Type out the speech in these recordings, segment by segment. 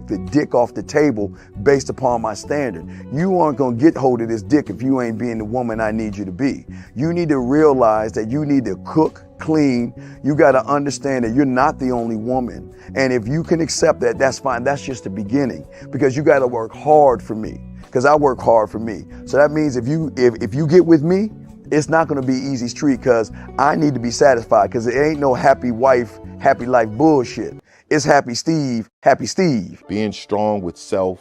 take the dick off the table based upon my standard. You aren't gonna get hold of this dick if you ain't being the woman I need you to be. You need to realize that you need to cook, clean. You gotta understand that you're not the only woman. And if you can accept that, that's fine. That's just the beginning, because you gotta work hard for me, because I work hard for me. So that means if you get with me, it's not gonna be easy street, because I need to be satisfied, because it ain't no happy wife, happy life bullshit. It's happy Steve, happy Steve. Being strong with self,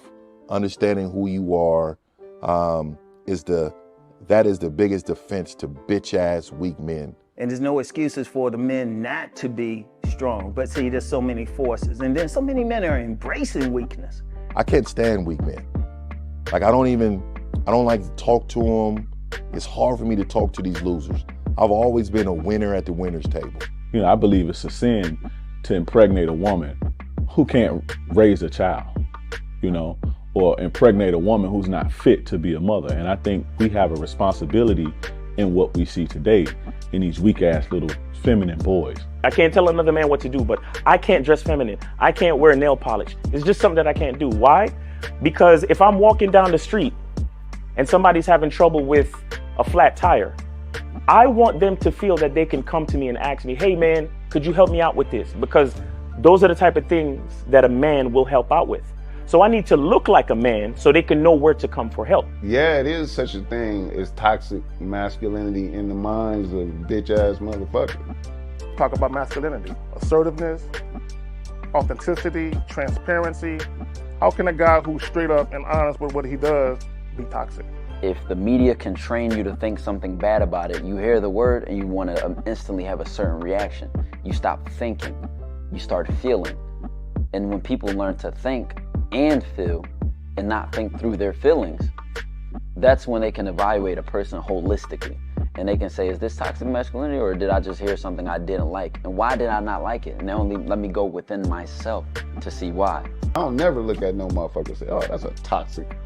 understanding who you are, that is the biggest defense to bitch ass weak men. And there's no excuses for the men not to be strong. But see, there's so many forces. And then so many men are embracing weakness. I can't stand weak men. Like, I don't like to talk to them. It's hard for me to talk to these losers. I've always been a winner at the winner's table. You know, I believe it's a sin to impregnate a woman who can't raise a child, you know, or impregnate a woman who's not fit to be a mother. And I think we have a responsibility in what we see today in these weak ass little feminine boys. I can't tell another man what to do, but I can't dress feminine. I can't wear nail polish. It's just something that I can't do. Why? Because if I'm walking down the street and somebody's having trouble with a flat tire, I want them to feel that they can come to me and ask me, hey man, could you help me out with this? Because those are the type of things that a man will help out with. So I need to look like a man so they can know where to come for help. Yeah, it is such a thing as toxic masculinity in the minds of bitch ass motherfuckers. Talk about masculinity, assertiveness, authenticity, transparency. How can a guy who's straight up and honest with what he does be toxic? If the media can train you to think something bad about it, you hear the word and you want to instantly have a certain reaction. You stop thinking, you start feeling. And when people learn to think and feel and not think through their feelings, that's when they can evaluate a person holistically. And they can say, is this toxic masculinity, or did I just hear something I didn't like? And why did I not like it? And only let me go within myself to see why. I don't never look at no motherfucker and say, oh, that's a toxic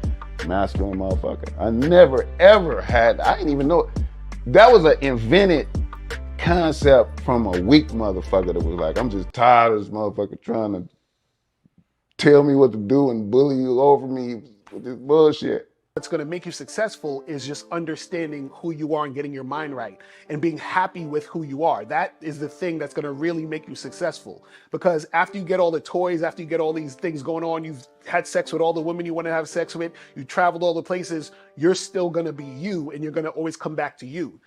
masculine motherfucker. I never ever had, I didn't even know. That was an invented concept from a weak motherfucker that was like, I'm just tired of this motherfucker trying to tell me what to do and bully you over me with this bullshit. What's going to make you successful is just understanding who you are and getting your mind right and being happy with who you are. That is the thing that's going to really make you successful. Because after you get all the toys, after you get all these things going on, you've had sex with all the women you want to have sex with, you traveled all the places, you're still going to be you, and you're going to always come back to you.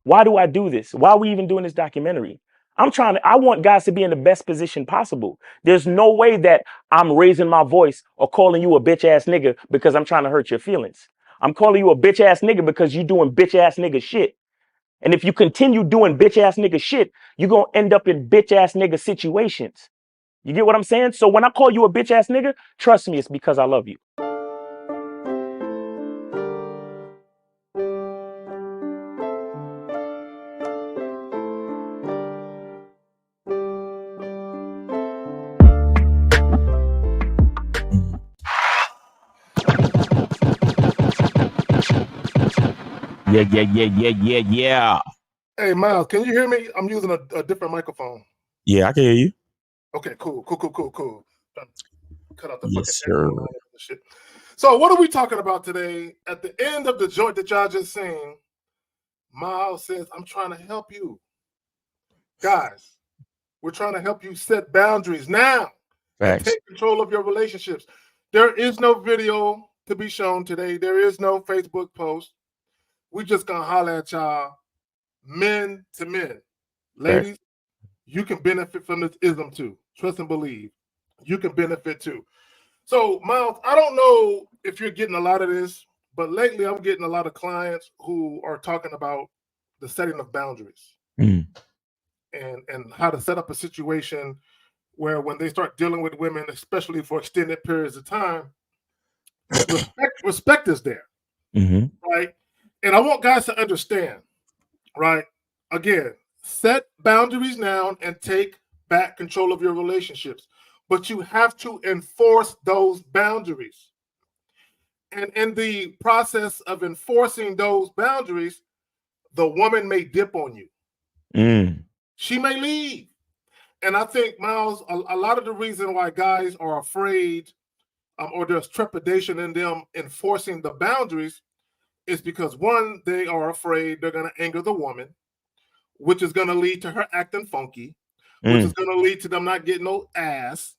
Why do I do this? Why are we even doing this documentary? I want guys to be in the best position possible. There's no way that I'm raising my voice or calling you a bitch ass nigga because I'm trying to hurt your feelings. I'm calling you a bitch ass nigga because you're doing bitch ass nigga shit. And if you continue doing bitch ass nigga shit, you're going to end up in bitch ass nigga situations. You get what I'm saying? So when I call you a bitch ass nigga, trust me, it's because I love you. Yeah. Hey, Miles, can you hear me? I'm using a different microphone. Yeah, I can hear you. Okay, cool. Cut out the Yes, fucking sir. echo and the shit. So what are we talking about today? At the end of the joint that y'all just seen, Miles says, I'm trying to help you. Guys, we're trying to help you set boundaries now. And take control of your relationships. There is no video to be shown today. There is no Facebook post. We just gonna holler at y'all, men to men. Ladies, you can benefit from this ism too. Trust and believe. You can benefit too. So, Miles, I don't know if you're getting a lot of this, but lately I'm getting a lot of clients who are talking about the setting of boundaries and how to set up a situation where when they start dealing with women, especially for extended periods of time, respect is there, right? And I want guys to understand, right? Again, Set boundaries now and take back control of your relationships. But you have to enforce those boundaries. And in the process of enforcing those boundaries, the woman may dip on you. She may leave. And I think, Miles, a lot of the reason why guys are afraid or there's trepidation in them enforcing the boundaries is because, one, they are afraid they're going to anger the woman, which is going to lead to her acting funky, which is going to lead to them not getting no ass,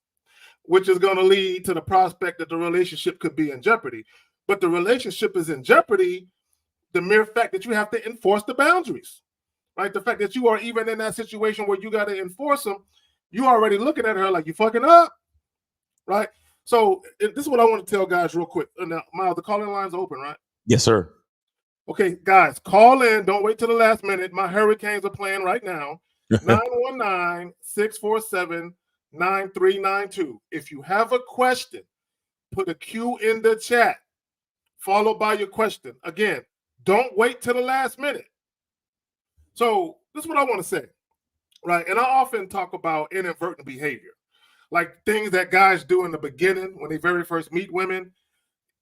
which is going to lead to the prospect that the relationship could be in jeopardy. But the relationship is in jeopardy, the mere fact that you have to enforce the boundaries, right? The fact that you are even in that situation where you got to enforce them, you already looking at her like you fucking up, right? So this is what I want to tell guys real quick. Now, Miles, the calling line's open, right? Yes, sir. Okay, guys, call in. Don't wait till the last minute. My Hurricanes are playing right now. 919-647-9392. If you have a question, put a Q in the chat, followed by your question. Again, don't wait till the last minute. So this is what I want to say, right? And I often talk about inadvertent behavior, like things that guys do in the beginning when they very first meet women.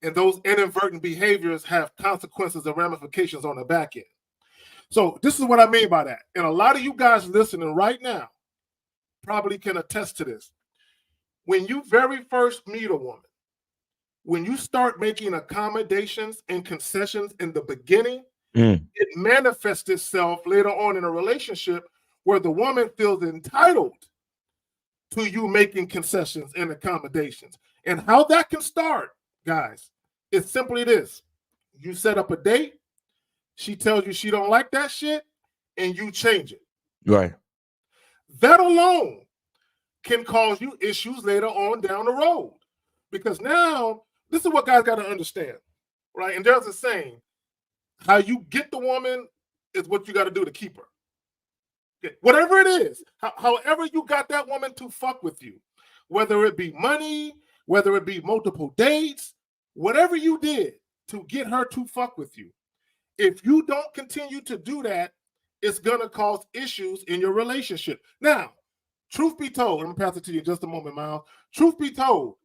And those inadvertent behaviors have consequences and ramifications on the back end. So this is what I mean by that. And a lot of you guys listening right now probably can attest to this. When you very first meet a woman, when you start making accommodations and concessions in the beginning, it manifests itself later on in a relationship where the woman feels entitled to you making concessions and accommodations. And how that can start, guys, it's simply this. You set up a date, she tells you she don't like that shit, and you change it. Right. That alone can cause you issues later on down the road. Because now, this is what guys got to understand, right? And there's a saying, how you get the woman is what you got to do to keep her. Okay. Whatever it is, however you got that woman to fuck with you, whether it be money, whether it be multiple dates, whatever you did to get her to fuck with you, if you don't continue to do that, it's going to cause issues in your relationship. Now, truth be told, I'm going to pass it to you in just a moment, Miles. Truth be told,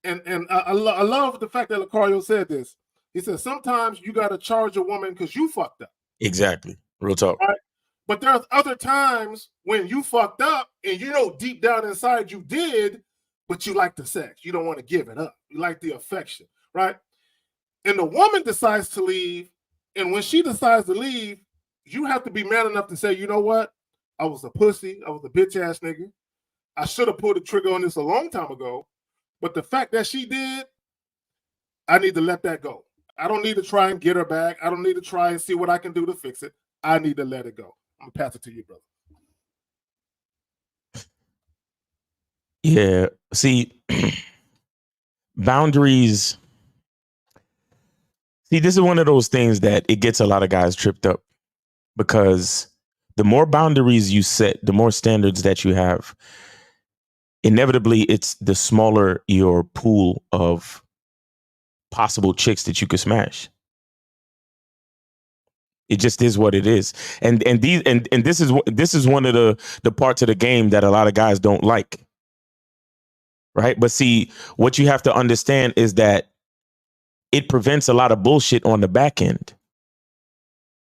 and I love the fact that Lucario said this. He said, sometimes you got to charge a woman because you fucked up. Exactly. Real talk. Right? But there's other times when you fucked up and you know deep down inside you did, but you like the sex. You don't want to give it up. You like the affection, right? And the woman decides to leave. And when she decides to leave, you have to be man enough to say, you know what? I was a pussy. I was a bitch ass nigga. I should have pulled the trigger on this a long time ago. But the fact that she did, I need to let that go. I don't need to try and get her back. I don't need to try and see what I can do to fix it. I need to let it go. I'm going to pass it to you, brother. Yeah. See, boundaries. See, this is one of those things that it gets a lot of guys tripped up because the more boundaries you set, the more standards that you have, inevitably it's the smaller your pool of possible chicks that you could smash. It just is what it is. And this is one of the parts of the game that a lot of guys don't like. Right? But see, what you have to understand is that it prevents a lot of bullshit on the back end.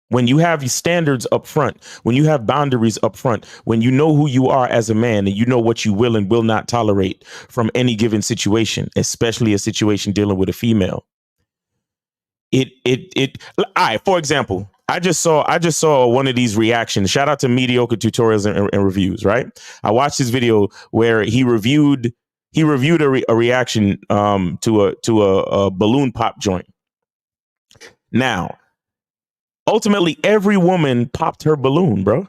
When you have standards up front, when you have boundaries up front, when you know who you are as a man and you know what you will and will not tolerate from any given situation, especially a situation dealing with a female. All right, for example, I just saw one of these reactions. Shout out to Mediocre Tutorials and Reviews, right? I watched this video where he reviewed a reaction to a balloon pop joint. Now, ultimately, every woman popped her balloon, bro.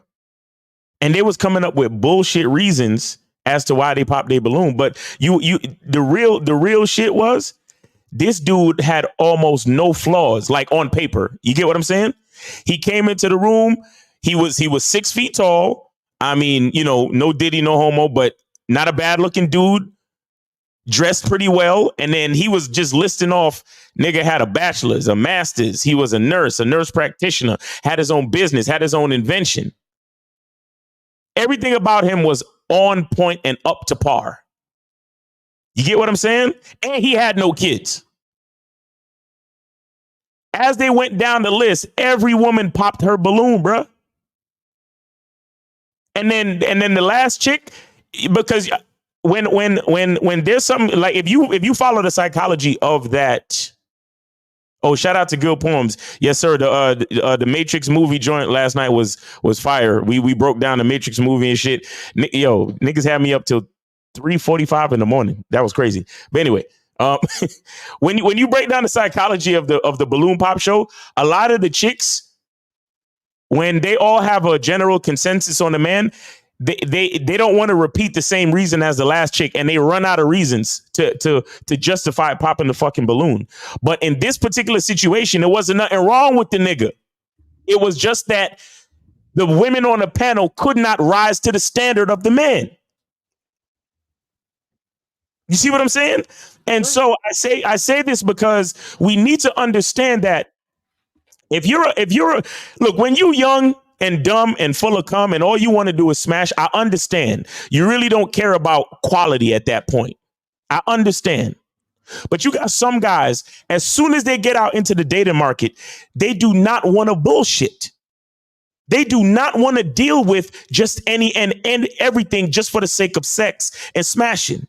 And they was coming up with bullshit reasons as to why they popped their balloon. But the real shit was this dude had almost no flaws, like on paper. You get what I'm saying? He came into the room. He was 6 feet tall. I mean, no diddy, no homo, but not a bad looking dude. Dressed pretty well. And then he was just listing off, nigga had a bachelor's, a master's. He was a nurse practitioner, had his own business, had his own invention. Everything about him was on point and up to par. You get what I'm saying? And he had no kids. As they went down the list, every woman popped her balloon, bruh. And then the last chick, because when there's something like if you follow the psychology of that. Oh, shout out to Gil Poems. Yes, sir. The Matrix movie joint last night was fire. We broke down the Matrix movie and shit. Yo, niggas had me up till 3:45 in the morning. That was crazy. But anyway, when you break down the psychology of the balloon pop show, a lot of the chicks, when they all have a general consensus on the man, they don't want to repeat the same reason as the last chick, and they run out of reasons to justify popping the fucking balloon. But in this particular situation, there wasn't nothing wrong with the nigga. It was just that the women on the panel could not rise to the standard of the man. You see what I'm saying? And so I say this because we need to understand that if you're look, when you young and dumb and full of cum and all you want to do is smash, I understand. You really don't care about quality at that point. I understand. But you got some guys, as soon as they get out into the dating market, they do not want to bullshit. They do not want to deal with just any and everything just for the sake of sex and smashing.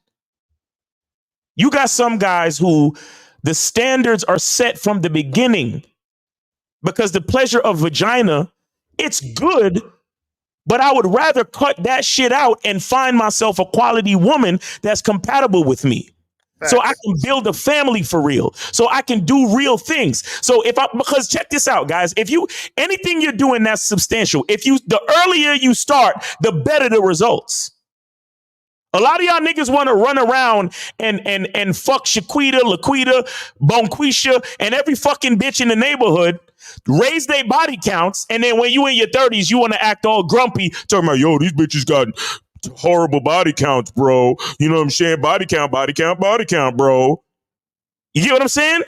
You got some guys who the standards are set from the beginning because the pleasure of vagina, it's good, but I would rather cut that shit out and find myself a quality woman that's compatible with me. Facts. So I can build a family for real. So I can do real things. So because check this out, guys, anything you're doing that's substantial, the earlier you start, the better the results. A lot of y'all niggas want to run around and fuck Shaquita, Laquita, Bonquisha, and every fucking bitch in the neighborhood, raise their body counts, and then when you in your 30s, you want to act all grumpy, talking about, yo, these bitches got horrible body counts, bro. You know what I'm saying? Body count, bro. You get what I'm saying?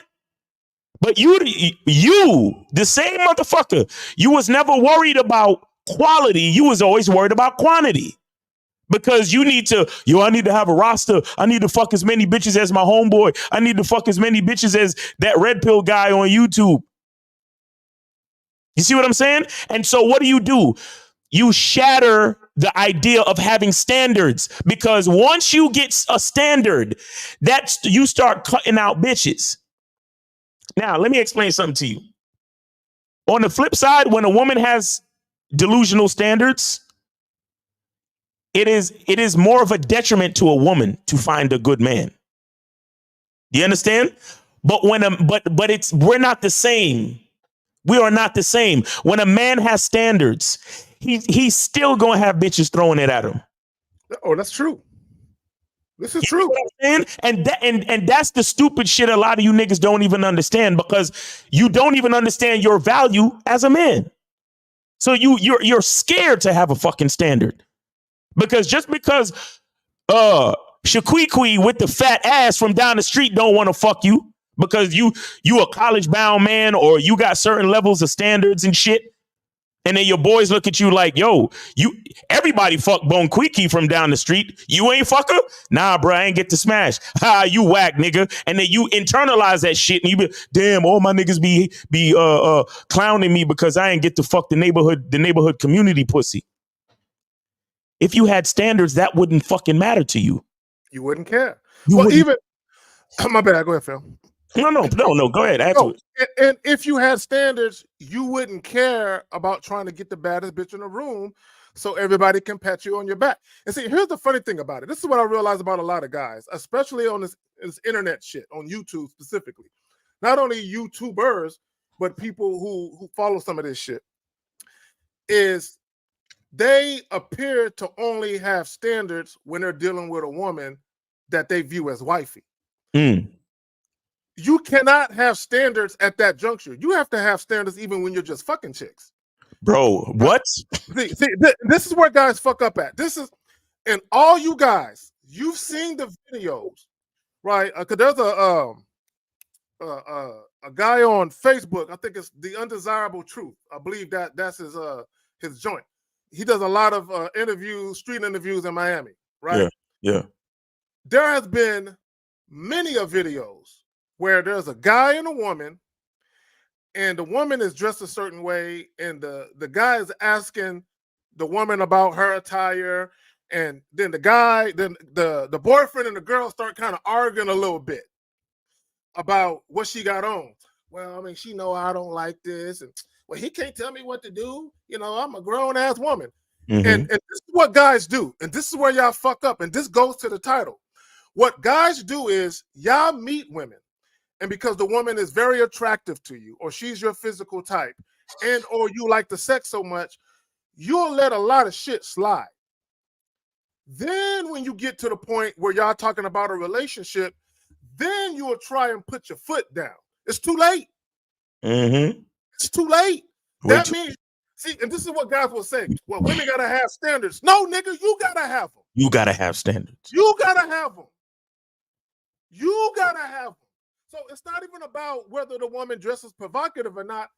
But you, the same motherfucker, you was never worried about quality. You was always worried about quantity. Because I need to have a roster. I need to fuck as many bitches as my homeboy. I need to fuck as many bitches as that red pill guy on YouTube. You see what I'm saying? And so what do? You shatter the idea of having standards, because once you get a standard, you start cutting out bitches. Now, let me explain something to you. On the flip side, when a woman has delusional standards, it is more of a detriment to a woman to find a good man. Do you understand? But we're not the same. We are not the same. When a man has standards, he's still gonna have bitches throwing it at him. Oh, that's true. This is true. And that's the stupid shit a lot of you niggas don't even understand, because you don't even understand your value as a man. So you're scared to have a fucking standard. Because just because Shaquiqui with the fat ass from down the street don't want to fuck you because you a college bound man, or you got certain levels of standards and shit, and then your boys look at you like, yo, everybody fuck Bonquiki from down the street. You ain't fucker? Nah, bro, I ain't get to smash. Ha, you whack, nigga. And then you internalize that shit, and you be, damn, all my niggas be clowning me because I ain't get to fuck the neighborhood community pussy. If you had standards, that wouldn't fucking matter to you. You wouldn't care. Even my bad. Go ahead, Phil. No. Go ahead. And if you had standards, you wouldn't care about trying to get the baddest bitch in the room so everybody can pat you on your back. And see, here's the funny thing about it. This is what I realize about a lot of guys, especially on this internet shit, on YouTube specifically. Not only YouTubers, but people who follow some of this shit, is they appear to only have standards when they're dealing with a woman that they view as wifey. You cannot have standards at that juncture. You have to have standards even when you're just fucking chicks. Bro, what? See, this is where guys fuck up at. And all you guys, you've seen the videos, right? Because there's a guy on Facebook, I think it's The Undesirable Truth. I believe that's his joint. he does a lot of interviews, street interviews in Miami, right? Yeah. There has been many of videos where there's a guy and a woman, and the woman is dressed a certain way, and the guy is asking the woman about her attire, and then the boyfriend and the girl start kind of arguing a little bit about what she got on. Well, I mean, she know I don't like this, and well, he can't tell me what to do. You know, I'm a grown ass woman, and this is what guys do, and this is where y'all fuck up, and this goes to the title. What guys do is y'all meet women, and because the woman is very attractive to you, or she's your physical type, and or you like the sex so much, you'll let a lot of shit slide. Then when you get to the point where y'all talking about a relationship, then you will try and put your foot down. It's too late. It's too late. That means, see, and this is what guys will say. Well, women gotta have standards. No, nigga, you gotta have them. You gotta have standards. You gotta have them. You gotta have them. So it's not even about whether the woman dresses provocative or not.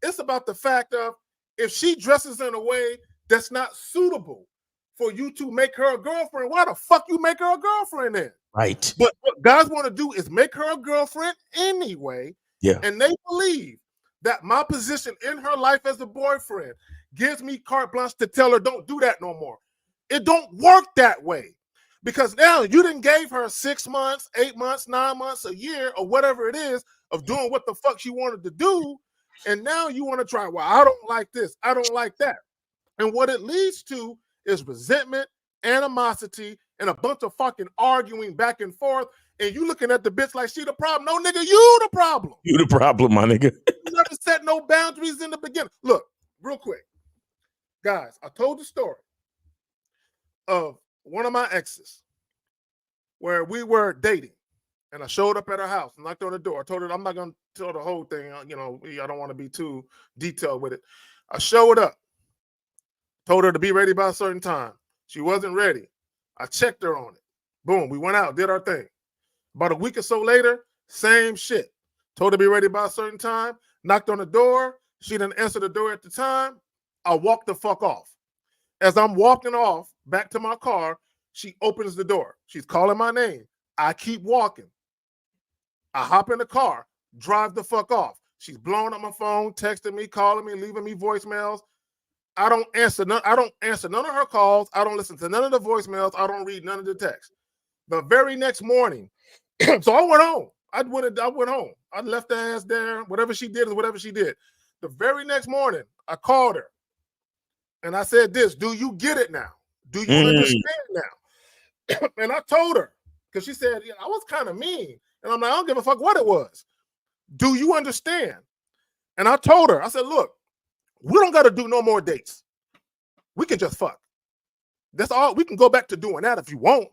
It's about the fact of if she dresses in a way that's not suitable for you to make her a girlfriend, why the fuck you make her a girlfriend then? Right. But what guys want to do is make her a girlfriend anyway. Yeah. And they believe that my position in her life as a boyfriend gives me carte blanche to tell her don't do that no more. It don't work that way. Because now you didn't gave her 6 months, 8 months, 9 months, a year, or whatever it is of doing what the fuck she wanted to do. And now you want to try, well, I don't like this. I don't like that. And what it leads to is resentment, animosity, and a bunch of fucking arguing back and forth. And you looking at the bitch like she the problem. No, nigga, you the problem. You the problem, my nigga. You never set no boundaries in the beginning. Look, real quick. Guys, I told the story of one of my exes where we were dating. And I showed up at her house, knocked on the door. I told her I'm not going to tell the whole thing. You know, I don't want to be too detailed with it. I showed up, told her to be ready by a certain time. She wasn't ready. I checked her on it. Boom, we went out, did our thing. About a week or so later, same shit. Told her to be ready by a certain time, knocked on the door. She didn't answer the door at the time. I walked the fuck off. As I'm walking off back to my car, she opens the door. She's calling my name. I keep walking. I hop in the car, drive the fuck off. She's blowing up my phone, texting me, calling me, leaving me voicemails. I don't answer none of her calls. I don't listen to none of the voicemails. I don't read none of the texts. The very next morning, so I went home. I went home. I left her ass there. Whatever she did is whatever she did. The very next morning, I called her. And I said this, do you get it now? Do you understand now? And I told her, because she said, I was kind of mean. And I'm like, I don't give a fuck what it was. Do you understand? And I told her, I said, look, we don't got to do no more dates. We can just fuck. That's all. We can go back to doing that if you want.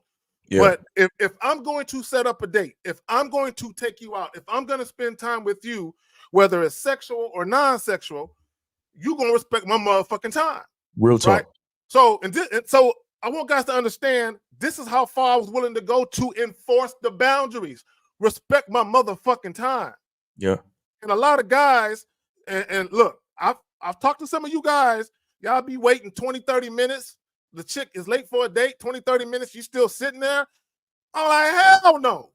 Yeah. But if I'm going to set up a date, if I'm going to take you out, if I'm going to spend time with you, whether it's sexual or non-sexual, you're going to respect my motherfucking time. Real talk. Right? So, so I want guys to understand this is how far I was willing to go to enforce the boundaries. Respect my motherfucking time. Yeah. And a lot of guys, and look, I've talked to some of you guys, y'all be waiting 20, 30 minutes. The chick is late for a date, 20, 30 minutes, you still sitting there. I'm like, hell no.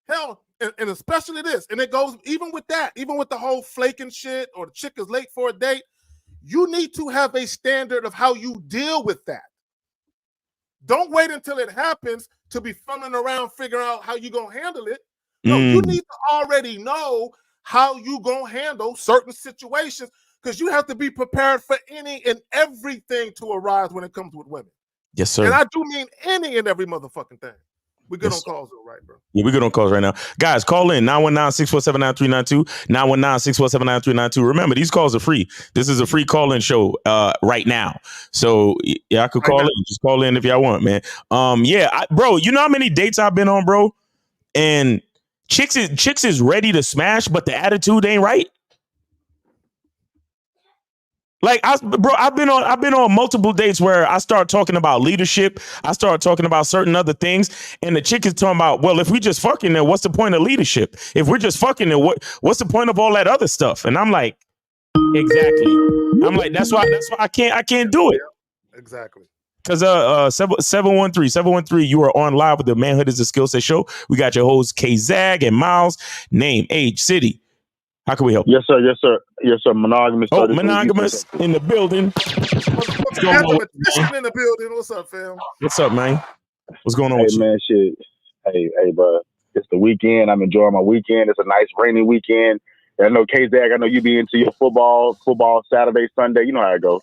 Hell, and especially this. And it goes even with that, even with the whole flaking shit or the chick is late for a date, you need to have a standard of how you deal with that. Don't wait until it happens to be fumbling around figuring out how you're going to handle it. No, you need to already know how you're going to handle certain situations because you have to be prepared for any and everything to arise when it comes with women. Yes, sir. And I do mean any and every motherfucking thing. We good on calls though, right, bro? Yeah, we're good on calls right now. Guys, call in 919-647-9392, 919-647-9392. Remember, these calls are free. This is a free call-in show right now. So yeah, I could call in. Just call in if y'all want, man. Bro, you know how many dates I've been on, bro? And chicks is ready to smash, but the attitude ain't right. Like I've been on multiple dates where I start talking about leadership. I start talking about certain other things, and the chick is talking about, well, if we just fucking, then what's the point of leadership? If we're just fucking, then what's the point of all that other stuff? And I'm like, exactly. I'm like, that's why I can't do it. Exactly. Because 713, you are on live with the Manhood is a Skill Set show. We got your hosts K Zag and Miles. Name, age, city. How can we help? Yes, sir. Yes, sir. Yes, sir. Monogamous. Oh, Monogamous in the building. What's the mathematician in the building? What's up, fam? What's up, man? What's going on Hey, with you? man, shit. Hey, bro. It's the weekend. I'm enjoying my weekend. It's a nice rainy weekend. I know K-Zag, I know you be into your football Saturday, Sunday. You know how it goes.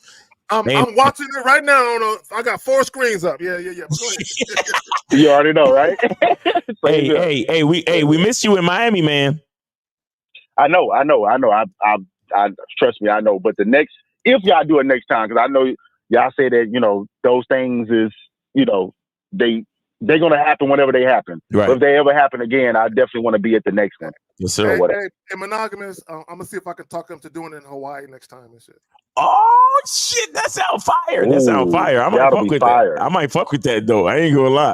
I'm watching it right now. I got 4 screens up. Yeah. But go ahead. You already know, right? hey, we missed you in Miami, man. I know. I trust me, I know. But if y'all do it next time, because I know y'all say that those things is they're gonna happen whenever they happen. Right. But if they ever happen again, I definitely want to be at the next one. Yes, sir. Hey, Monogamous, I'm gonna see if I can talk him to doing it in Hawaii next time and shit. Oh shit, that sound fire. That sound fire. I might fuck with that. I might fuck with that though. I ain't gonna lie.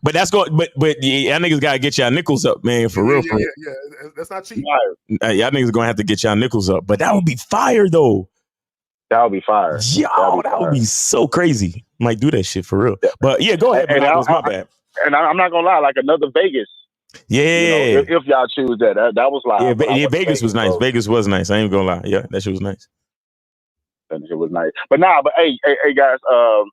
But that's going. But y'all niggas gotta get y'all nickels up, man. For real. Yeah. That's not cheap. Y'all niggas gonna have to get y'all nickels up. But that would be fire though. That would be fire. Yo, that would be so crazy. Might do that shit for real. But yeah, go ahead. My bad. And I'm not gonna lie, like another Vegas. Yeah. If y'all choose that was live. Yeah, Vegas was nice. Bro. Vegas was nice. I ain't gonna lie. Yeah, that shit was nice. That shit was nice. But hey guys, I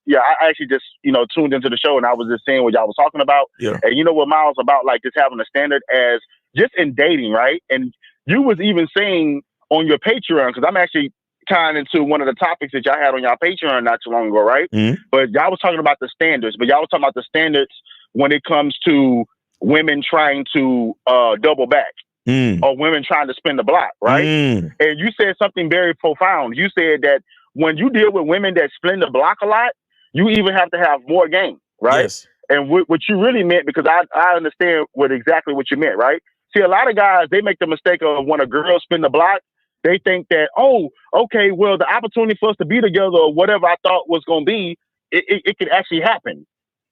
actually just, tuned into the show and I was just seeing what y'all was talking about. Yeah. And you know what, Miles, about like just having a standard as just in dating, right? And you was even saying on your Patreon, because I'm actually tying into one of the topics that y'all had on y'all Patreon not too long ago, right? Mm-hmm. But y'all was talking about the standards, but y'all was talking about the standards when it comes to women trying to double back or women trying to spin the block, right? And you said something very profound. You said that when you deal with women that spin the block a lot, you even have to have more game, right? Yes. And what you really meant, because I understand exactly what you meant, right? See, a lot of guys, they make the mistake of when a girl spin the block, they think that, oh, okay, well, the opportunity for us to be together or whatever I thought was going to be, it could actually happen.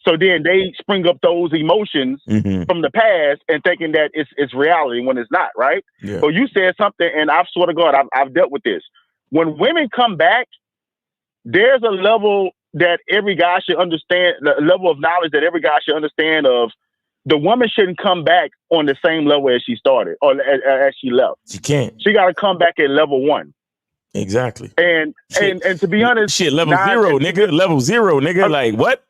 So then they spring up those emotions from the past and thinking that it's reality when it's not, right? Yeah. So you said something, and I swear to God, I've dealt with this. When women come back, there's a level that every guy should understand, the level of knowledge that every guy should understand of the woman shouldn't come back on the same level as she started or as she left. She can't. She got to come back at level 1. Exactly. And to be honest, level 0, nigga. Level 0, nigga. Like what?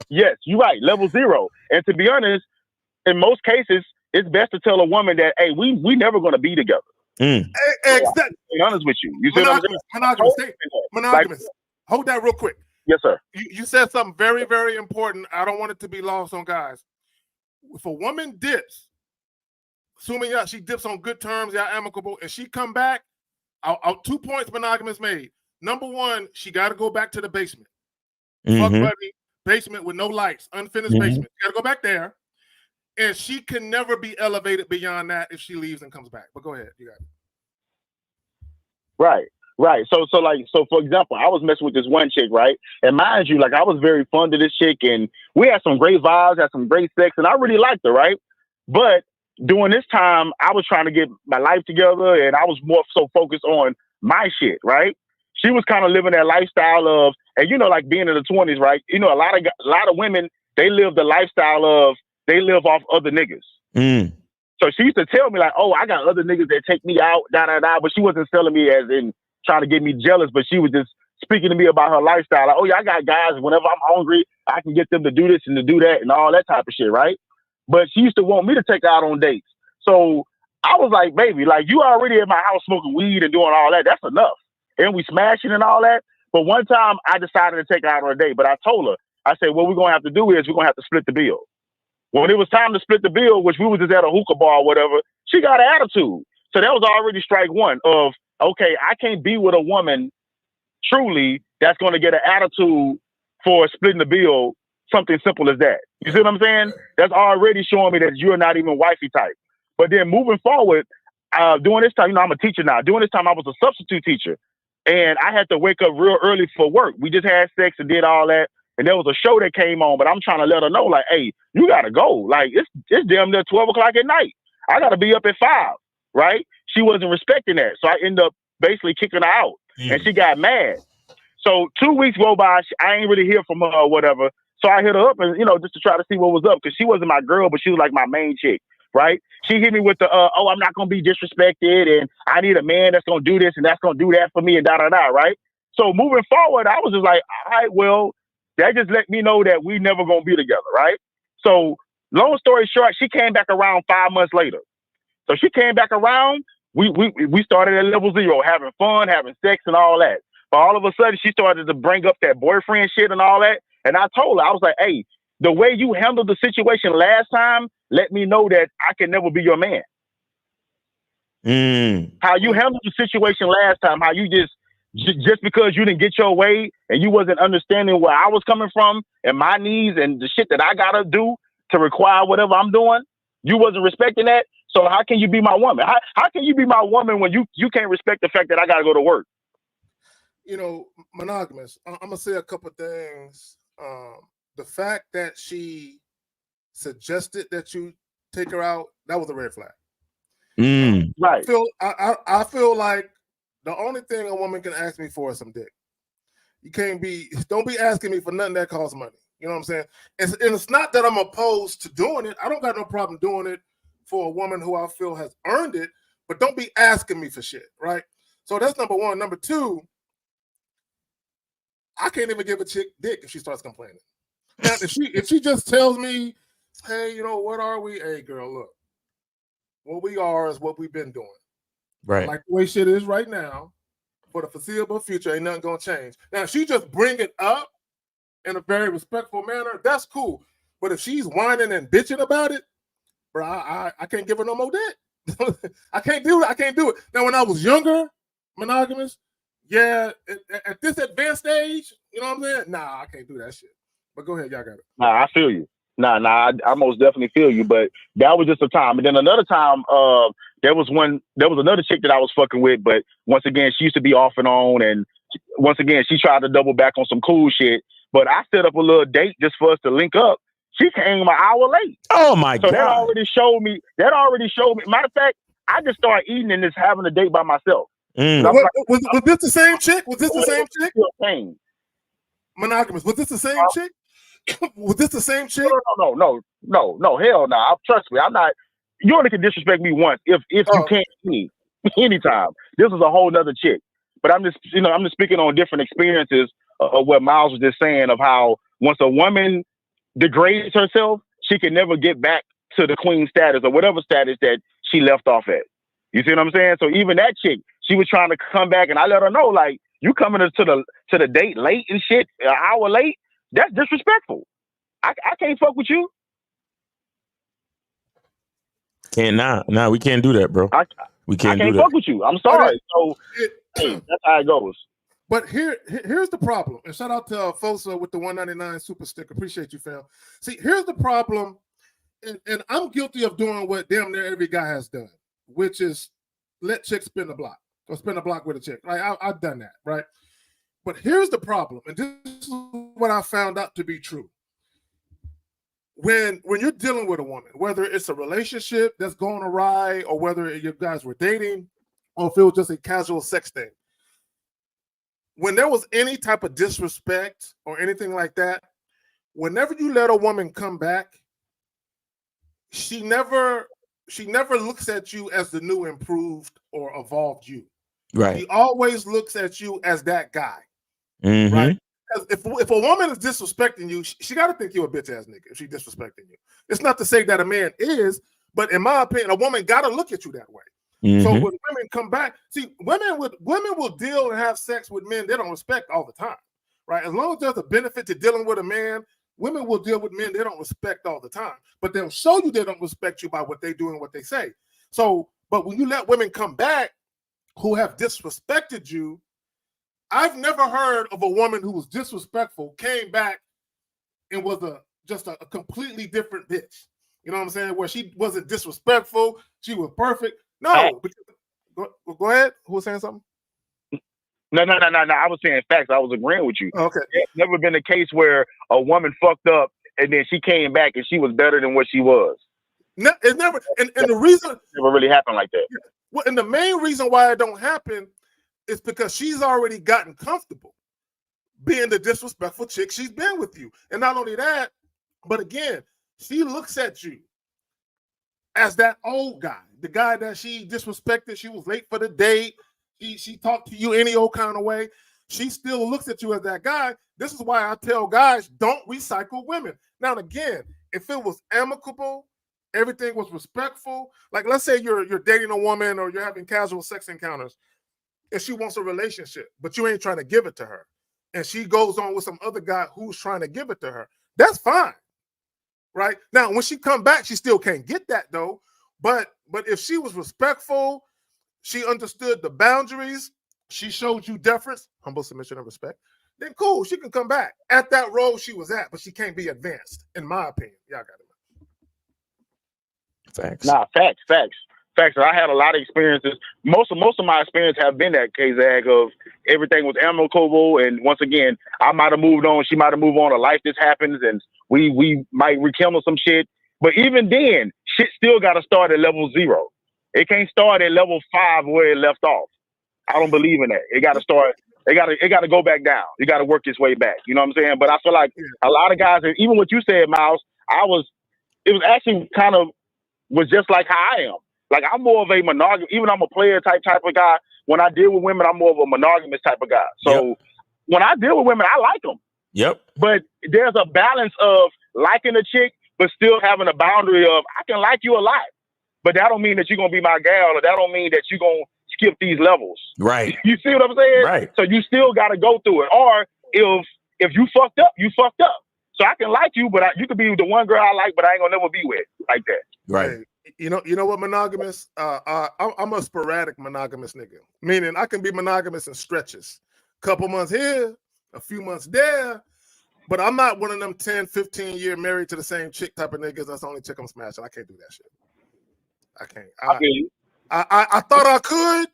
Yes, you're right. Level 0. And to be honest, in most cases, it's best to tell a woman that, hey, we never going to be together. Exactly. Be honest with you. You see what I'm saying? Monogamous. Hold that real quick. Yes, sir. You said something very, very important. I don't want it to be lost on guys. If a woman dips, assuming she dips on good terms, y'all amicable, and she come back, 2 points Monogamous made. Number 1, she got to go back to the basement. Fuck buddy, basement with no lights, unfinished basement. She got to go back there, and she can never be elevated beyond that if she leaves and comes back. But go ahead, you got it. Right. So for example, I was messing with this one chick, right? And mind you, like I was very fond of this chick, and we had some great vibes, had some great sex, and I really liked her, right? But during this time, I was trying to get my life together, and I was more so focused on my shit, right? She was kind of living that lifestyle of, and like being in the 20s, right? A lot of women, they live the lifestyle of, they live off other niggas. So she used to tell me like, oh, I got other niggas that take me out, but she wasn't telling me as in trying to get me jealous, but she was just speaking to me about her lifestyle. Like, oh yeah, I got guys, whenever I'm hungry, I can get them to do this and to do that and all that type of shit, right? But she used to want me to take her out on dates. So I was like, baby, like you already at my house smoking weed and doing all that. That's enough. And we smashing and all that. But one time I decided to take her out on a date, but I told her, I said, what we're going to have to do is we're going to have to split the bill. When it was time to split the bill, which we was just at a hookah bar or whatever, she got an attitude. So that was already strike 1 of, okay, I can't be with a woman truly that's going to get an attitude for splitting the bill, something simple as that. You see what I'm saying? That's already showing me that you're not even wifey type. But then moving forward, during this time, I'm a teacher now. During this time, I was a substitute teacher. And I had to wake up real early for work. We just had sex and did all that. And there was a show that came on, but I'm trying to let her know, like, hey, you got to go. Like, it's damn near 12 o'clock at night. I got to be up at 5, right? She wasn't respecting that. So I ended up basically kicking her out. And she got mad. So 2 weeks go by. I ain't really hear from her or whatever. So I hit her up and, just to try to see what was up, because she wasn't my girl, but she was like my main chick, right? She hit me with the, oh, I'm not going to be disrespected, and I need a man that's going to do this and that's going to do that for me, and da-da-da, right? So moving forward, I was just like, all right, well, that just let me know that we never going to be together, right? So long story short, she came back around 5 months later. So she came back around. We started at level 0, having fun, having sex and all that. But all of a sudden, she started to bring up that boyfriend shit and all that. And I told her, I was like, hey, the way you handled the situation last time, let me know that I can never be your man. How you handled the situation last time, how you just because you didn't get your way and you wasn't understanding where I was coming from and my needs and the shit that I got to do to require whatever I'm doing, you wasn't respecting that. So how can you be my woman? How can you be my woman when you can't respect the fact that I got to go to work? Monogamous. I'm going to say a couple of things. The fact that she suggested that you take her out, that was a red flag. Right. I feel like the only thing a woman can ask me for is some dick. Don't be asking me for nothing that costs money. You know what I'm saying? And it's not that I'm opposed to doing it. I don't got no problem doing it for a woman who I feel has earned it, but don't be asking me for shit, right? So that's number one. Number two, I can't even give a chick dick if she starts complaining. Now, if she just tells me, hey, what are we? Hey, girl, look, what we are is what we've been doing. Right. Like the way shit is right now, for the foreseeable future, ain't nothing gonna change. Now, if she just bring it up in a very respectful manner, that's cool. But if she's whining and bitching about it, bro, I can't give her no more dick. I can't do it. I can't do it. Now, when I was younger, monogamous, yeah, at this advanced age, you know what I'm saying? Nah, I can't do that shit. But go ahead, y'all got it. Nah, I feel you. Nah, I most definitely feel you. But that was just a time. And then another time, there was another chick that I was fucking with, but once again, she used to be off and on, and once again, she tried to double back on some cool shit. But I set up a little date just for us to link up. She came an hour late. Oh my God. So that already showed me. Matter of fact, I just started eating and just having a date by myself. Was this the same chick? Was this the same chick? Monogamous. Was this the same chick? Was this the same chick? No, hell no. Trust me, I'm not. You only can disrespect me once if you can't see me anytime. This is a whole nother chick. But I'm just speaking on different experiences of what Miles was just saying, of how once a woman degrades herself, she can never get back to the queen status or whatever status that she left off at. You see what I'm saying? So even that chick, she was trying to come back, and I let her know, like, you coming to the date late and shit, an hour late, that's disrespectful. I can't fuck with you. Nah, we can't do that, bro. We can't do that. I can't fuck with you. I'm sorry. So that's how it goes. But here's the problem. And shout out to Fosa with the 199 super sticker. Appreciate you, fam. See, here's the problem. And I'm guilty of doing what damn near every guy has done, which is let chicks spin the block or spin a block with a chick. Right? I've done that, right? But here's the problem, and this is what I found out to be true. When you're dealing with a woman, whether it's a relationship that's going awry or whether you guys were dating or if it was just a casual sex thing, when there was any type of disrespect or anything like that, whenever you let a woman come back, she never looks at you as the new improved or evolved you. Right. She always looks at you as that guy. Mm-hmm. Right? If a woman is disrespecting you, she got to think you're a bitch ass nigga if she's disrespecting you. It's not to say that a man is, but in my opinion, a woman got to look at you that way. Mm-hmm. So when women come back, see, women will deal and have sex with men they don't respect all the time, right? As long as there's a benefit to dealing with a man, women will deal with men they don't respect all the time, but they'll show you they don't respect you by what they do and what they say. So, but when you let women come back who have disrespected you, I've never heard of a woman who was disrespectful, came back and was just a completely different bitch. You know what I'm saying? Where she wasn't disrespectful, she was perfect. No, go ahead. Who was saying something? No. I was saying facts. I was agreeing with you. Okay. It's never been a case where a woman fucked up and then she came back and she was better than what she was. No, it's never. And the reason it never really happened like that. Well, and the main reason why it don't happen is because she's already gotten comfortable. being the disrespectful chick she's been with you. And not only that, but again, she looks at you as that old guy, the guy that she disrespected. She was late for the date. She talked to you any old kind of way. She still looks at you as that guy. This is why I tell guys, don't recycle women. Now, again, if it was amicable, everything was respectful, like let's say you're dating a woman or you're having casual sex encounters and she wants a relationship, but you ain't trying to give it to her. And she goes on with some other guy who's trying to give it to her. That's fine. Right? Now, when she come back, she still can't get that though. But if she was respectful, she understood the boundaries, she showed you deference, humble submission and respect, then cool, she can come back at that role she was at, but she can't be advanced, in my opinion. Y'all got it. Facts. Nah, facts. I had a lot of experiences. Most of my experience have been that K-Zag of everything was amicable, and once again, I might have moved on, she might have moved on, or life just happens, and we might rekindle some shit. But even then, shit still got to start at level 0. It can't start at level 5 where it left off. I don't believe in that. It got to start. It got to go back down. You got to work its way back. You know what I'm saying? But I feel like a lot of guys, and even what you said, Miles, it was actually kind of was just like how I am. Like I'm more of a monogamous, even I'm a player type of guy. When I deal with women, I'm more of a monogamous type of guy. So when I deal with women, I like them. Yep. But there's a balance of liking a chick, but still having a boundary of I can like you a lot, but that don't mean that you're gonna be my gal, or that don't mean that you're gonna skip these levels. Right. You see what I'm saying? Right. So you still got to go through it. Or if you fucked up, you fucked up. So I can like you, but you could be the one girl I like, but I ain't gonna never be with like that. Right. Hey, you know what, monogamous? I'm a sporadic monogamous nigga. Meaning I can be monogamous in stretches. Couple months here, a few months there. But I'm not one of them 10, 15 year married to the same chick type of niggas. That's the only chick I'm smashing. I can't do that shit. I can't. I thought I could,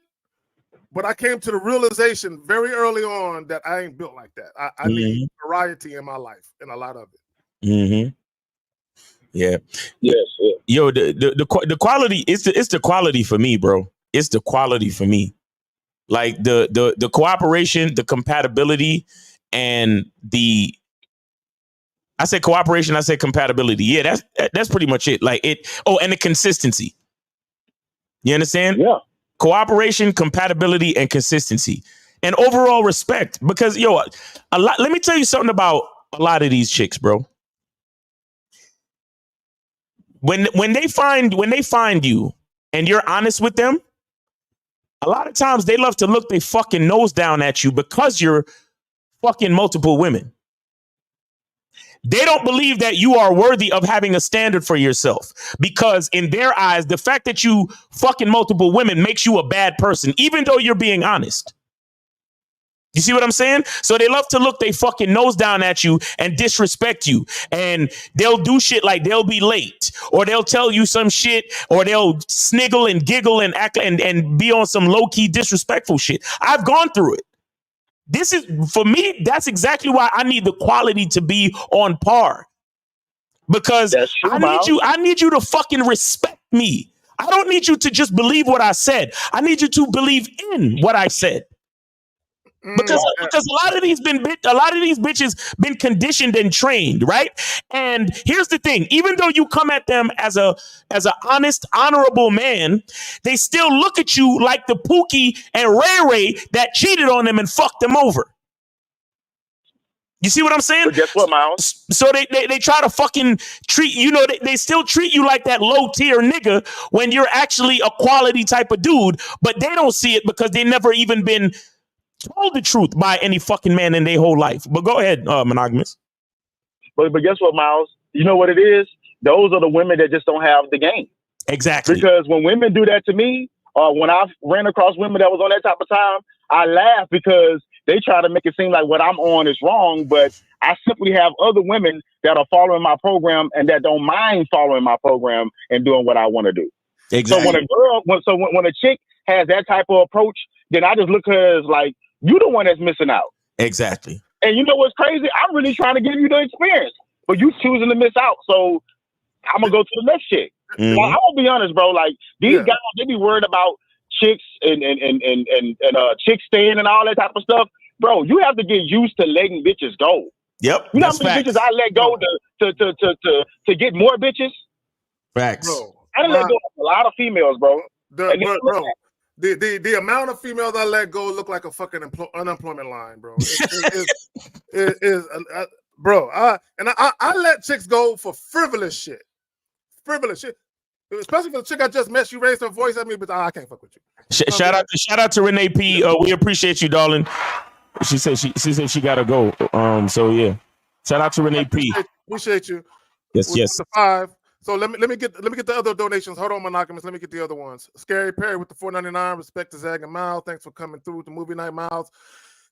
but I came to the realization very early on that I ain't built like that. I need variety in my life, and a lot of it. Mm-hmm. Yeah. Yes. Yeah. Yo, the quality, it's the quality for me, bro. It's the quality for me. Like the cooperation, the compatibility, and I said cooperation, I said compatibility. Yeah, that's pretty much it. Like it. Oh, and the consistency. You understand? Yeah. Cooperation, compatibility, and consistency, and overall respect. Because let me tell you something about a lot of these chicks, bro. When they find you and you're honest with them, a lot of times they love to look their fucking nose down at you because you're fucking multiple women. They don't believe that you are worthy of having a standard for yourself, because in their eyes, the fact that you fucking multiple women makes you a bad person, even though you're being honest. You see what I'm saying? So they love to look they fucking nose down at you and disrespect you. And they'll do shit like they'll be late, or they'll tell you some shit, or they'll sniggle and giggle and act and be on some low key disrespectful shit. I've gone through it. This is, for me, that's exactly why I need the quality to be on par. Because I need you to fucking respect me. I don't need you to just believe what I said. I need you to believe in what I said. Because a lot of these bitches been conditioned and trained, right? And here's the thing: even though you come at them as an honest, honorable man, they still look at you like the Pookie and Ray Ray that cheated on them and fucked them over. You see what I'm saying? But guess what, Miles? So they try to fucking treat, they still treat you like that low tier nigga when you're actually a quality type of dude, but they don't see it because they never even been told the truth by any fucking man in their whole life. But go ahead, Monogamous. But guess what, Miles? You know what it is? Those are the women that just don't have the game. Exactly. Because when women do that to me, or when I ran across women that was on that type of time, I laugh because they try to make it seem like what I'm on is wrong. But I simply have other women that are following my program and that don't mind following my program and doing what I want to do. Exactly. So when a chick has that type of approach, then I just look at her as like, you the one that's missing out. Exactly. And you know what's crazy? I'm really trying to give you the experience, but you choosing to miss out. So I'm gonna go to the next chick. Mm-hmm. Like, I'm gonna be honest, bro. Like these guys, they be worried about chicks and chick staying and all that type of stuff. bro, you have to get used to letting bitches go. Yep, You know how that's many facts. bitches I let go to get more bitches? Facts. Bro, I done let go of a lot of females, bro. And then bro, the amount of females I let go look like a fucking unemployment line, bro. It is, bro. I let chicks go for frivolous shit, especially for the chick I just met. She raised her voice at me, but I can't fuck with you. Shout out to Renee P. We appreciate you, darling. She said she gotta go. So yeah. Shout out to Renee P. Appreciate you. Yes, yes. The 5. So let me get the other donations. Hold on, Monogamous. Let me get the other ones. Scary Perry with the $4.99. Respect to Zag and Miles. Thanks for coming through with the movie night, Miles.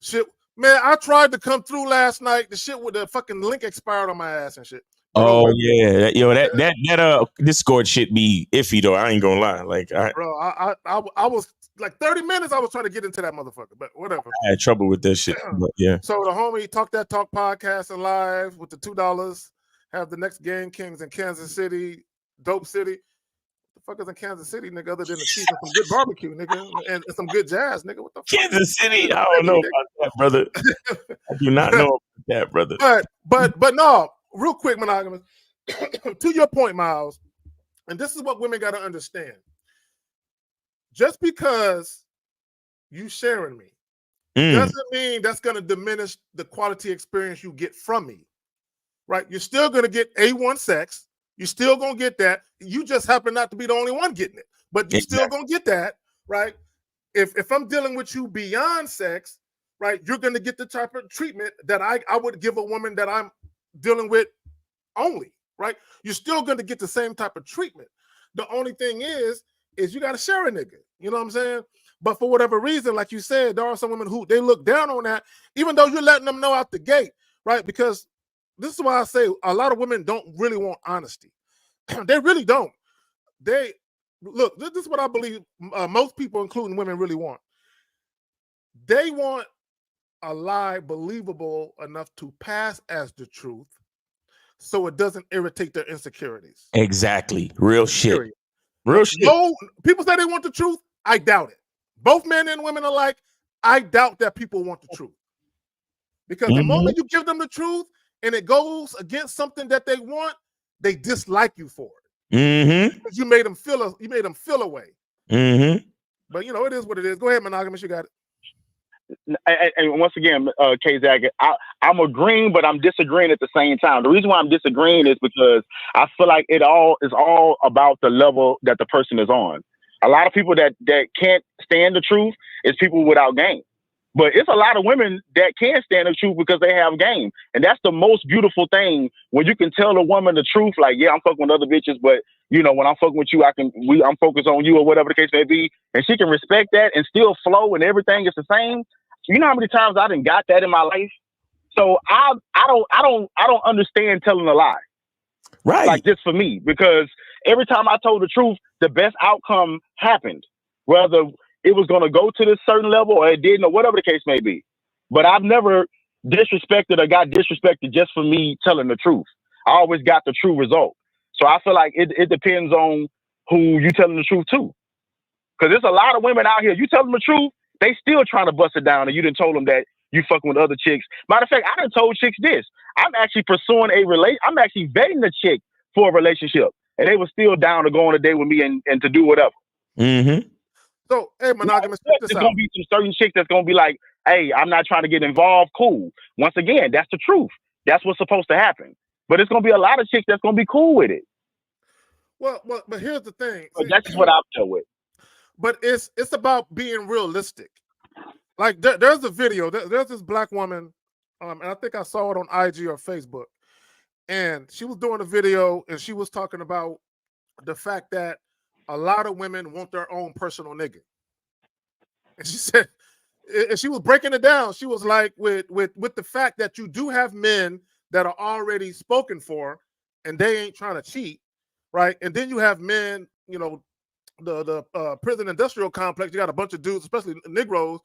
Shit, man, I tried to come through last night. The shit with the fucking link expired on my ass and shit. But oh yeah, that Discord shit be iffy though. I ain't gonna lie. Like, bro, I was like 30 minutes. I was trying to get into that motherfucker, but whatever. I had trouble with that shit. But yeah. So the homie Talk That Talk podcast and live with the $2. Have the next game Kings in Kansas City, Dope City. The fuck is in Kansas City, nigga? Other than the Chiefs and some good barbecue, nigga, and some good jazz, nigga. What the fuck? Kansas City? I don't know about that, brother. I do not know about that, brother. But no, real quick, Monogamous. To your point, Miles, and this is what women got to understand. Just because you sharing me doesn't mean that's going to diminish the quality experience you get from me. Right? You're still going to get A1 sex. You're still going to get that. You just happen not to be the only one getting it. But you're still going to get that, right? If I'm dealing with you beyond sex, right, you're going to get the type of treatment that I would give a woman that I'm dealing with only, right? You're still going to get the same type of treatment. The only thing is you got to share a nigga. You know what I'm saying? But for whatever reason, like you said, there are some women who they look down on that, even though you're letting them know out the gate, right? Because this is why I say a lot of women don't really want honesty. They really don't. This is what I believe most people, including women, really want. They want a lie believable enough to pass as the truth so it doesn't irritate their insecurities. Exactly. Real shit. Period. Real shit. No, people say they want the truth. I doubt it. Both men and women alike, I doubt that people want the truth. Because the moment you give them the truth, and it goes against something that they want, they dislike you for it. Because you made them feel a way. But you know, it is what it is. Go ahead, Monogamous, you got it. And once again, K-Zag, I'm agreeing, but I'm disagreeing at the same time. The reason why I'm disagreeing is because I feel like it all is all about the level that the person is on. A lot of people that can't stand the truth is people without game. But it's a lot of women that can stand the truth because they have game. And that's the most beautiful thing when you can tell a woman the truth. Like, yeah, I'm fucking with other bitches, but you know, when I'm fucking with you, I'm focused on you or whatever the case may be. And she can respect that and still flow and everything is the same. You know how many times I done got that in my life? So I don't understand telling a lie. Right. Like just for me, because every time I told the truth, the best outcome happened. Whether it was going to go to this certain level or it didn't or whatever the case may be. But I've never disrespected or got disrespected just for me telling the truth. I always got the true result. So I feel like it depends on who you telling the truth to. Because there's a lot of women out here, you tell them the truth, they still trying to bust it down and you done told them that you fucking with other chicks. Matter of fact, I done told chicks this. I'm actually pursuing I'm actually vetting the chick for a relationship. And they were still down to go on a date with me and to do whatever. So, hey, Monogamous, there's going to be some certain chicks that's going to be like, hey, I'm not trying to get involved. Cool. Once again, that's the truth. That's what's supposed to happen. But it's going to be a lot of chicks that's going to be cool with it. Well, but here's the thing. So that's just what I've dealt with. But it's about being realistic. Like there's a video. There's this black woman, and I think I saw it on IG or Facebook. And she was doing a video, and she was talking about the fact that a lot of women want their own personal nigga. And she said, and she was breaking it down. She was like, with the fact that you do have men that are already spoken for, and they ain't trying to cheat, right? And then you have men, you know, the prison industrial complex. You got a bunch of dudes, especially Negroes,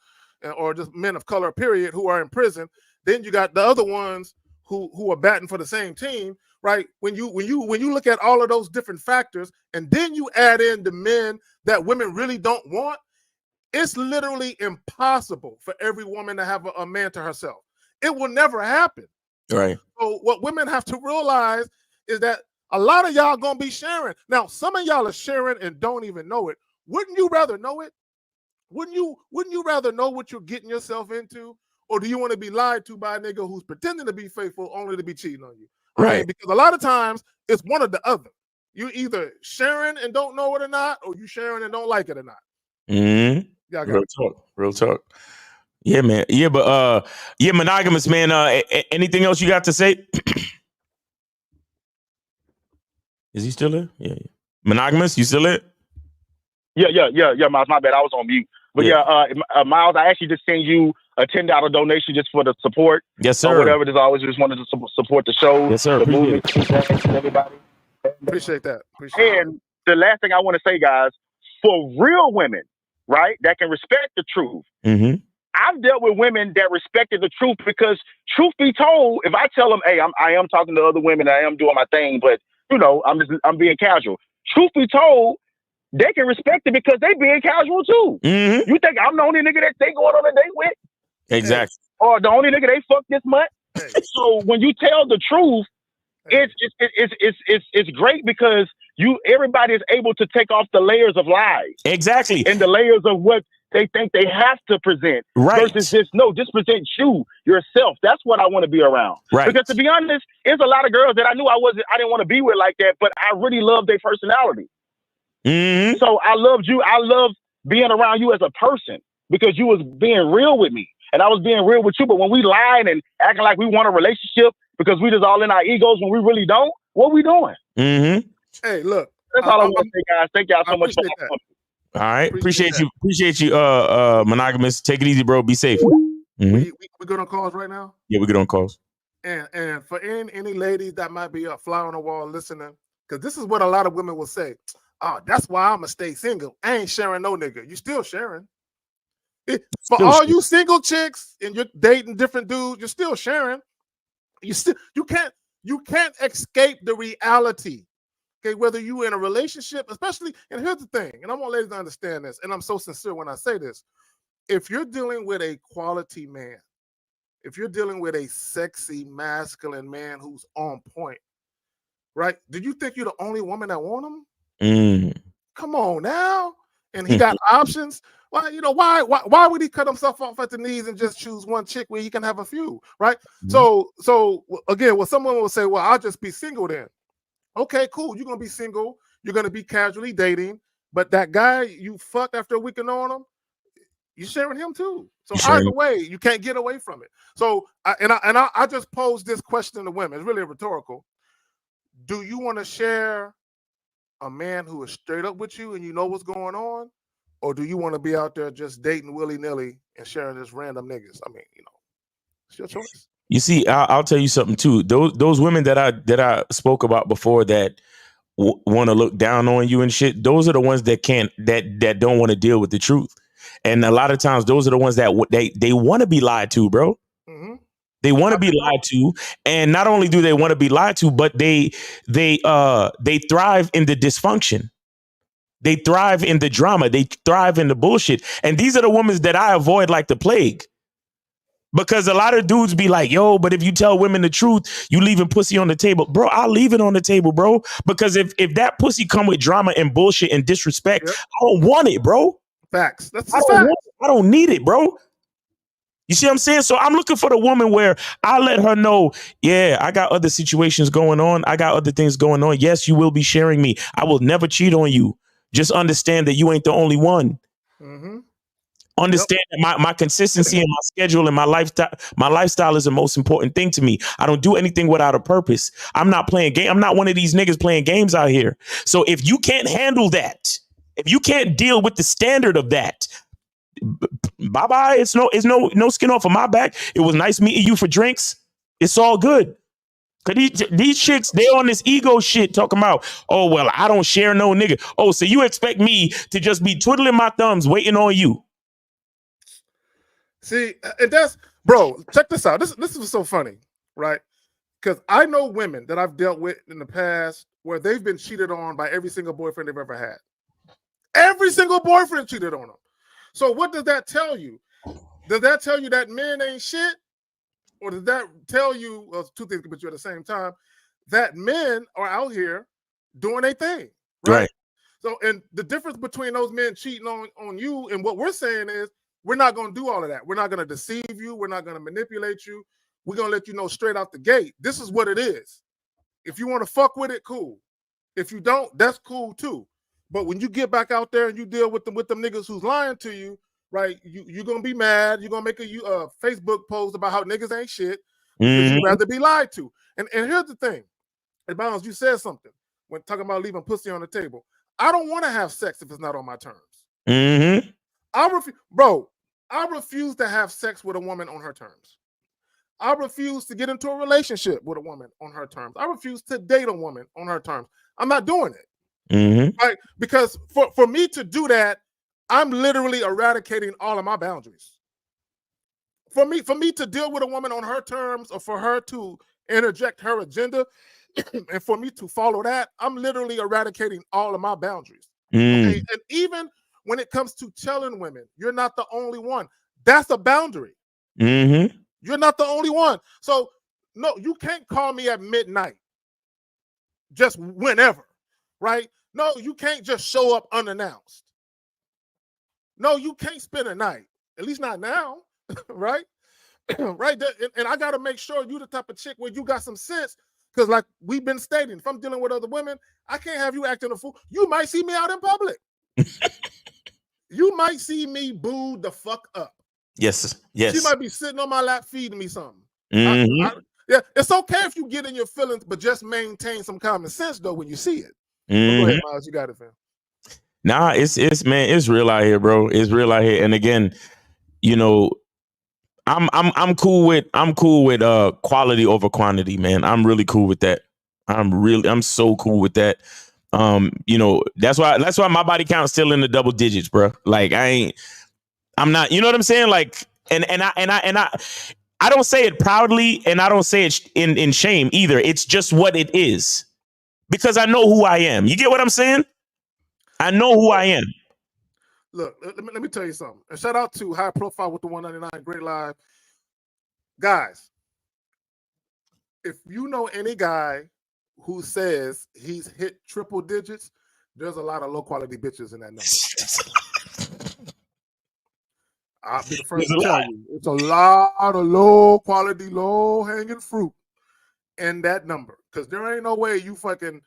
or just men of color, period, who are in prison. Then you got the other ones who are batting for the same team, right? When you look at all of those different factors, and then you add in the men that women really don't want, It's literally impossible for every woman to have a man to herself. It will never happen. Right. So what women have to realize is that a lot of y'all gonna be sharing. Now, some of y'all are sharing and don't even know it. Wouldn't you rather know it? Wouldn't you rather know what you're getting yourself into? Or do you want to be lied to by a nigga who's pretending to be faithful only to be cheating on you? Right. Because a lot of times it's one or the other. You either sharing and don't know it or not, or you sharing and don't like it or not. Mm-hmm. Y'all got Real it. talk. Real talk. Yeah, man. Yeah, but yeah, Monogamous, man. Anything else you got to say? Is he still there? Yeah. Monogamous, you still there? Yeah, Miles, my bad. I was on mute. But Miles, I actually just send you a $10 donation just for the support. Yes, sir. Or whatever. Just always just wanted to support the show. Yes, sir. The Appreciate movement. it. Thanks, everybody. Appreciate that. Appreciate it. And the last thing I want to say, guys, for real women, right, that can respect the truth. Mm-hmm. I've dealt with women that respected the truth because, truth be told, if I tell them, hey, I am talking to other women, I am doing my thing, but you know, I'm being casual. Truth be told, they can respect it because they being casual too. Mm-hmm. You think I'm the only nigga that they going on a date with? Exactly. Or the only nigga they fucked this month? Hey. So when you tell the truth, it's great because everybody is able to take off the layers of lies. Exactly. And the layers of what they think they have to present. Right. Versus just present yourself. That's what I want to be around. Right. Because to be honest, there's a lot of girls that I knew I didn't want to be with like that, but I really love their personality. Mm-hmm. So I loved you. I love being around you as a person because you was being real with me. And I was being real with you. But when we lying and acting like we want a relationship because we just all in our egos when we really don't, what we doing? Mm-hmm. Hey, look. That's all I want to say, guys. Thank y'all so much for that. All right. Appreciate you, Monogamous. Take it easy, bro. Be safe. Mm-hmm. We good on calls right now? Yeah, we're good on calls. And for any ladies that might be a fly on the wall listening, because this is what a lot of women will say. Oh, that's why I'm going to stay single. I ain't sharing no nigga. You still sharing. You single chicks and you're dating different dudes, you're still sharing. You can't escape the reality. Okay, whether you in a relationship, especially, and here's the thing, and I want ladies to understand this, and I'm so sincere when I say this. If you're dealing with a quality man, if you're dealing with a sexy, masculine man who's on point, right? Do you think you're the only woman that want him? Come on now. And he got options. Why would he cut himself off at the knees and just choose one chick where he can have a few, right? Mm-hmm. So again, someone will say, well, I'll just be single then. Okay, cool. You're going to be single. You're going to be casually dating. But that guy you fucked after a weekend on him, you're sharing him too. So either way, you can't get away from it. So, I just posed this question to women. It's really rhetorical. Do you want to share a man who is straight up with you and you know what's going on? Or do you want to be out there just dating willy-nilly and sharing this random niggas? I mean, it's your choice. You see, I'll tell you something too. Those women that I spoke about before that want to look down on you and shit. Those are the ones that don't want to deal with the truth. And a lot of times, those are the ones that they want to be lied to, bro. Mm-hmm. They want to be lied to, and not only do they want to be lied to, but they thrive in the dysfunction. They thrive in the drama. They thrive in the bullshit. And these are the women that I avoid like the plague. Because a lot of dudes be like, yo, but if you tell women the truth, you leaving pussy on the table. Bro, I'll leave it on the table, bro. Because if that pussy come with drama and bullshit and disrespect, I don't want it, bro. Facts. That's I don't need it, bro. You see what I'm saying? So I'm looking for the woman where I let her know, yeah, I got other situations going on. I got other things going on. Yes, you will be sharing me. I will never cheat on you. Just understand that you ain't the only one. Mm-hmm. Understand that my consistency and my schedule and my lifestyle is the most important thing to me. I don't do anything without a purpose. I'm not playing game. I'm not one of these niggas playing games out here. So if you can't handle that, if you can't deal with the standard of that, bye-bye. It's no skin off of my back. It was nice meeting you for drinks. It's all good. Cause these chicks, they on this ego shit talking about, oh, well, I don't share no nigga. Oh, so you expect me to just be twiddling my thumbs waiting on you? See, and that's, bro, check this out. This is so funny, right? Because I know women that I've dealt with in the past where they've been cheated on by every single boyfriend they've ever had. Every single boyfriend cheated on them. So what does that tell you? Does that tell you that men ain't shit? Or does that tell you, well, two things can put you at the same time, that men are out here doing their thing, right? So, and the difference between those men cheating on you and what we're saying is, we're not going to do all of that. We're not going to deceive you. We're not going to manipulate you. We're going to let you know straight out the gate. This is what it is. If you want to fuck with it, cool. If you don't, that's cool too. But when you get back out there and you deal with them niggas who's lying to you, right? You're gonna be mad. You're gonna make a Facebook post about how niggas ain't shit because you'd rather be lied to. And here's the thing, and Bounds, you said something when talking about leaving pussy on the table. I don't want to have sex if it's not on my terms. I refuse to have sex with a woman on her terms. I refuse to get into a relationship with a woman on her terms. I refuse to date a woman on her terms. I'm not doing it. Right? Because for me to do that, I'm literally eradicating all of my boundaries. For me to deal with a woman on her terms, or for her to interject her agenda, and for me to follow that, I'm literally eradicating all of my boundaries. Okay? And even when it comes to telling women, you're not the only one, that's a boundary. You're not the only one. So, no, you can't call me at midnight just whenever, right? No, you can't just show up unannounced. No, you can't spend a night, at least not now, right? Right? And I got to make sure you the type of chick where you got some sense, because like we've been stating, if I'm dealing with other women, I can't have you acting a fool. You might see me out in public. You might see me booed the fuck up. Yes. She might be sitting on my lap feeding me something. Yeah, it's okay if you get in your feelings, but just maintain some common sense though when you see it. Go ahead, Miles, you got it, fam. Nah, it's real out here, bro. It's real out here. And again, you know, I'm cool with quality over quantity, man. I'm really cool with that. I'm so cool with that. You know, that's why my body count's still in the double digits, bro. Like I'm not, you know what I'm saying? Like, and I don't say it proudly, and I don't say it in shame either. It's just what it is, because I know who I am. You get what I'm saying? I know who I am. Look, let me tell you something. And shout out to High Profile with the 199 Great Live. Guys, if you know any guy who says he's hit triple digits, there's a lot of low quality bitches in that number. I'll be the first to tell you. It's a lot of low quality, low hanging fruit in that number. Because there ain't no way you fucking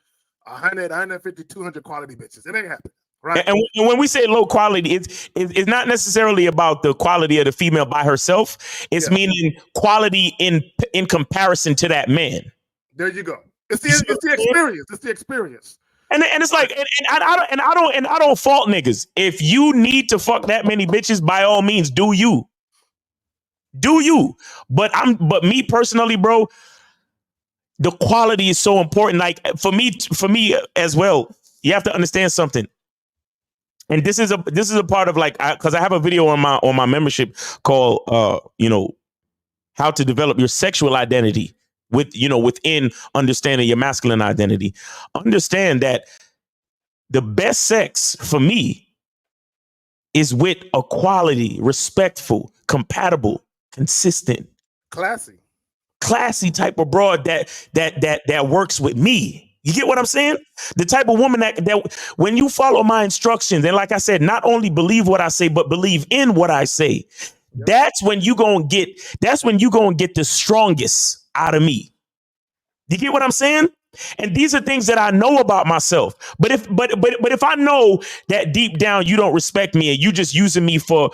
100, 150, 200 quality bitches. It ain't happening. Right. And when we say low quality, it's not necessarily about the quality of the female by herself. It's meaning quality in comparison to that man. There you go. It's the experience. It's the experience. And it's like, and I don't fault niggas. If you need to fuck that many bitches, by all means, do you. But me personally, bro, the quality is so important. Like for me as well. You have to understand something. And this is a part of like, because I have a video on my membership called how to develop your sexual identity within understanding your masculine identity. Understand that the best sex for me is with a quality, respectful, compatible, consistent, classy type of broad that works with me. You get what I'm saying? The type of woman that when you follow my instructions, and like I said, not only believe what I say, but believe in what I say. Yep. That's when you gonna get the strongest out of me. You get what I'm saying? And these are things that I know about myself. But if I know that deep down you don't respect me and you just using me for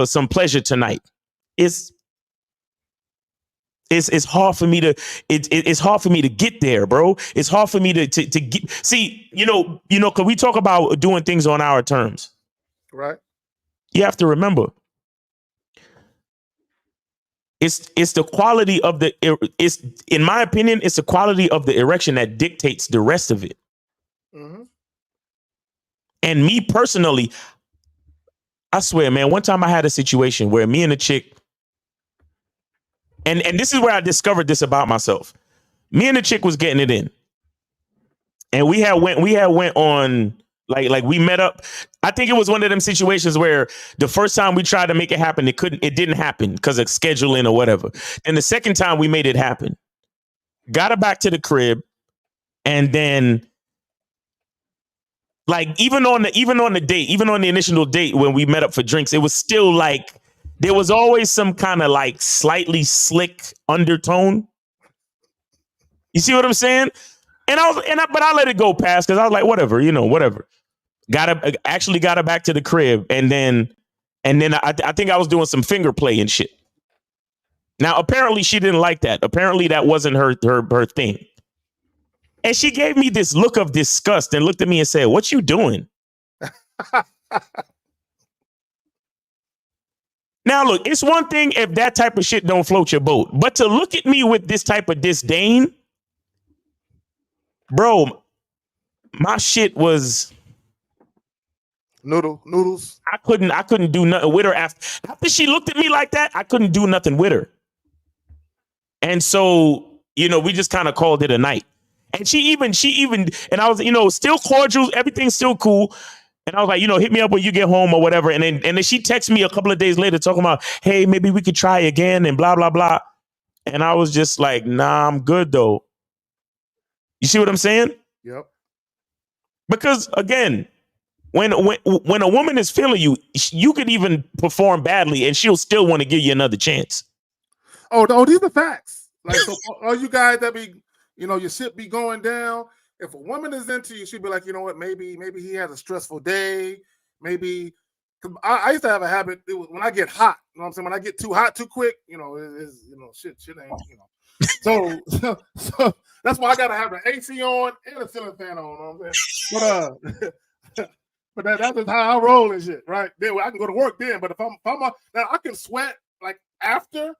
some pleasure tonight, it's hard for me to it's hard for me to get there, bro. It's hard for me to get. See, because we talk about doing things on our terms, right? You have to remember, it's the quality of in my opinion, it's the quality of the erection that dictates the rest of it. Mm-hmm. And me personally, I swear, man, one time I had a situation where me and a chick. And this is where I discovered this about myself. Me and the chick was getting it in. And we had went on Like we met up. I think it was one of them situations where the first time we tried to make it happen, it didn't happen because of scheduling or whatever. And the second time we made it happen. Got her back to the crib, and then like even on the initial date when we met up for drinks, it was still like there was always some kind of like slightly slick undertone. You see what I'm saying? But I let it go past because I was like, whatever, whatever. Got her back to the crib, and then I think I was doing some finger play and shit. Now apparently she didn't like that. Apparently that wasn't her thing. And she gave me this look of disgust and looked at me and said, "What you doing?" Now look, it's one thing if that type of shit don't float your boat, but to look at me with this type of disdain, bro, my shit was noodles. I couldn't do nothing with her after she looked at me like that. I couldn't do nothing with her. And so, we just kind of called it a night. And she even, and I was, still cordial, everything's still cool. And I was like, hit me up when you get home or whatever. And then she texted me a couple of days later talking about, hey, maybe we could try again and blah, blah, blah. And I was just like, nah, I'm good though. You see what I'm saying? Yep. Because again, when a woman is feeling you, you could even perform badly and she'll still want to give you another chance. Oh, these are facts. Like, so all you guys that be, your shit be going down. If a woman is into you, she'd be like, you know what, maybe he has a stressful day. Maybe, cause I used to have a habit. When I get hot, you know what I'm saying? When I get too hot too quick, shit ain't, So that's why I gotta have an AC on and a ceiling fan on. You know what I'm saying? But that's just how I roll and shit, right? Then I can go to work then. But if I'm now I can sweat like after.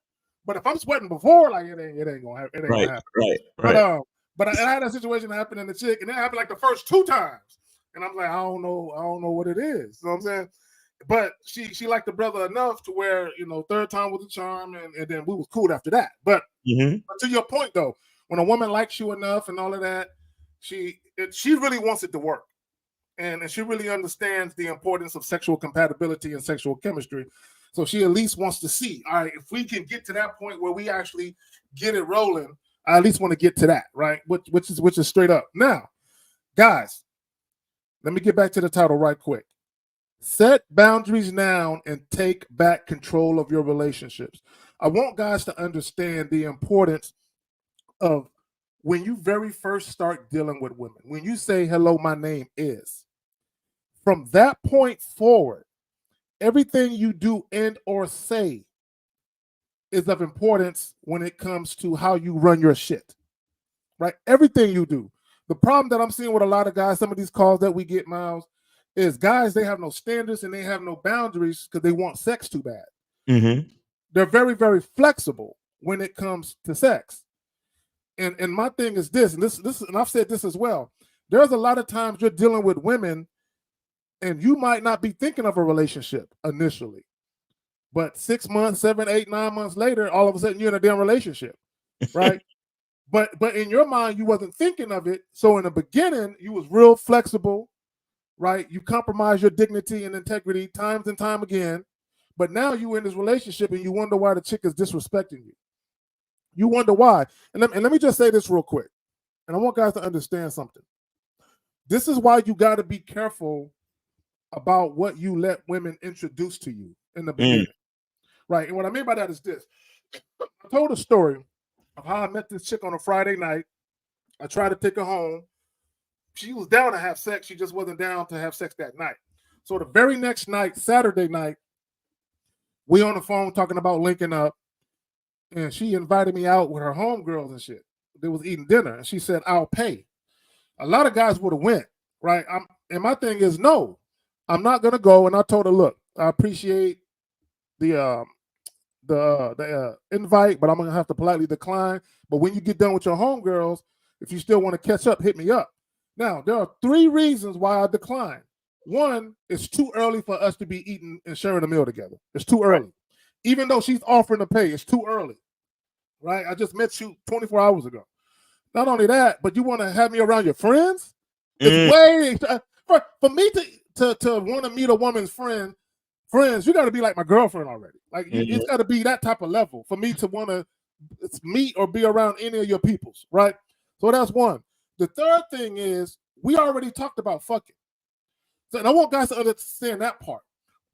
But if I'm sweating before, like it ain't gonna happen. Right. But I had a situation happen in the chick, and it happened like the first 2 times, and I'm like, I don't know what it is. You know what I'm saying? But she liked the brother enough to where third time was a charm, and then we was cool after that. But, but to your point though, when a woman likes you enough and all of that, she really wants it to work, and she really understands the importance of sexual compatibility and sexual chemistry. So she at least wants to see, all right, if we can get to that point where we actually get it rolling, I at least want to get to that, right? Which is straight up. Now, guys, let me get back to the title right quick. Set boundaries now and take back control of your relationships. I want guys to understand the importance of when you very first start dealing with women. When you say, hello, my name is. From that point forward, everything you do and or say is of importance when it comes to how you run your shit, right? Everything you do. The problem that I'm seeing with a lot of guys, some of these calls that we get, Miles, is guys, they have no standards and they have no boundaries because they want sex too bad. Mm-hmm. They're very, very flexible when it comes to sex. And my thing is this, and I've said this as well. There's a lot of times you're dealing with women and you might not be thinking of a relationship initially, but 6 months, 7, 8, 9 months later, all of a sudden you're in a damn relationship, right? but in your mind, you wasn't thinking of it. So in the beginning, you was real flexible, right? You compromise your dignity and integrity times and time again. But now you in this relationship and you wonder why the chick is disrespecting you. You wonder why. And let me just say this real quick. And I want guys to understand something. This is why you got to be careful about what you let women introduce to you in the beginning. Right. And what I mean by that is this. I told a story of how I met this chick on a Friday night. I tried to take her home. She was down to have sex. She just wasn't down to have sex that night. So the very next night, Saturday night, we on the phone talking about linking up. And she invited me out with her homegirls and shit. They was eating dinner. And she said, I'll pay. A lot of guys would have went, right? And my thing is, no, I'm not going to go. And I told her, look, I appreciate the invite, but I'm going to have to politely decline. But when you get done with your homegirls, if you still want to catch up, hit me up. Now, there are 3 reasons why I decline. One, it's too early for us to be eating and sharing a meal together. It's too early. Even though she's offering to pay, it's too early, right? I just met you 24 hours ago. Not only that, but you want to have me around your friends? It's way, for me to want to meet a woman's friends, you got to be like my girlfriend already. Like it's got to be that type of level for me to want to meet or be around any of your peoples, right? So that's one. The third thing is we already talked about fucking. So, and I want guys to understand that part.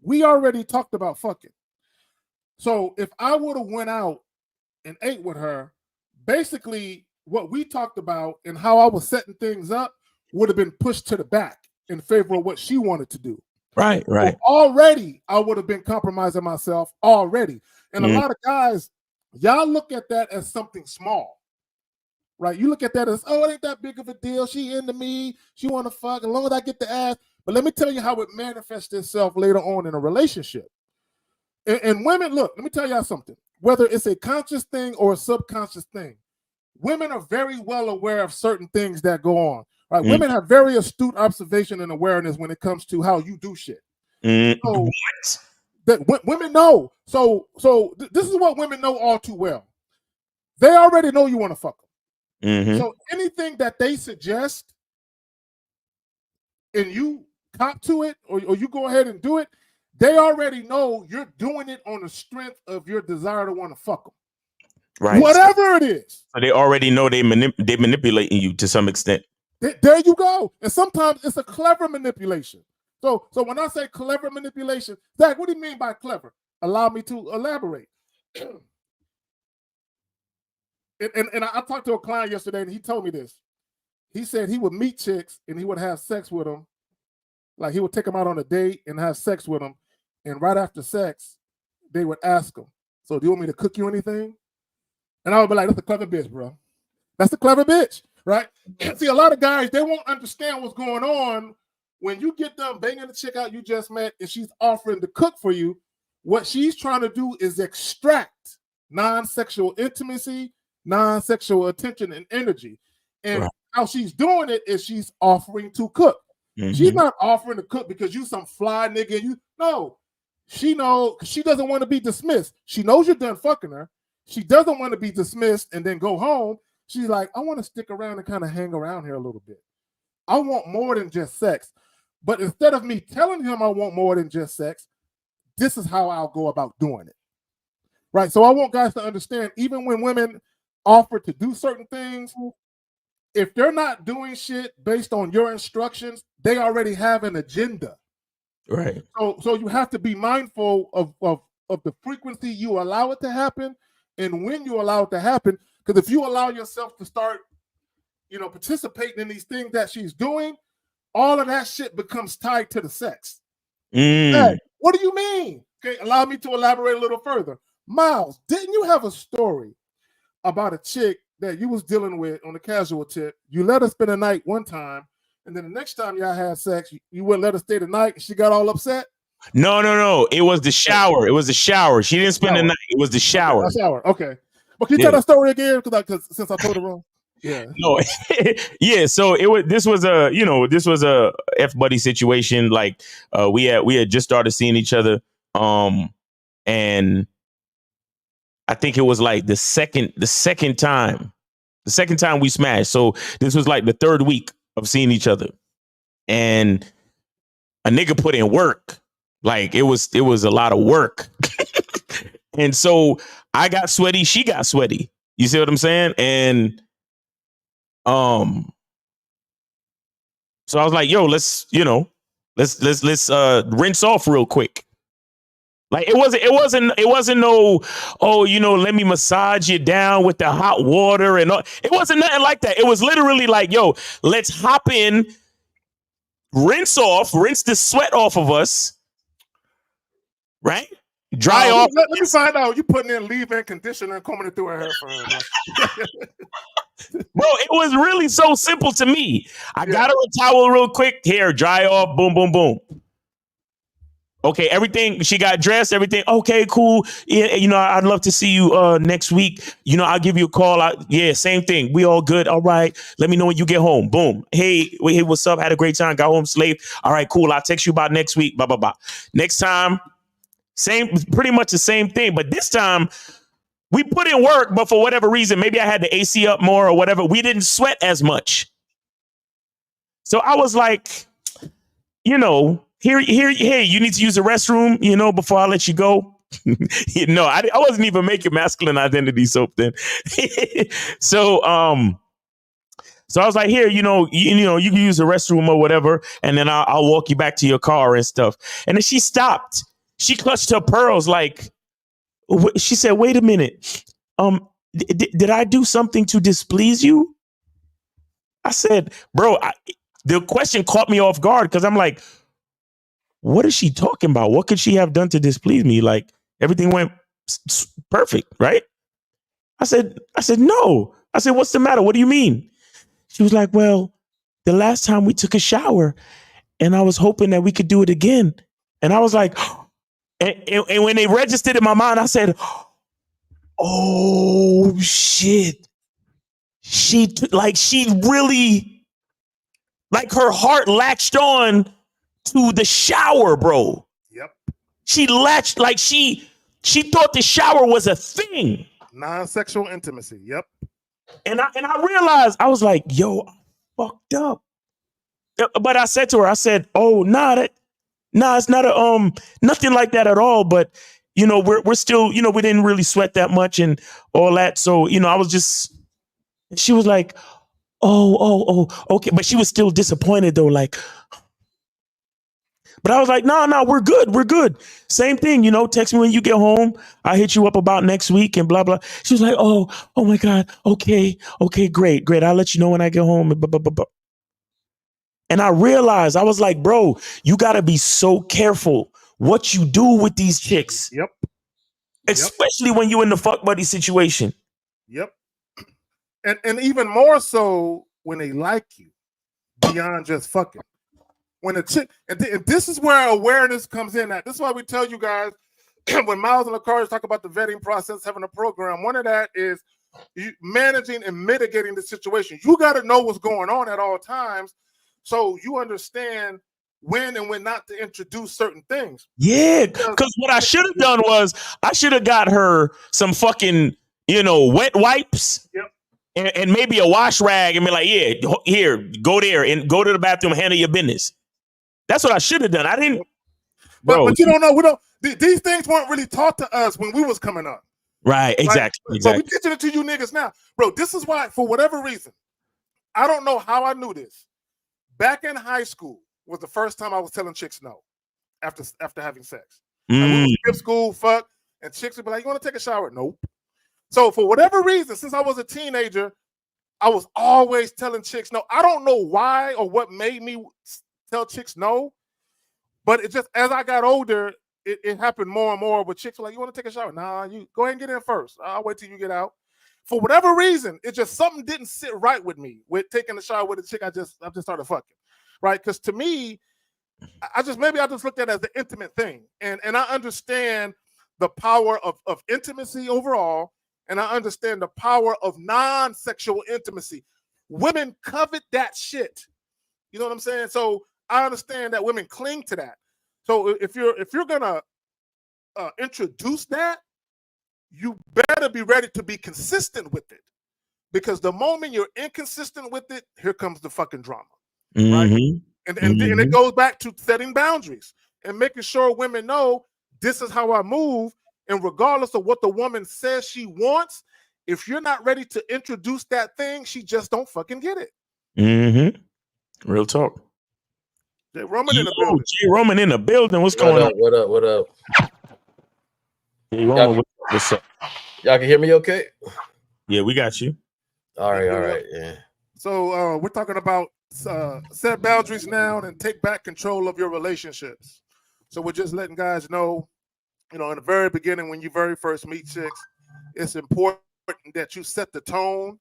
We already talked about fucking. So if I would have went out and ate with her, basically what we talked about and how I was setting things up would have been pushed to the back in favor of what she wanted to do. Right. So already I would have been compromising myself already. And a lot of guys, y'all look at that as something small, right? You look at that as, oh, it ain't that big of a deal. She into me. She want to fuck as long as I get the ass. But let me tell you how it manifests itself later on in a relationship. And women, look, let me tell y'all something. Whether it's a conscious thing or a subconscious thing, women are very well aware of certain things that go on. Right? Women have very astute observation and awareness when it comes to how you do shit. So that women know. So this is what women know all too well. They already know you want to fuck them. So anything that they suggest and you cop to it or you go ahead and do it, they already know you're doing it on the strength of your desire to want to fuck them. Right. Whatever it is. So they already know they manipulating you to some extent. There you go. And sometimes it's a clever manipulation. So when I say clever manipulation, Zach, what do you mean by clever? Allow me to elaborate. And I talked to a client yesterday and he told me this. He said he would meet chicks and he would have sex with them. Like he would take them out on a date and have sex with them. And right after sex, they would ask him, so do you want me to cook you anything? And I would be like, that's a clever bitch, bro. That's a clever bitch, right? See, a lot of guys, they won't understand what's going on when you get done banging the chick out you just met and she's offering to cook for you. What she's trying to do is extract non-sexual intimacy, non-sexual attention and energy. And how she's doing it is she's offering to cook. She's not offering to cook because you some fly nigga. She knows she doesn't want to be dismissed. She knows you're done fucking her. She doesn't want to be dismissed and then go home. She's like, I want to stick around and kind of hang around here a little bit. I want more than just sex. But instead of me telling him I want more than just sex, this is how I'll go about doing it. Right? So I want guys to understand, even when women offer to do certain things, if they're not doing shit based on your instructions, they already have an agenda. Right. So you have to be mindful of the frequency you allow it to happen and when you allow it to happen. Because if you allow yourself to start, participating in these things that she's doing, all of that shit becomes tied to the sex. Hey, what do you mean? Okay, allow me to elaborate a little further. Miles, didn't you have a story about a chick that you was dealing with on the casual tip? You let her spend a night one time, and then the next time y'all had sex, you wouldn't let her stay the night, and she got all upset? No. It was the shower. It was the shower. She didn't spend the night. It was the shower. Okay, shower. Okay. But can you tell that story again? Because since I told it wrong. Yeah. No. Yeah. So this was a F buddy situation. Like we had just started seeing each other. And I think it was like the second time we smashed. So this was like the third week of seeing each other, and a nigga put in work. Like it was a lot of work. And so I got sweaty. She got sweaty. You see what I'm saying? And so I was like, yo, let's rinse off real quick. Like it wasn't no, let me massage you down with the hot water and all. It wasn't nothing like that. It was literally like, yo, let's hop in, rinse the sweat off of us, right? Dry off. Let me find out. You putting in leave-in conditioner and combing it through her hair for her. Bro, it was really so simple to me. I got her a towel real quick. Here, dry off. Boom, boom, boom. Okay, everything. She got dressed. Everything. Okay, cool. Yeah, I'd love to see you next week. I'll give you a call. Same thing. We all good. All right. Let me know when you get home. Boom. Hey, what's up? Had a great time. Got home safe. All right, cool. I'll text you about next week. Blah blah blah. Next time, pretty much the same thing. But this time, we put in work. But for whatever reason, maybe I had the AC up more or whatever. We didn't sweat as much. So I was like, you know, here, hey, you need to use the restroom, you know, before I let you go. No, I wasn't even making masculine identity soap then. So, so I was like, here, you know, you can use the restroom or whatever, and then I'll walk you back to your car and stuff. And then she stopped. She clutched her pearls like, she said, wait a minute. Did I do something to displease you? I said, bro, the question caught me off guard because I'm like, what is she talking about? What could she have done to displease me? Like everything went perfect, right? I said, no. I said, what's the matter? What do you mean? She was like, well, the last time we took a shower and I was hoping that we could do it again. And I was like, and when they registered in my mind, I said, oh shit. She really, like her heart latched on to the shower, bro. Yep. She latched, like she thought the shower was a thing. Non-sexual intimacy. Yep. And I realized, I was like, yo, I fucked up. But I said to her, I said, oh, it's not nothing like that at all. But, you know, we're still, you know, we didn't really sweat that much and all that. So, you know, I was just, she was like, oh, okay. But she was still disappointed though. Like, but I was like, no, we're good. Same thing, you know, text me when you get home. I hit you up about next week and blah, blah. She was like, oh my God. Okay, great. I'll let you know when I get home. Blah, blah, blah, blah. And I realized, I was like, bro, you got to be so careful what you do with these chicks. Yep. Especially when you're in the fuck buddy situation. Yep. And even more so when they like you beyond just fucking. When a chick, and this is where awareness comes in at. This is why we tell you guys when Miles and LaCarge talk about the vetting process, having a program, one of that is managing and mitigating the situation. You got to know what's going on at all times so you understand when and when not to introduce certain things. Yeah, because what I should have done was I should have got her some fucking, you know, wet wipes. Yep. And maybe a wash rag and be like, yeah, here, go there and go to the bathroom, handle your business. That's what I should have done. I didn't. Bro, but you don't know. We don't. These things weren't really taught to us when we was coming up. Right. Exactly. Right? Exactly. But we teaching it to you niggas now, bro. This is why, for whatever reason, I don't know how I knew this. Back in high school was the first time I was telling chicks no after having sex. Like we would skip school, fuck, and chicks would be like, "You want to take a shower?" Nope. So for whatever reason, since I was a teenager, I was always telling chicks no. I don't know why or what made me tell chicks no, but it just, as I got older, it happened more and more. But chicks were like, "You want to take a shower?" Nah, you go ahead and get in first. I'll wait till you get out. For whatever reason, it just, something didn't sit right with me with taking a shower with a chick I just started fucking, right? Because to me, I just looked at it as the intimate thing, and I understand the power of intimacy overall, and I understand the power of non-sexual intimacy. Women covet that shit. You know what I'm saying? So I understand that women cling to that. So if you're gonna introduce that, you better be ready to be consistent with it, because the moment you're inconsistent with it, here comes the fucking drama, right? And it goes back to setting boundaries and making sure women know this is how I move, and regardless of what the woman says she wants, if you're not ready to introduce that thing, she just don't fucking get it. Real talk. Jay Roman in the building. Jay Roman in the building. What's going on? What up? Jay Roman, what's up? Y'all can hear me okay? Yeah, we got you. All right. Yeah. So we're talking about set boundaries now and take back control of your relationships. So we're just letting guys know, you know, in the very beginning, when you very first meet chicks, it's important that you set the tone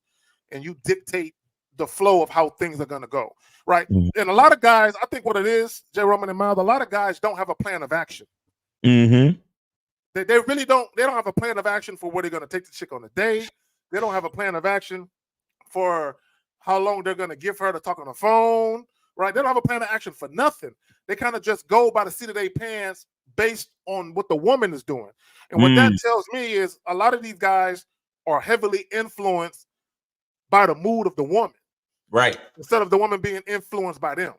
and you dictate the flow of how things are going to go, right? And a lot of guys, I think what it is, Jay Roman and Miles, a lot of guys don't have a plan of action. They really don't. They don't have a plan of action for where they're going to take the chick on a date. They don't have a plan of action for how long they're going to give her to talk on the phone, right? They don't have a plan of action for nothing. They kind of just go by the seat of their pants based on what the woman is doing. And what that tells me is a lot of these guys are heavily influenced by the mood of the woman. Right. Instead of the woman being influenced by them.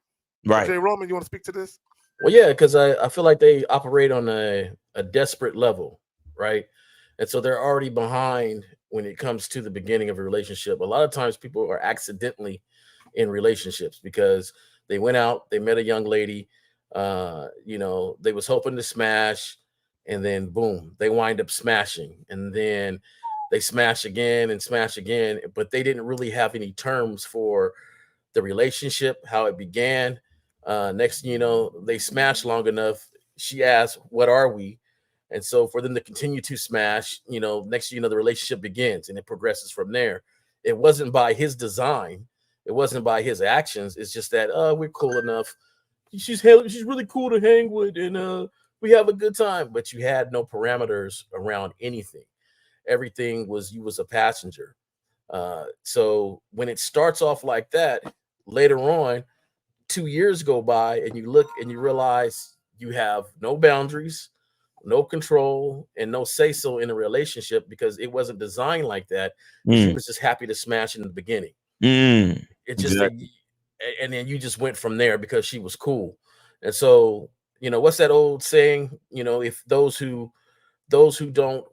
Right. Jay Roman, you want to speak to this? Well, yeah, because I feel like they operate on a desperate level, right? And so they're already behind when it comes to the beginning of a relationship. A lot of times people are accidentally in relationships because they went out, they met a young lady, they was hoping to smash, and then boom, they wind up smashing. And then they smash again, but they didn't really have any terms for the relationship, how it began. Next thing you know, they smashed long enough. She asked, "What are we?" And so for them to continue to smash, next thing you know, the relationship begins and it progresses from there. It wasn't by his design. It wasn't by his actions. It's just that we're cool enough. She's really cool to hang with, and we have a good time. But you had no parameters around anything. Everything was you was a passenger. So when it starts off like that, later on, 2 years go by and you look and you realize you have no boundaries, no control, and no say so in a relationship because it wasn't designed like that. She was just happy to smash in the beginning. It's just that, and then you just went from there because she was cool. And so, what's that old saying? If those who don't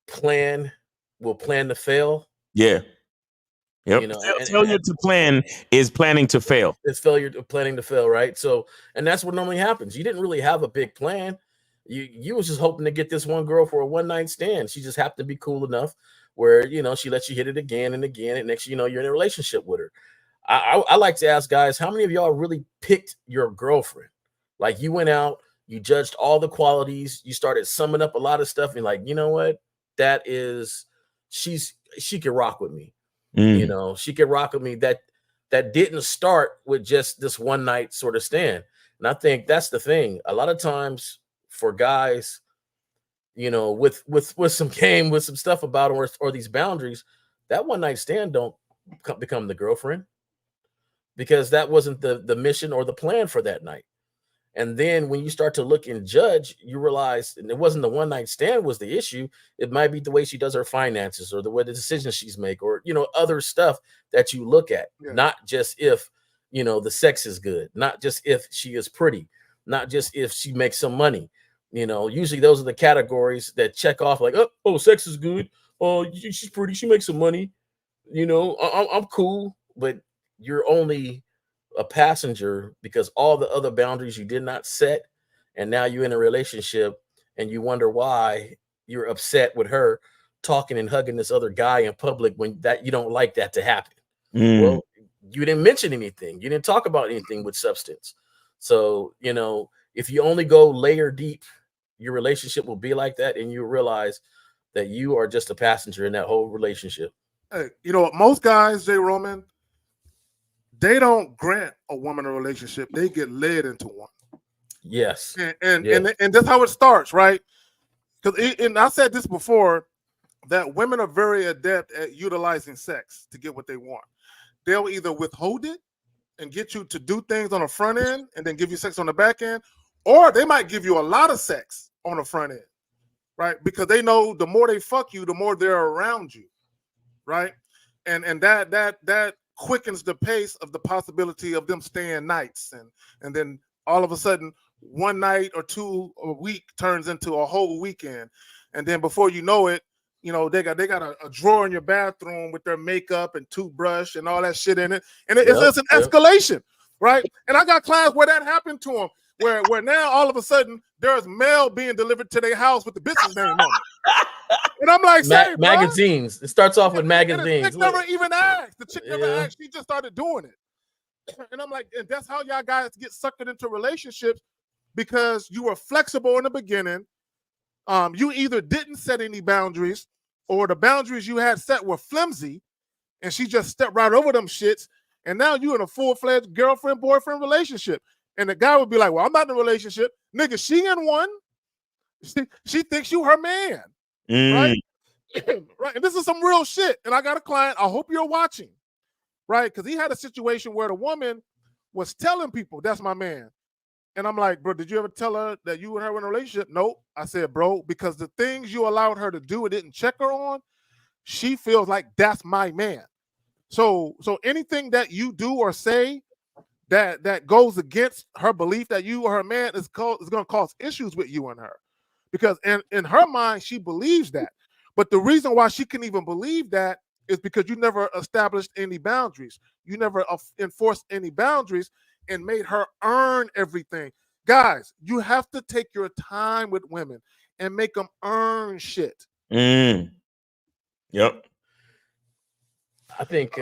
plan will plan to fail. Yeah. Yep. Failure to plan is planning to fail. It's failure to planning to fail, right? So, and that's what normally happens. You didn't really have a big plan. You was just hoping to get this one girl for a one night stand. She just happened to be cool enough where she lets you hit it again and again, and next you're in a relationship with her. I like to ask guys, how many of y'all really picked your girlfriend? Like you went out, you judged all the qualities, you started summing up a lot of stuff, and like, you know what? She could rock with me. She could rock with me. That didn't start with just this one night sort of stand. And I think that's the thing. A lot of times for guys, with some game, with some stuff about them or these boundaries, that one night stand don't become the girlfriend because that wasn't the mission or the plan for that night. And then when you start to look and judge, you realize it wasn't the one night stand was the issue. It might be the way she does her finances or the way the decisions she's make or, other stuff that you look at, not just if, the sex is good, not just if she is pretty, not just if she makes some money. Usually those are the categories that check off like, oh, sex is good. Oh, she's pretty. She makes some money. I'm cool, but you're only a passenger because all the other boundaries you did not set, and now you're in a relationship and you wonder why you're upset with her talking and hugging this other guy in public when that you don't like that to happen. Well, you didn't mention anything, you didn't talk about anything with substance. So if you only go layer deep, your relationship will be like that, and you realize that you are just a passenger in that whole relationship. Hey, most guys, Jay Roman, they don't grant a woman a relationship. They get led into one. Yes. And that's how it starts, right? And I said this before, that women are very adept at utilizing sex to get what they want. They'll either withhold it and get you to do things on the front end and then give you sex on the back end, or they might give you a lot of sex on the front end, right? Because they know the more they fuck you, the more they're around you, right? And that quickens the pace of the possibility of them staying nights, and then all of a sudden one night or two a week turns into a whole weekend, and then before you know it, they got a drawer in your bathroom with their makeup and toothbrush and all that shit in it, and it's an escalation, right? And I got clients where that happened to them, where now all of a sudden there's mail being delivered to their house with the bitch's name on it. And I'm like, magazines. It starts off with magazines. The chick never even asked. The chick never asked. She just started doing it. And I'm like, and that's how y'all guys get sucked into relationships, because you were flexible in the beginning. You either didn't set any boundaries, or the boundaries you had set were flimsy, and she just stepped right over them shits. And now you're in a full-fledged girlfriend-boyfriend relationship. And the guy would be like, well, I'm not in a relationship. Nigga, she in one. She thinks you her man. Right? Right. And this is some real shit. And I got a client, I hope you're watching, right? Because he had a situation where the woman was telling people, that's my man. And I'm like, bro, did you ever tell her that you and her were in a relationship? Nope. I said, bro, because the things you allowed her to do and didn't check her on, she feels like that's my man. So anything that you do or say that goes against her belief that you or her man is going to cause issues with you and her, because in her mind she believes that. But the reason why she can even believe that is because you never established any boundaries. You never enforced any boundaries and made her earn everything. Guys, you have to take your time with women and make them earn shit. Yep. I think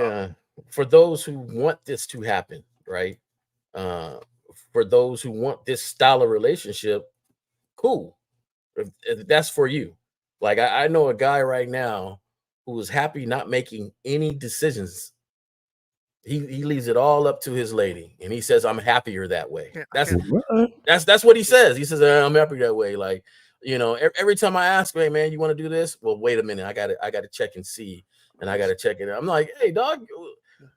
for those who want this to happen, right? For those who want this style of relationship, cool. If that's for you. Like I know a guy right now who is happy not making any decisions. He leaves it all up to his lady, and he says, "I'm happier that way." That's what he says. He says, "I'm happy that way." Like, you know, every time I ask, "Hey man, you want to do this?" Well, wait a minute, I got to check and see, and I got to check it. I'm like, "Hey dog,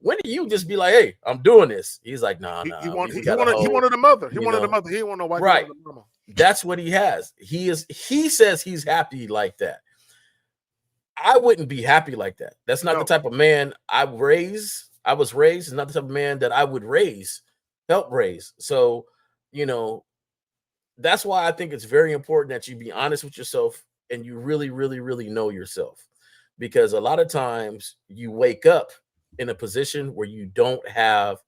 when do you just be like, hey, I'm doing this?" He's like, "Nah, He wanted a mother. He wanted a mother. He didn't want no wife. Right. He wanted a mama. That's what he has. He says he's happy like that. I wouldn't be happy like that. That's not the type of man I was raised. It's not the type of man that I would help raise. So, you know, that's why I think it's very important that you be honest with yourself and you really, really, really know yourself. Because a lot of times you wake up in a position where you don't have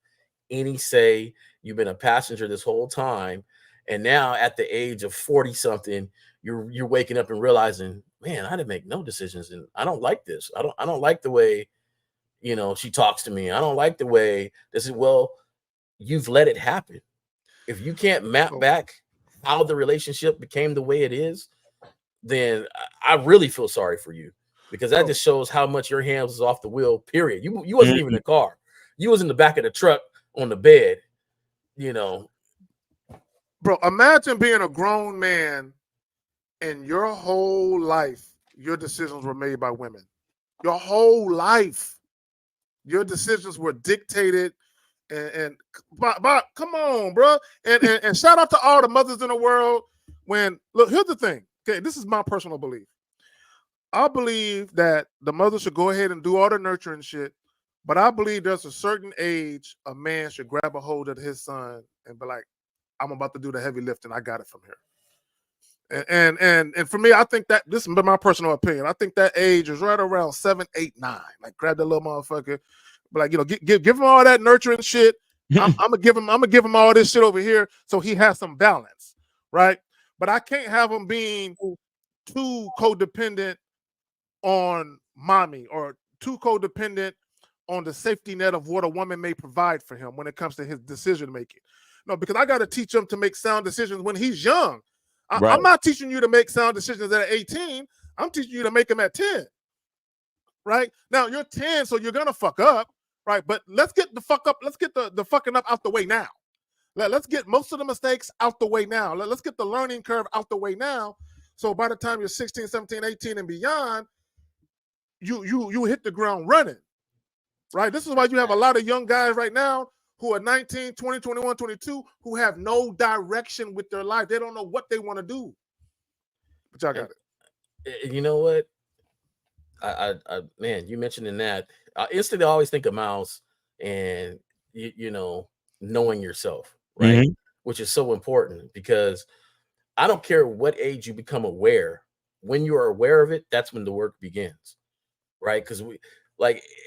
any say. You've been a passenger this whole time. And now at the age of 40 something, you're waking up and realizing, man, I didn't make no decisions. And I don't like this. I don't like the way, you know, she talks to me. I don't like the way this is. Well, you've let it happen. If you can't map back how the relationship became the way it is, then I really feel sorry for you, because that just shows how much your hands was off the wheel, period. You wasn't even in the car. You was in the back of the truck on the bed, you know. Bro, imagine being a grown man and your whole life, your decisions were made by women. Your whole life, your decisions were dictated. And come on, bro. And shout out to all the mothers in the world. Look, here's the thing. Okay, this is my personal belief. I believe that the mother should go ahead and do all the nurturing shit, but I believe there's a certain age a man should grab a hold of his son and be like, I'm about to do the heavy lifting. I got it from here. And for me, I think that this is my personal opinion. I think that age is right around 7, 8, 9. Like grab that little motherfucker, but like, you know, give him all that nurturing shit. I'm gonna give him all this shit over here so he has some balance, right? But I can't have him being too codependent on mommy or too codependent on the safety net of what a woman may provide for him when it comes to his decision making. No, because I got to teach him to make sound decisions when he's young. I'm not teaching you to make sound decisions at 18. I'm teaching you to make them at 10. Right? Now you're 10, so you're gonna fuck up, right? But let's get the fuck up. Let's get the fucking up out the way now. Let's get most of the mistakes out the way now. Let's get the learning curve out the way now. So by the time you're 16, 17, 18, and beyond, you hit the ground running. Right? This is why you have a lot of young guys right now who are 19, 20, 21, 22, who have no direction with their life. They don't know what they want to do. But y'all got it. You know what? I man, you mentioning that, I instantly always think of Miles and you know, knowing yourself, right? Mm-hmm. Which is so important, because I don't care what age you become aware. When you are aware of it, that's when the work begins, right? Because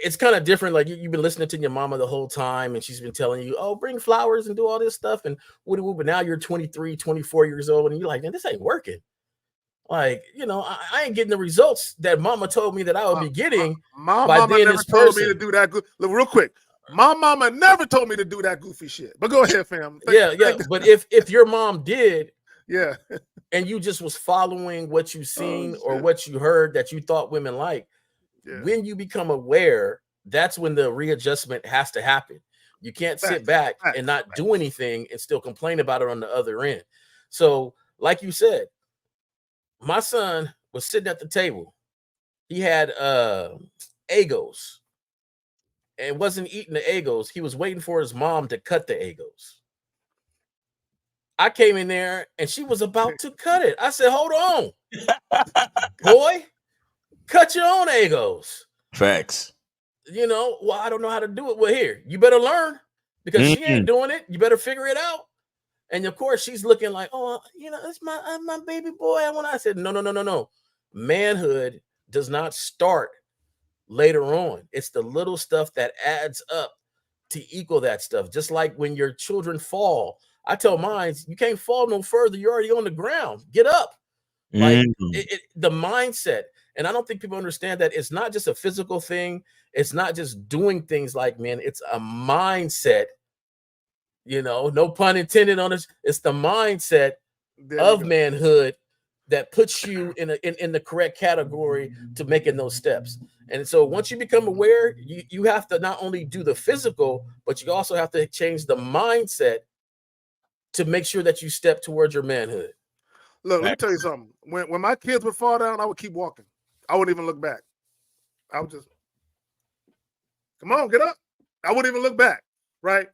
it's kind of different. Like you've been listening to your mama the whole time, and she's been telling you, oh, bring flowers and do all this stuff, and but now you're 23, 24 years old, and you're like, man, this ain't working. Like, you know, I ain't getting the results that mama told me that I would be getting. My mama never told me to do that. Look, real quick. My mama never told me to do that goofy shit. But go ahead, fam. Yeah. But if your mom did, yeah, and you just was following what you seen or what you heard that you thought women like, when you become aware, that's when the readjustment has to happen. You can't sit back and not do anything and still complain about it on the other end. So, like you said, my son was sitting at the table. He had Egos and wasn't eating the Egos. He was waiting for his mom to cut the Egos. I came in there and she was about to cut it. I said, hold on, boy, cut your own Egos. Facts. You know, well, I don't know how to do it. Well, here, you better learn. because she ain't doing it. You better figure it out. And of course, she's looking like, oh, it's my baby boy. I said, no. Manhood does not start later on. It's the little stuff that adds up to equal that stuff. Just like when your children fall, I tell mine, you can't fall no further. You're already on the ground. Get up. Like the mindset. And I don't think people understand that it's not just a physical thing. It's not just doing things like, man, it's a mindset. No pun intended on this. It's the mindset of manhood that puts you in the correct category to making those steps. And so once you become aware, you have to not only do the physical, but you also have to change the mindset to make sure that you step towards your manhood. Look, let me tell you something. When my kids would fall down, I would keep walking. I wouldn't even look back. I would just, come on, get up. I wouldn't even look back, right?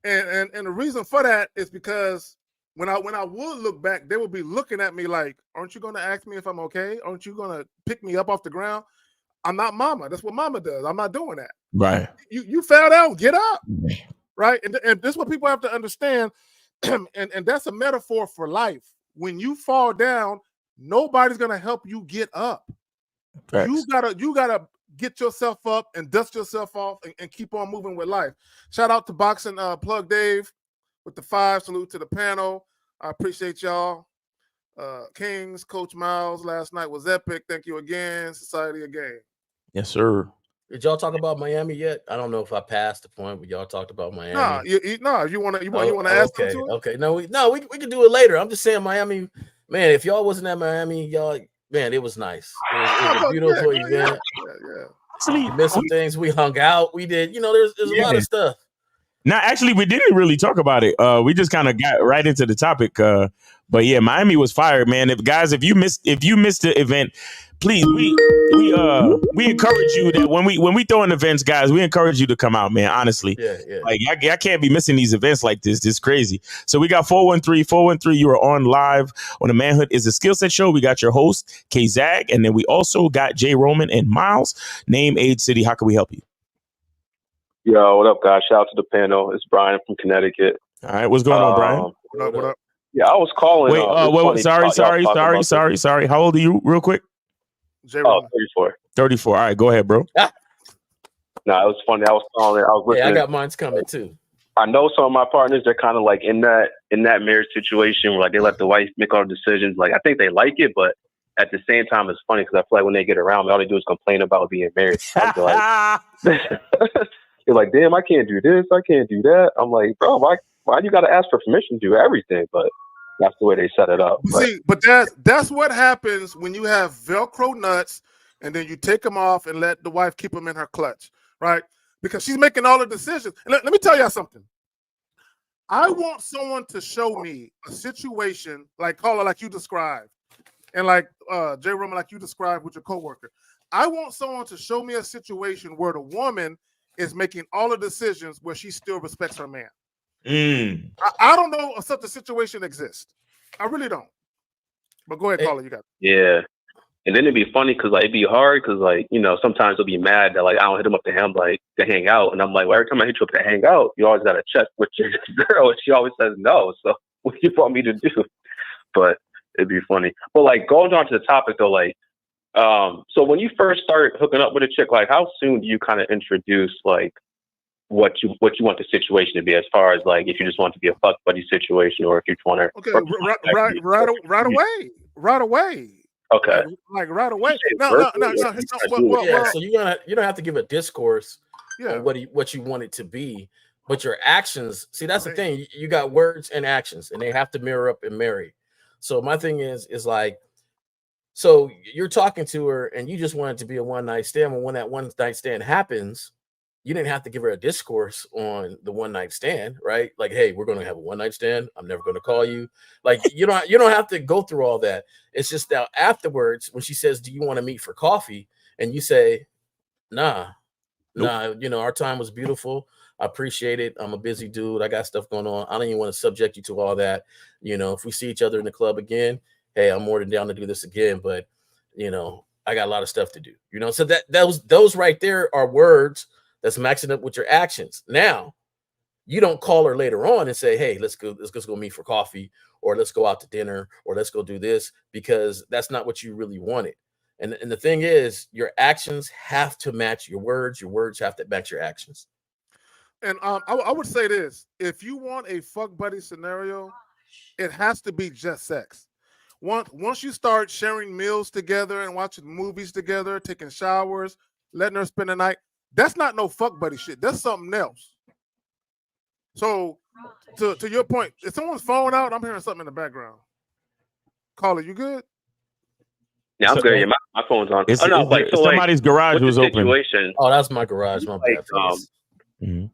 And the reason for that is because when I would look back, they would be looking at me like, aren't you going to ask me if I'm okay? Aren't you going to pick me up off the ground? I'm not mama. That's what mama does. I'm not doing that. Right. You fell down, get up. Right. And this is what people have to understand. and that's a metaphor for life. When you fall down, nobody's going to help you get up. Facts. You gotta get yourself up and dust yourself off and keep on moving with life. Shout out to Boxing Plug Dave with the 5. Salute to the panel. I appreciate y'all. Kings, Coach Miles last night was epic. Thank you again. Society again. Yes, sir. Did y'all talk about Miami yet? I don't know if I passed the point where y'all talked about Miami. You want to ask them to it? Okay. No, we can do it later. I'm just saying Miami, man, if y'all wasn't at Miami, y'all, man, it was nice. It was a beautiful event. Yeah. We missed some things. We hung out. We did, there's a lot of stuff. Now, actually, we didn't really talk about it. We just kind of got right into the topic. But yeah, Miami was fire, man. If you missed the event, please, we encourage you that when we throw in events, guys, we encourage you to come out, man. Honestly, yeah. Like I can't be missing these events like this. This is crazy. So we got 413. You are on live on the Manhood is a Skill Set show. We got your host K Zag, and then we also got Jay Roman and Miles. Name, age, city. How can we help you? Yo, what up, guys? Shout out to the panel. It's Brian from Connecticut. All right, what's going on, Brian? What up? Yeah, I was calling. Wait, sorry. How old are you, real quick? 34. 34. All right, go ahead, bro. No, it was funny. I was calling. I was listening. Yeah, I got mine's coming too. I know some of my partners, they're kind of like in that marriage situation where like they let the wife make all the decisions. Like I think they like it, but at the same time, it's funny because I feel like when they get around me, all they do is complain about being married. They're like, damn, I can't do this, I can't do that. I'm like, bro, why you got to ask for permission to do everything? But that's the way they set it up. But that's what happens when you have Velcro nuts and then you take them off and let the wife keep them in her clutch, right? Because she's making all the decisions. And let me tell y'all something. I want someone to show me a situation like Carla, like you described, and like Jay Roman, like you described with your coworker. I want someone to show me a situation where the woman is making all the decisions where she still respects her man. I don't know if such a situation exists. I really don't. But go ahead, Carla, you got it. Yeah. And then it'd be funny because like it'd be hard because like, sometimes they'll be mad that like I don't hit them up to him like to hang out. And I'm like, well, every time I hit you up to hang out, you always gotta check with your girl, and she always says no. So what do you want me to do? But it'd be funny. But like going on to the topic though, like so when you first start hooking up with a chick, like how soon do you kind of introduce like what you want the situation to be, as far as like if you just want to be a fuck buddy situation or if you want to right away. Okay. Like right away. No. So you don't have to give a discourse on what you want it to be, but your actions. See, that's the thing. You got words and actions, and they have to mirror up and marry. So my thing is like, so you're talking to her, and you just want it to be a one night stand. When that one night stand happens, you didn't have to give her a discourse on the one night stand, right? Like, hey, we're going to have a one night stand. I'm never going to call you. Like, you don't have to go through all that. It's just that afterwards, when she says, do you want to meet for coffee? And you say, nah, our time was beautiful. I appreciate it. I'm a busy dude. I got stuff going on. I don't even want to subject you to all that. If we see each other in the club again, hey, I'm more than down to do this again. But, I got a lot of stuff to do, so those right there are words that's matching up with your actions. Now, You don't call her later on and say, hey, let's go meet for coffee, or let's go out to dinner, or let's go do this, because that's not what you really wanted. And the thing is, your actions have to match your words have to match your actions. And I would say this: if you want a fuck buddy scenario, it has to be just sex. Once you start sharing meals together and watching movies together, taking showers, letting her spend the night, that's not no fuck buddy shit. That's something else. So, to your point, if someone's phone out, I'm hearing something in the background. Caller, you good? Yeah, I'm good. Yeah, my phone's on. It's, oh no, it's, like so, somebody's like, garage with was the open. situation. Oh, that's my garage. My Like, bad. Mhm.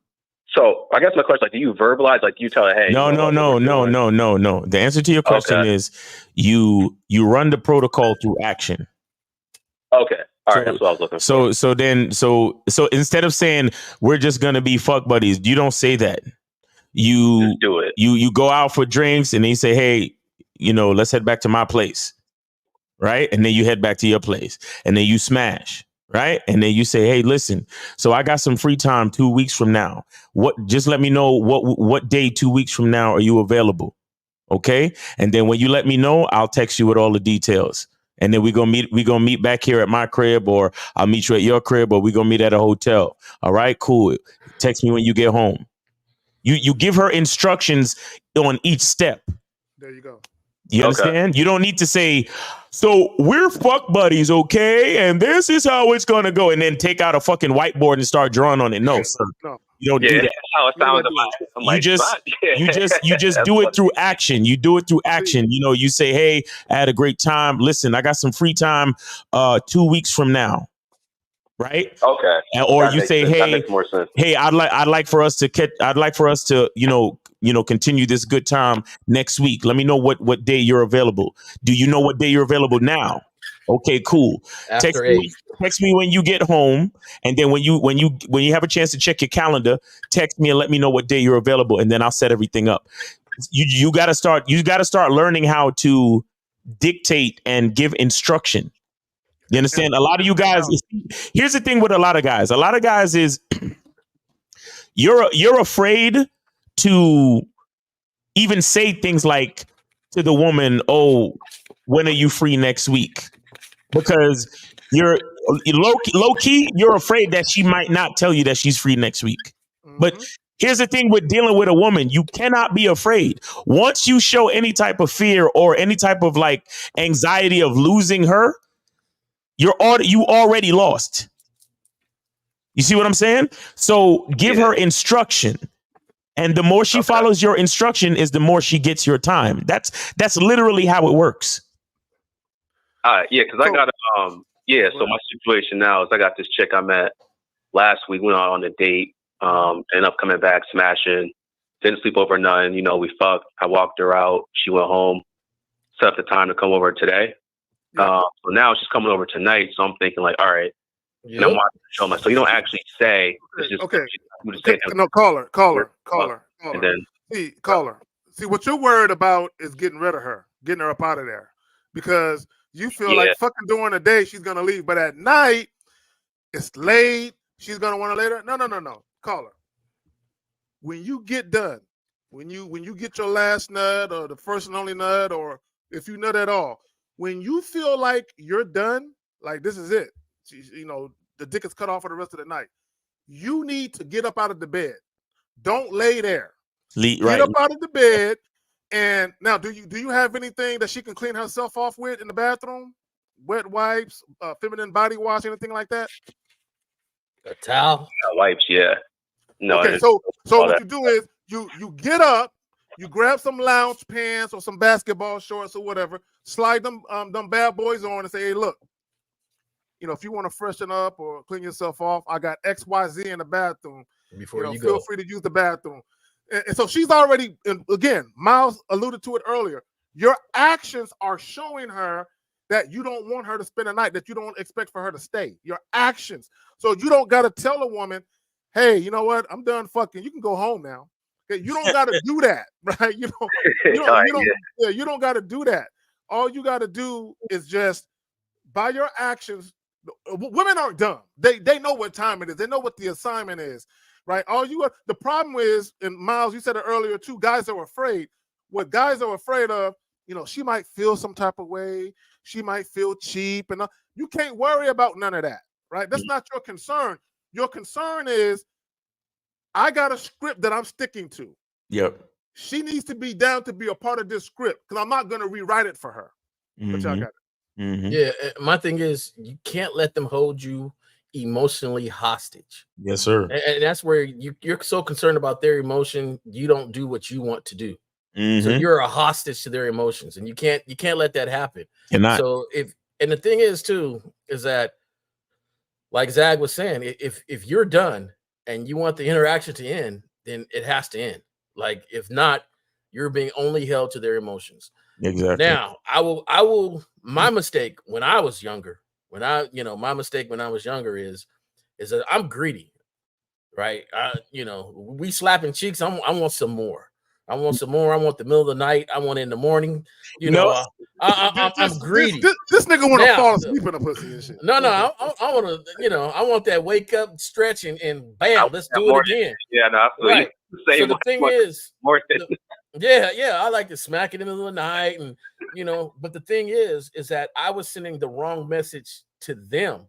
So I guess my question, like, do you verbalize, like, you tell her, hey, No, you know, no, what no, we're no, doing? no, no, no. The answer to your question Okay. is you run the protocol through action. Okay. All right, that's what I was looking for. So instead of saying we're just gonna be fuck buddies, you don't say that. You Just do it. You go out for drinks and then you say, hey, let's head back to my place, right? And then you head back to your place, and then you smash, right? And then you say, hey, listen, so I got some free time 2 weeks from now. Just let me know what day 2 weeks from now are you available, okay? And then when you let me know, I'll text you with all the details. And then we gonna meet back here at my crib, or I'll meet you at your crib, or we gonna meet at a hotel. All right, cool. Text me when you get home. You give her instructions on each step. There you go. You understand? You don't need to say, so we're fuck buddies, okay? And this is how it's gonna go, and then take out a fucking whiteboard and start drawing on it. No, sir. No. You don't do Yeah, that. that's how it sounds. I'm You like, just what? you just That's do it funny. through action. You do it through action. You say, hey, I had a great time. Listen, I got some free time 2 weeks from now. Right? Okay. Or That you makes say, sense. That hey, makes more sense. hey, I'd like for us to continue this good time next week. Let me know what day you're available. Do you know what day you're available now? Okay, cool. After 8. Text me when you get home, and then when you have a chance to check your calendar, text me and let me know what day you're available, and then I'll set everything up. You got to start learning how to dictate and give instruction. You understand? A lot of you guys, here's the thing with a lot of guys. A lot of guys is you're afraid to even say things like to the woman, oh, when are you free next week? Because you're low key, you're afraid that she might not tell you that she's free next week. But here's the thing with dealing with a woman, you cannot be afraid. Once you show any type of fear or any type of like anxiety of losing her, you already lost. You see what I'm saying? So give her instruction. And the more she follows your instruction is the more she gets your time. That's literally how it works. Yeah, because I got so my situation now is I got this chick I met last week. We went out on a date, ended up coming back, smashing, didn't sleep over none. We fucked. I walked her out. She went home, set up the time to come over today. So now she's coming over tonight. So I'm thinking like, all right. And I'm watching the show. I'm like, so you don't actually say. It's just No, caller. And then caller. See, what you're worried about is getting rid of her, getting her up out of there, because you feel like fucking during the day she's gonna leave, but at night it's late. She's gonna want to later. No. Caller. When you get done, when you get your last nut or the first and only nut, or if you nut at all, when you feel like you're done, like this is it. The dick is cut off for the rest of the night. You need to get up out of the bed. Don't lay there. Get up out of the bed. And now, do you have anything that she can clean herself off with in the bathroom? Wet wipes, feminine body wash, anything like that? A towel? Wipes, yeah. No. Okay, so what you do is you get up, you grab some lounge pants or some basketball shorts or whatever, slide them bad boys on and say, hey, look, if you want to freshen up or clean yourself off, I got XYZ in the bathroom. Before you feel go. free to use the bathroom. And so she's already, and again, Miles alluded to it earlier. Your actions are showing her that you don't want her to spend a night, that you don't expect for her to stay. Your actions. So you don't got to tell a woman, hey, you know what? I'm done fucking. You can go home now. Okay? You don't got to do that, right? You don't got to do that. All you got to do is just by your actions. Women aren't dumb. They know what time it is. They know what the assignment is. right? The problem is, and Miles, you said it earlier too, guys are afraid. What guys are afraid of, she might feel some type of way. She might feel cheap. And you can't worry about none of that, right? That's not your concern. Your concern is, I got a script that I'm sticking to. Yep. She needs to be down to be a part of this script because I'm not going to rewrite it for her. But y'all got it. Mm-hmm. Yeah, my thing is, you can't let them hold you emotionally hostage. Yes, sir. And that's where you're so concerned about their emotion, you don't do what you want to do. So you're a hostage to their emotions, and you can't let that happen. Cannot. So and the thing is too, is that, like Zag was saying, if you're done and you want the interaction to end, then it has to end. Like, if not, you're being only held to their emotions. Exactly. Now, I will. My mistake when I was younger, my mistake when I was younger is that I'm greedy, right? We slapping cheeks. I want some more. I want some more. I want the middle of the night. I want it in the morning. I'm greedy. This nigga want to fall asleep in a pussy and shit. No, I want to. I want that wake up stretch and bam, let's do it again. Yeah, no, right. So the thing is, more yeah, I like to smack it in the middle of the night, and but the thing is that I was sending the wrong message to them.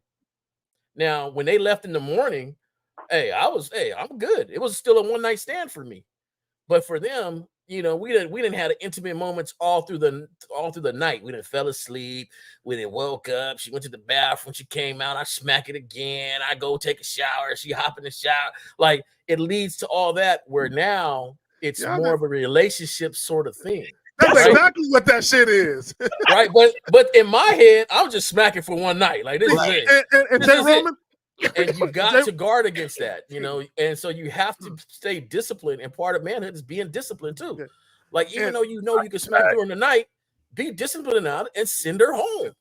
Now, when they left in the morning, I'm good. It was still a one night stand for me, but for them, we didn't have intimate moments all through the night. We didn't fell asleep. We didn't woke up. She went to the bathroom. She came out. I smack it again. I go take a shower. She hop in the shower. Like, it leads to all that, where now it's more of a relationship sort of thing. That's exactly what that shit is. Right. But in my head, I'm just smacking for one night. Like, this is it. And Jay Roman, and you got to guard against that, and so you have to stay disciplined. And part of manhood is being disciplined too. Yeah. Like, even though you can smack during the night, be disciplined out and send her home.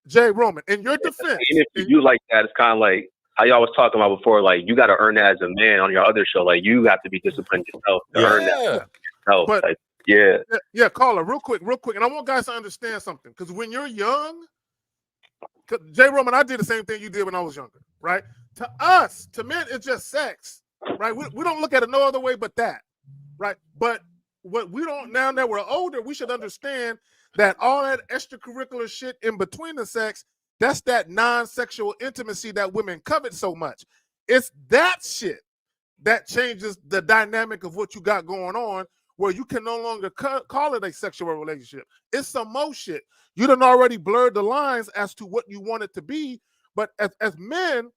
Jay Roman, in your defense, and if you do like that, it's kind of like how y'all was talking about before. Like, you got to earn that as a man on your other show. Like, you have to be disciplined yourself to earn that yourself. But, like, yeah, caller, real quick, and I want guys to understand something, because when you're young, Jay Roman, I did the same thing you did when I was younger, right? To us, to men, it's just sex, right? We don't look at it no other way but that, right? But what we don't, now that we're older, we should understand that all that extracurricular shit in between the sex, that's that non-sexual intimacy that women covet so much. It's that shit that changes the dynamic of what you got going on, where you can no longer call it a sexual relationship. It's some more shit. You done already blurred the lines as to what you want it to be. But as men,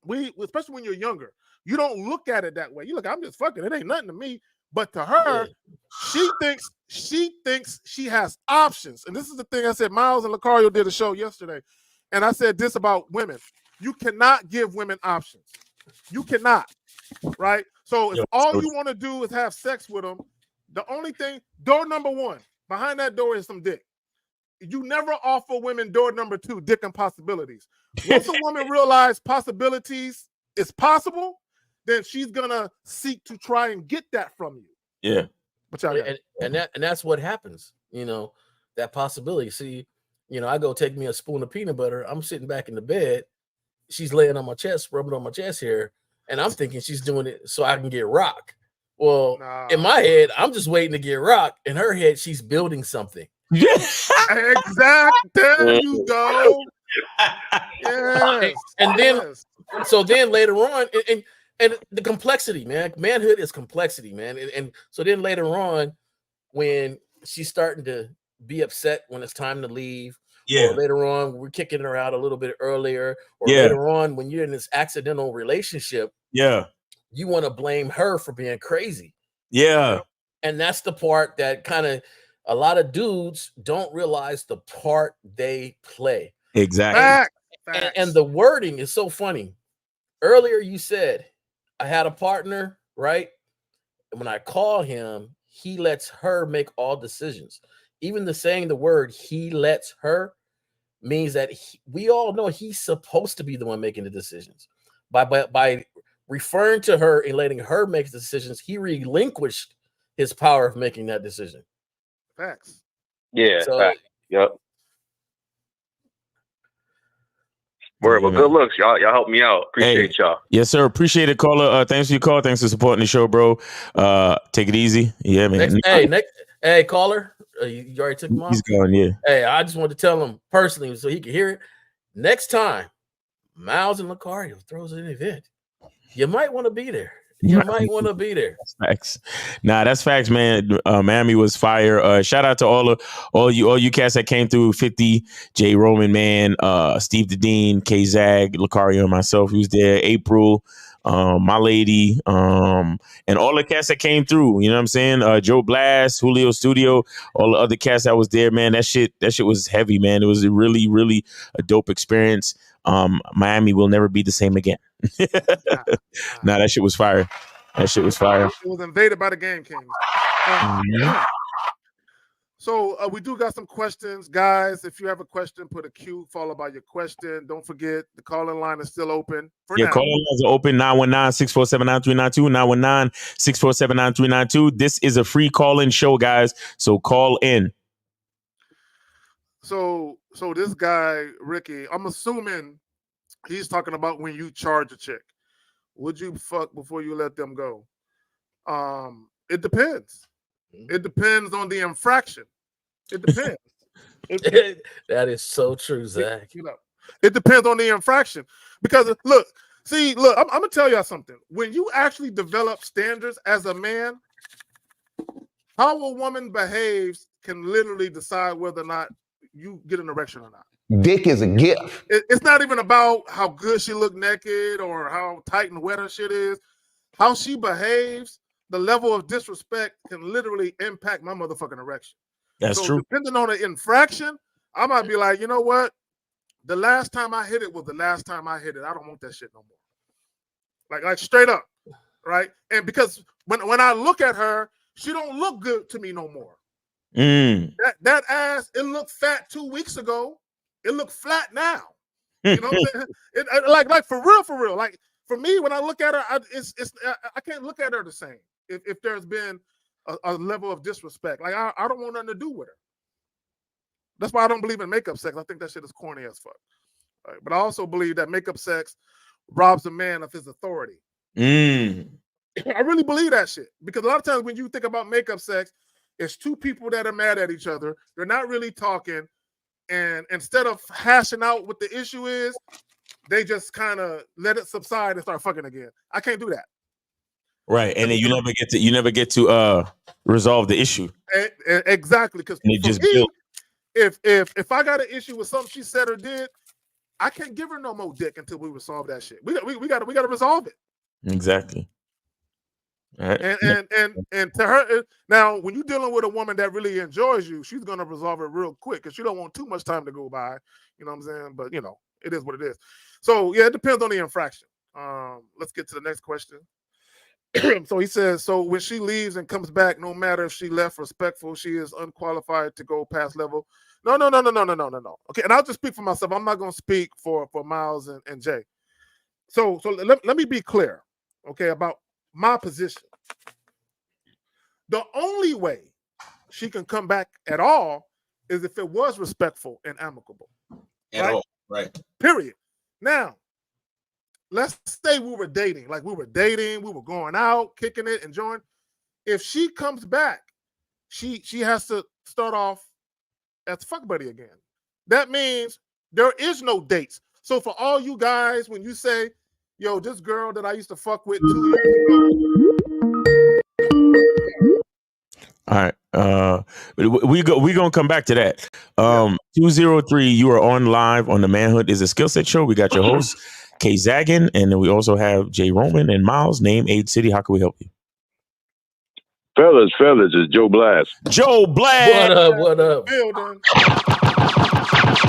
we, especially when you're younger, you don't look at it that way. You look, I'm just fucking, it ain't nothing to me. But to her, she thinks she has options. And this is the thing I said. Miles and Lucario did a show yesterday, and I said this about women. You cannot give women options. You cannot, right? So if all you want to do is have sex with them, the only thing, door number one, behind that door is some dick. You never offer women door number two, dick and possibilities. Once a woman realizes possibilities is possible, then she's gonna seek to try and get that from you. Yeah. But y'all got and that's what happens, that possibility. See, I go take me a spoon of peanut butter. I'm sitting back in the bed. She's laying on my chest, rubbing on my chest here, and I'm thinking she's doing it so I can get rock. Well, in my head, I'm just waiting to get rock. In her head, she's building something. Exact. There you go. Yes. And then, so then later on, and the complexity, man. Manhood is complexity, man. And so then later on, when she's starting to be upset when it's time to leave, or later on, we're kicking her out a little bit earlier, or later on, when you're in this accidental relationship, you want to blame her for being crazy. Yeah. And that's the part that kind of a lot of dudes don't realize the part they play. Exactly. And the wording is so funny. Earlier, you said, I had a partner, right? And when I call him, he lets her make all decisions. Even saying the word he lets her means that we all know he's supposed to be the one making the decisions. By referring to her and letting her make the decisions, he relinquished his power of making that decision. Facts. Yeah. So, facts. Yep. Word, Yeah, but good man. looks, y'all. Y'all help me out. Appreciate y'all. Yes, sir. Appreciate it, caller. Thanks for your call. Thanks for supporting the show, bro. Take it easy. Yeah, man. Hey, caller. You already took him off? He's gone, yeah. Hey, I just wanted to tell him personally so he could hear it. Next time, Miles and Lucario throws an event, you might want to be there. You might want to be there. That's facts. Nah, that's facts, man. Miami was fire. Shout out to all you cats that came through. 50, J Roman, man, Steve the Dean, K Zag, Lucario, and myself who's there. April, my lady, and all the cats that came through. You know what I'm saying? Joe Blast, Julio Studio, all the other cats that was there, man. That shit was heavy, man. It was a really, really a dope experience. Miami will never be the same again. Nah, that shit was fire. That shit was fire. It was invaded by the Game Kings. So we do got some questions, guys. If you have a question, put a Q followed by your question. Don't forget the call-in line is still open for now. Call-in lines are open 919-647-9392, 919-647-9392. This is a free call-in show, guys. So call in. So this guy Ricky, I'm assuming he's talking about when you charge a chick. Would you fuck before you let them go? It depends. It depends on the infraction. It depends. That is so true, Zach. It depends on the infraction. Because look, I'm gonna tell y'all something. When you actually develop standards as a man, how a woman behaves can literally decide whether or not you get an erection or not. Dick is a gift. It's not even about how good she look naked or how tight and wet her shit is. How she behaves, the level of disrespect can literally impact my motherfucking erection. That's true. Depending on the infraction, I might be like, you know what? The last time I hit it was the last time I hit it. I don't want that shit no more. Like straight up, right? And because when I look at her, she don't look good to me no more. That ass, it looked fat 2 weeks ago. It look flat now. You know what I'm saying? Like for real. Like for me, when I look at her, I can't look at her the same. If there's been a level of disrespect, like I don't want nothing to do with her. That's why I don't believe in makeup sex. I think that shit is corny as fuck. Right? But I also believe that makeup sex robs a man of his authority. I really believe that shit because a lot of times when you think about makeup sex, it's two people that are mad at each other. They're not really talking. And instead of hashing out what the issue is, they just kind of let it subside and start fucking again. I can't do that. Right, and then you never get to resolve the issue. Exactly, because if I got an issue with something she said or did, I can't give her no more dick until we resolve that shit. We got to resolve it. Exactly. Right. And to her now, when you're dealing with a woman that really enjoys you, she's gonna resolve it real quick because she don't want too much time to go by. You know what I'm saying? But you know, it is what it is. So yeah, it depends on the infraction. Let's get to the next question. So he says, so when she leaves and comes back, no matter if she left respectful, she is unqualified to go past level. No. Okay, and I'll just speak for myself. I'm not gonna speak for Miles and Jay. So let me be clear, okay, about my position. The only way she can come back at all is if it was respectful and amicable. Right. Period. Now, let's say we were dating, we were going out, kicking it, enjoying. If she comes back, she has to start off as fuck buddy again. That means there is no dates. So for all you guys, when you say, yo, this girl that I used to fuck with 2 years ago. All right. We're gonna come back to that. 203, you are on live on the Manhood is a Skill Set Show. We got your host, Kay Zaggin, and then we also have Jay Roman and Miles. Name, age, city. How can we help you? Fellas, it's Joe Blast. Joe Blast. What up? Building.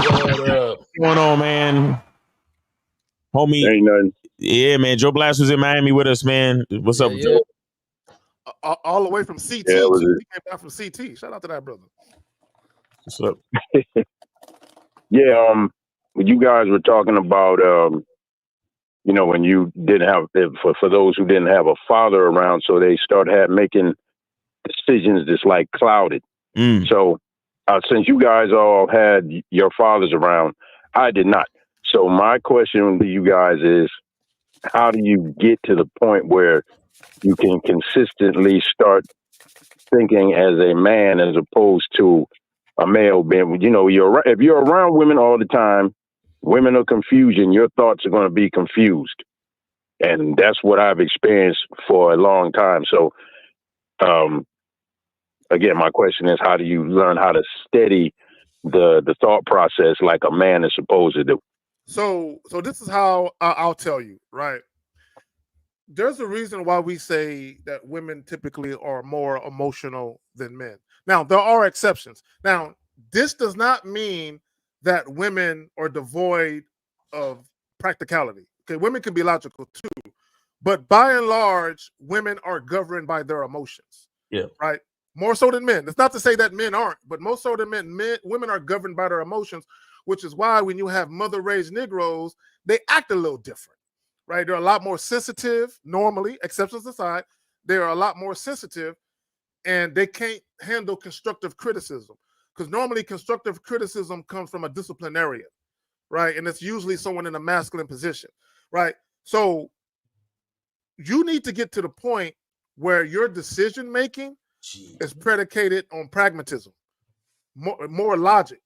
What up? What's going on, man? Homie. Ain't nothing. Yeah, man. Joe Blast was in Miami with us, man. What's up, Joe? All the way from CT. Yeah, he came back from CT. Shout out to that brother. What's up? Yeah, when you guys were talking about, when you didn't have, for those who didn't have a father around, so they started making decisions that's like clouded. So since you guys all had your fathers around, I did not. So my question to you guys is, how do you get to the point where you can consistently start thinking as a man as opposed to a male being, you know, if you're around women all the time, women are confusion, your thoughts are going to be confused. And that's what I've experienced for a long time. So, again, my question is, how do you learn how to steady the thought process like a man is supposed to do? So this is how I'll tell you, right? There's a reason why we say that women typically are more emotional than men. Now, there are exceptions. Now, this does not mean that women are devoid of practicality. Okay, women can be logical too, but by and large, women are governed by their emotions. Yeah. Right? More so than men. That's not to say that men aren't, but more so than men, women are governed by their emotions, which is why when you have mother-raised Negroes, they act a little different. Right? They're a lot more sensitive, normally, exceptions aside, they're a lot more sensitive, and they can't handle constructive criticism. Because normally constructive criticism comes from a disciplinarian, right? And it's usually someone in a masculine position, right? So you need to get to the point where your decision making is predicated on pragmatism, more logic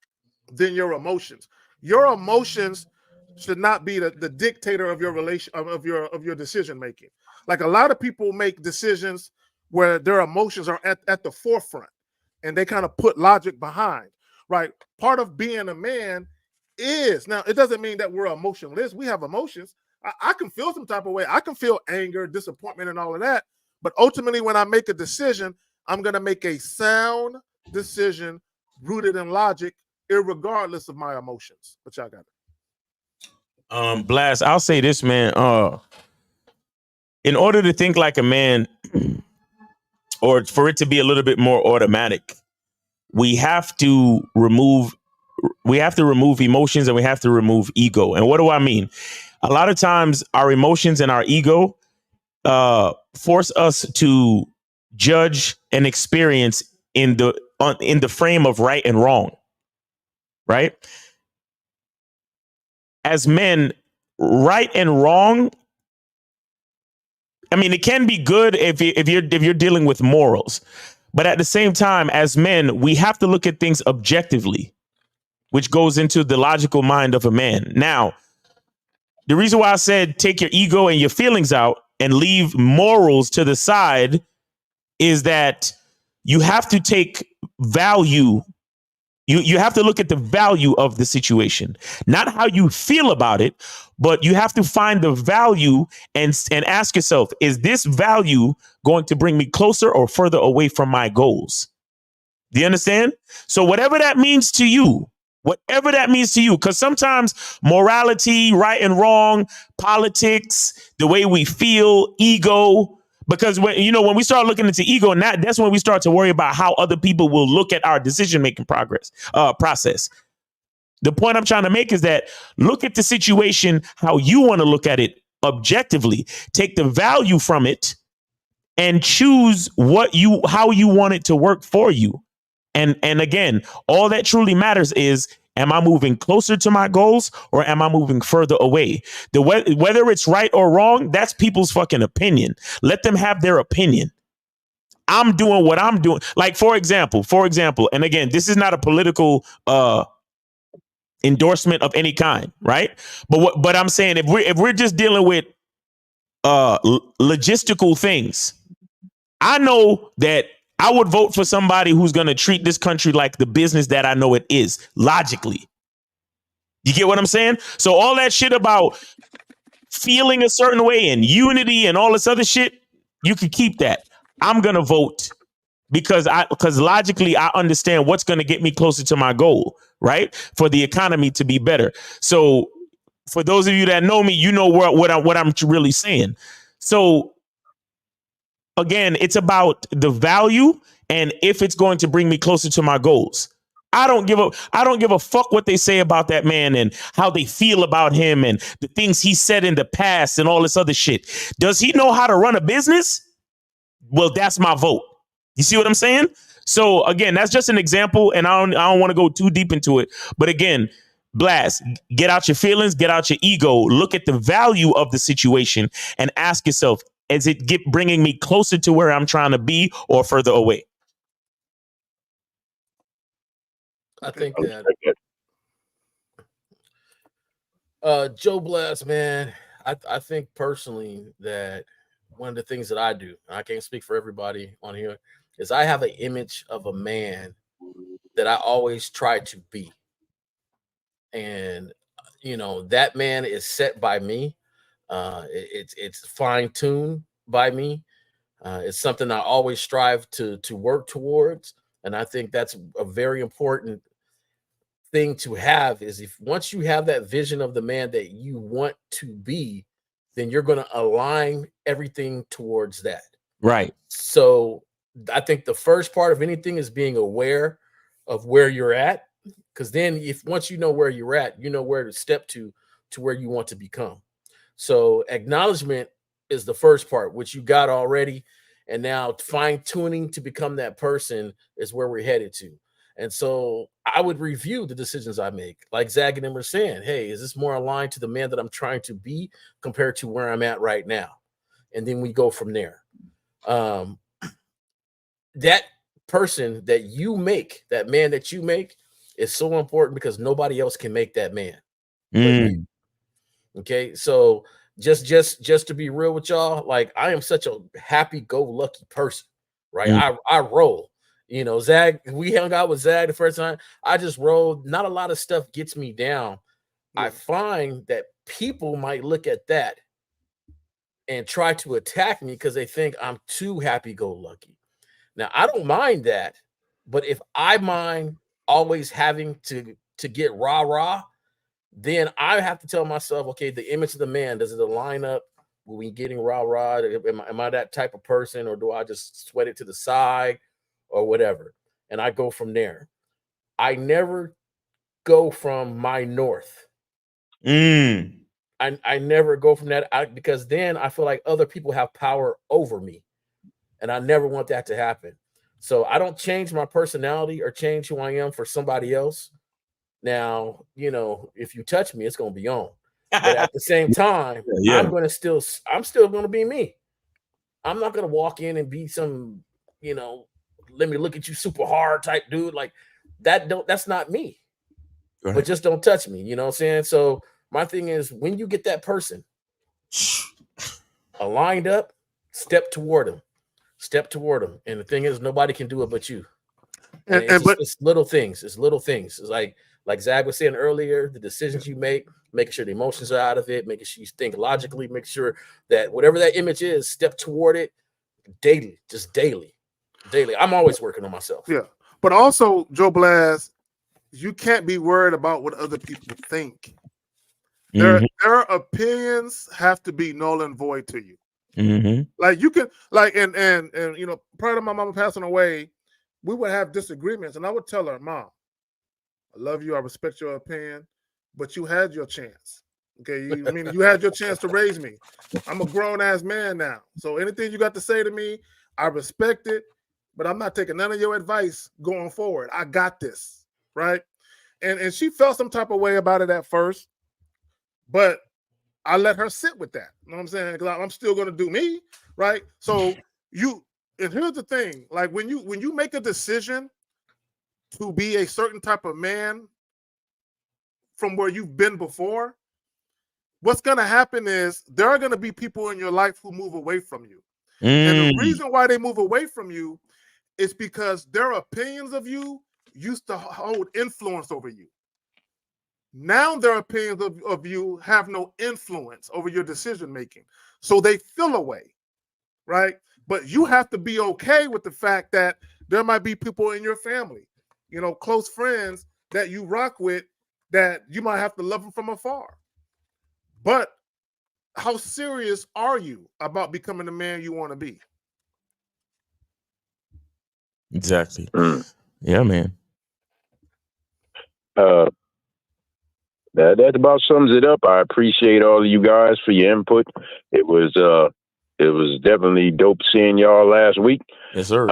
than your emotions. Your emotions should not be the dictator of your of your decision making. Like a lot of people make decisions where their emotions are at the forefront and they kind of put logic behind, right? Part of being a man is, now it doesn't mean that we're emotionless. We have emotions. I can feel some type of way. I can feel anger, disappointment, and all of that. But ultimately, when I make a decision, I'm going to make a sound decision rooted in logic, irregardless of my emotions. But y'all got it. Blast, I'll say this, man. In order to think like a man, or for it to be a little bit more automatic, we have to remove emotions and we have to remove ego. And what do I mean? A lot of times our emotions and our ego force us to judge an experience in the frame of right and wrong, right? As men, right and wrong, I mean, it can be good if you're dealing with morals, but at the same time, as men, we have to look at things objectively, which goes into the logical mind of a man. Now, the reason why I said take your ego and your feelings out and leave morals to the side is that you have to take value. You have to look at the value of the situation, not how you feel about it, but you have to find the value and ask yourself, is this value going to bring me closer or further away from my goals? Do you understand? So whatever that means to you, because sometimes morality, right and wrong, politics, the way we feel, ego, because when we start looking into ego, that's when we start to worry about how other people will look at our decision-making process. The point I'm trying to make is that look at the situation how you want to look at it objectively, take the value from it and choose how you want it to work for you. And again, all that truly matters is, am I moving closer to my goals or am I moving further away? Whether it's right or wrong, that's people's fucking opinion. Let them have their opinion. I'm doing what I'm doing. Like, for example, and again, this is not a political endorsement of any kind, right? But I'm saying if we're just dealing with logistical things, I know that I would vote for somebody who's going to treat this country like the business that I know it is, logically. You get what I'm saying? So all that shit about feeling a certain way and unity and all this other shit, you can keep that. I'm going to vote because logically I understand what's going to get me closer to my goal, right? For the economy to be better. So for those of you that know me, you know what I'm really saying. So again, it's about the value and if it's going to bring me closer to my goals. I don't give a fuck what they say about that man and how they feel about him and the things he said in the past and all this other shit. Does he know how to run a business? Well, that's my vote. You see what I'm saying? So again, that's just an example, and I don't want to go too deep into it. But again, Blast, get out your feelings, get out your ego, look at the value of the situation and ask yourself, is it bringing me closer to where I'm trying to be or further away? I think that Joe Blast, man, I think personally that one of the things that I do, and I can't speak for everybody on here, is I have an image of a man that I always try to be. And that man is set by me. It's fine-tuned by me. It's something I always strive to work towards. And I think that's a very important thing to have, is if once you have that vision of the man that you want to be, then you're going to align everything towards that. Right. So I think the first part of anything is being aware of where you're at, because then once you know where you're at, you know where to step to where you want to become. So acknowledgement is the first part, which you got already. And now fine-tuning to become that person is where we're headed to. And so I would review the decisions I make. Like Zag and them were saying, hey, is this more aligned to the man that I'm trying to be compared to where I'm at right now? And then we go from there. That person that you make, that man that you make, is so important because nobody else can make that man. Okay, so just to be real with y'all, like, I am such a happy-go-lucky person, right? I roll. Zag, we hung out with Zag the first time. I just rolled. Not a lot of stuff gets me down. I find that people might look at that and try to attack me because they think I'm too happy-go-lucky. Now, I don't mind that, but if I mind always having to get rah-rah, then I have to tell myself, okay, the image of the man, does it align up with me getting rah-rah? Am I that type of person, or do I just sweat it to the side or whatever? And I go from there. I never go from my north. I never go from that because then I feel like other people have power over me. And I never want that to happen. So I don't change my personality or change who I am for somebody else. Now, if you touch me, it's going to be on. But at the same time, I'm still going to be me. I'm not going to walk in and be some, let me look at you super hard type dude. Like that's not me. But just don't touch me. You know what I'm saying? So my thing is, when you get that person aligned up, step toward them. And the thing is, nobody can do it but you. And it's little things. It's little things. It's like Zag was saying earlier, the decisions you make, making sure the emotions are out of it, making sure you think logically, make sure that whatever that image is, step toward it daily, just daily. I'm always working on myself. Yeah. But also, Joe Blast, you can't be worried about what other people think. Their opinions have to be null and void to you. Like you can, like, and prior to my mama passing away, we would have disagreements, and I would tell her, Mom, I love you, I respect your opinion, but you had your chance. Okay, you had your chance to raise me. I'm a grown ass man now, so anything you got to say to me, I respect it, but I'm not taking none of your advice going forward. I got this, right? And she felt some type of way about it at first, but I let her sit with that. You know what I'm saying? Because I'm still going to do me, right? So and here's the thing: like when you make a decision to be a certain type of man from where you've been before, what's going to happen is there are going to be people in your life who move away from you. And the reason why they move away from you is because their opinions of you used to hold influence over you. Now their opinions of you have no influence over your decision making. So they feel away, right? But you have to be okay with the fact that there might be people in your family, close friends that you rock with, that you might have to love them from afar. But how serious are you about becoming the man you want to be? Exactly. Yeah, man. That about sums it up. I appreciate all of you guys for your input. It was definitely dope seeing y'all last week. Yes, sir.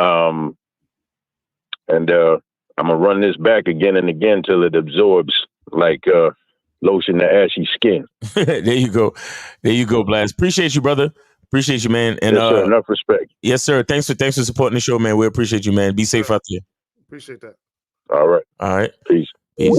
And I'm gonna run this back again and again till it absorbs. like lotion the ashy skin. There you go. There you go, Blast. Appreciate you, brother. Appreciate you, man. And Yes, sir. Enough respect. yes, sir. Thanks for supporting the show, man. We appreciate you, man. Be safe out there. Appreciate that. All right. All right. Peace. Peace.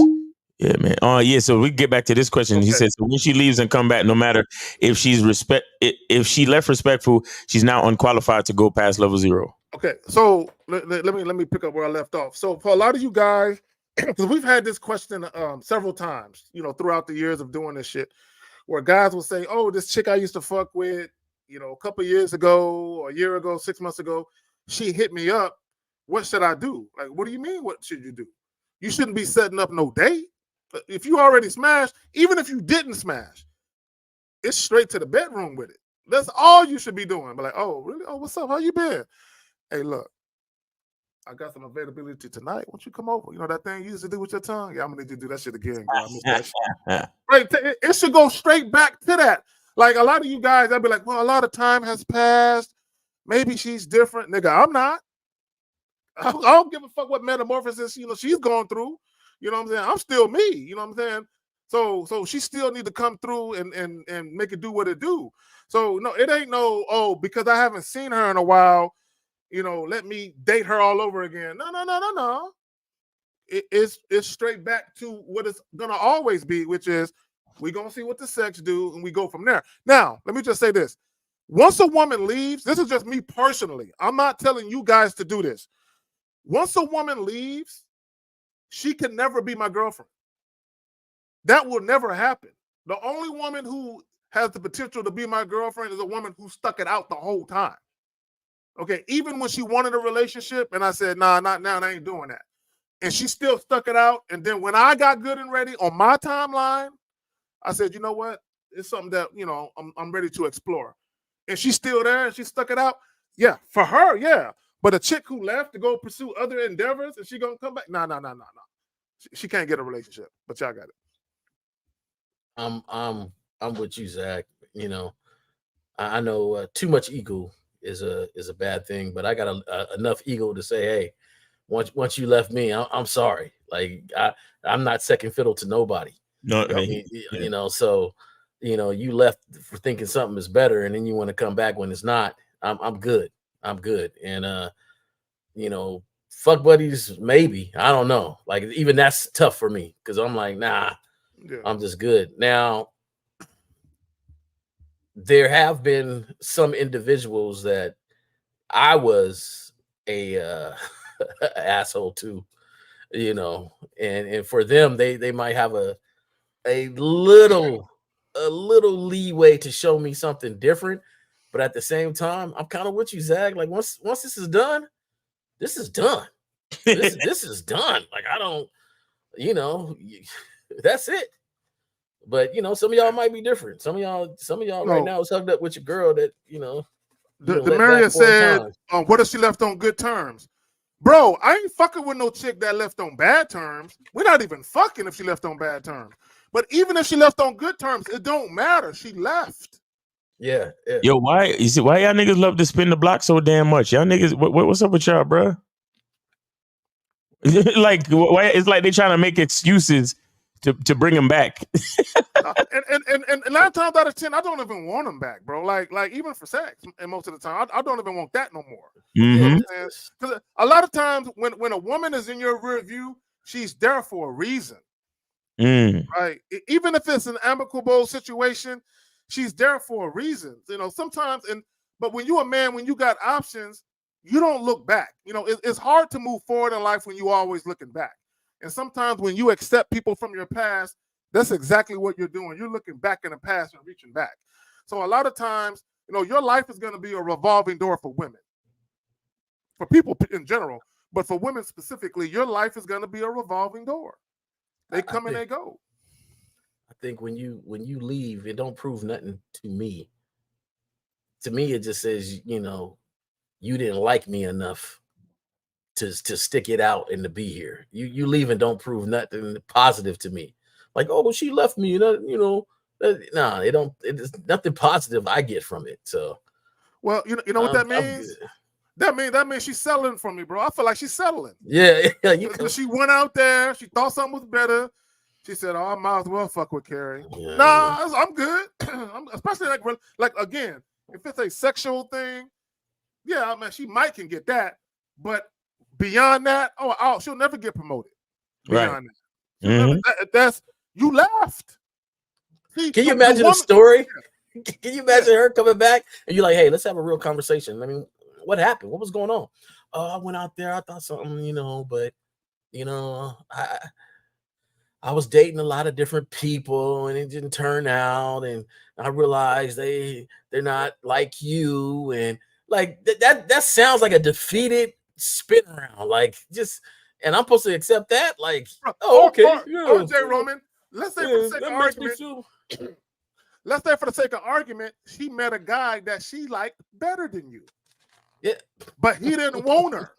Yeah, man. Yeah. So we get back to this question. He says, so when she leaves and come back, no matter if if she left respectful, she's now unqualified to go past level 0. Okay, so let me pick up where I left off. So for a lot of you guys, because we've had this question several times, throughout the years of doing this shit, where guys will say, "Oh, this chick I used to fuck with, a couple years ago, or a year ago, 6 months ago, she hit me up. What should I do?" Like, what do you mean? What should you do? You shouldn't be setting up no date. If you already smashed, even if you didn't smash, it's straight to the bedroom with it. That's all you should be doing. But like, oh, really? Oh, what's up? How you been? Hey, look, I got some availability tonight. Why don't you come over? You know that thing you used to do with your tongue? Yeah, I'm gonna need to do that shit again, bro. I miss that shit. Right? It should go straight back to that. Like a lot of you guys, I'd be like, well, a lot of time has passed. Maybe she's different, nigga. I'm not. I don't give a fuck what metamorphosis she's going through. You know what I'm saying? I'm still me. You know what I'm saying? So she still need to come through and make it do what it do. So no, it ain't no because I haven't seen her in a while. Let me date her all over again. No. It's straight back to what it's gonna always be, which is we gonna see what the sex do and we go from there. Now, let me just say this. Once a woman leaves, this is just me personally. I'm not telling you guys to do this. Once a woman leaves, she can never be my girlfriend. That will never happen. The only woman who has the potential to be my girlfriend is a woman who stuck it out the whole time. Okay, even when she wanted a relationship and I said, nah, not now, I ain't doing that. And she still stuck it out. And then when I got good and ready on my timeline, I said, you know what? It's something that, I'm ready to explore. And she's still there and she stuck it out. Yeah, for her, yeah. But a chick who left to go pursue other endeavors and she gonna come back? No. She can't get a relationship, but y'all got it. I'm with you, Zach. I know too much ego is a bad thing, but I got enough ego to say, hey, once you left me, I'm sorry. Like I'm not second fiddle to nobody. No, so you left for thinking something is better, and then you want to come back when it's not. I'm good. I'm good. And fuck buddies, maybe. I don't know. Like even that's tough for me because I'm like, nah, yeah. I'm just good. Now, there have been some individuals that I was a asshole to, and for them, they might have a little leeway to show me something different. But at the same time, I'm kind of with you, Zach. Like once this is done, this is done. This is done. Like I don't, that's it. But some of y'all might be different. Some of y'all right now is hugged up with your girl that The Maria said, "What if she left on good terms?" Bro, I ain't fucking with no chick that left on bad terms. We're not even fucking if she left on bad terms. But even if she left on good terms, it don't matter. She left. Yeah. Yo, why y'all niggas love to spin the block so damn much? Y'all niggas, what's up with y'all, bro? Like, why? It's like they trying to make excuses to bring him back. and 9 times out of 10, I don't even want him back, bro. Like even for sex, and most of the time, I don't even want that no more. Mm-hmm. You know what I'm saying? Because a lot of times when a woman is in your rear view, she's there for a reason. Right? Even if it's an amicable situation, she's there for a reason. Sometimes, but when you're a man, when you got options, you don't look back. It's hard to move forward in life when you're always looking back. And sometimes when you accept people from your past, that's exactly what you're doing. You're looking back in the past and reaching back. So a lot of times, your life is going to be a revolving door for women, for people in general, but for women specifically, your life is going to be a revolving door. They come and they go. I think when you leave, it don't prove nothing to me. To me, it just says, you didn't like me enough to stick it out and to be here. You leaving don't prove nothing positive to me. Like, oh, she left me, nah, it don't. It's nothing positive I get from it. So, well, you know what that means? That means she's settling for me, bro. I feel like she's settling. Yeah. She went out there, she thought something was better. She said, "Oh, I might as well fuck with Carrie." Yeah, Nah, I'm good. Especially like again, if it's a sexual thing, yeah, I mean, she might can get that, but beyond that, she'll never get promoted. Beyond that, that's you left. See, Can you imagine the story? Can you imagine her coming back and you're like, "Hey, let's have a real conversation." I mean, what happened? What was going on? Oh, I went out there. I thought something, but I was dating a lot of different people and it didn't turn out. And I realized they're not like you. And like that sounds like a defeated spin around. Like and I'm supposed to accept that? Like, okay. J. Roman, let's say for the sake of argument. Let's say for the sake of argument, she met a guy that she liked better than you. Yeah. But he didn't want her.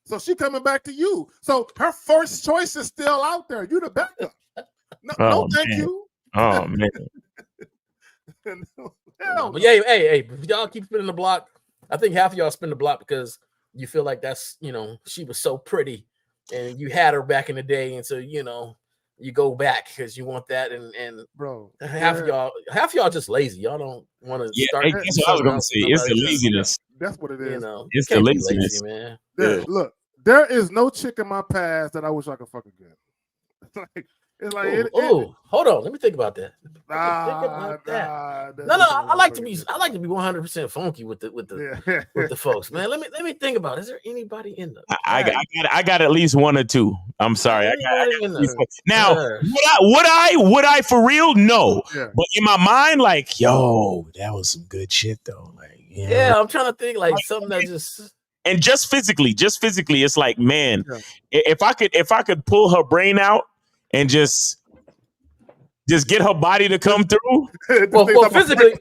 So she coming back to you. So her first choice is still out there. You the backup. No, thank you. Oh man. But yeah, hey, if y'all keep spinning the block, I think half of y'all spin the block because you feel like that's, she was so pretty and you had her back in the day. And so, you go back because you want that. And bro, half of y'all just lazy. Y'all don't want to start. Hey, that's what I was gonna say. It's the laziness. That's what it is. It's the laziness, man. Look, there is no chick in my past that I wish I could fuck again. Hold on. Let me think about that. No, I like to be 100% funky with the folks, man. Let me think about it. Is there anybody in the I got at least one or two. I'm sorry. I got now would I for real? No. Yeah. But in my mind, like, yo, that was some good shit though. Like, yeah, I'm trying to think like something that just. And just physically, it's like, man, if I could pull her brain out and just get her body to come through. well, physically,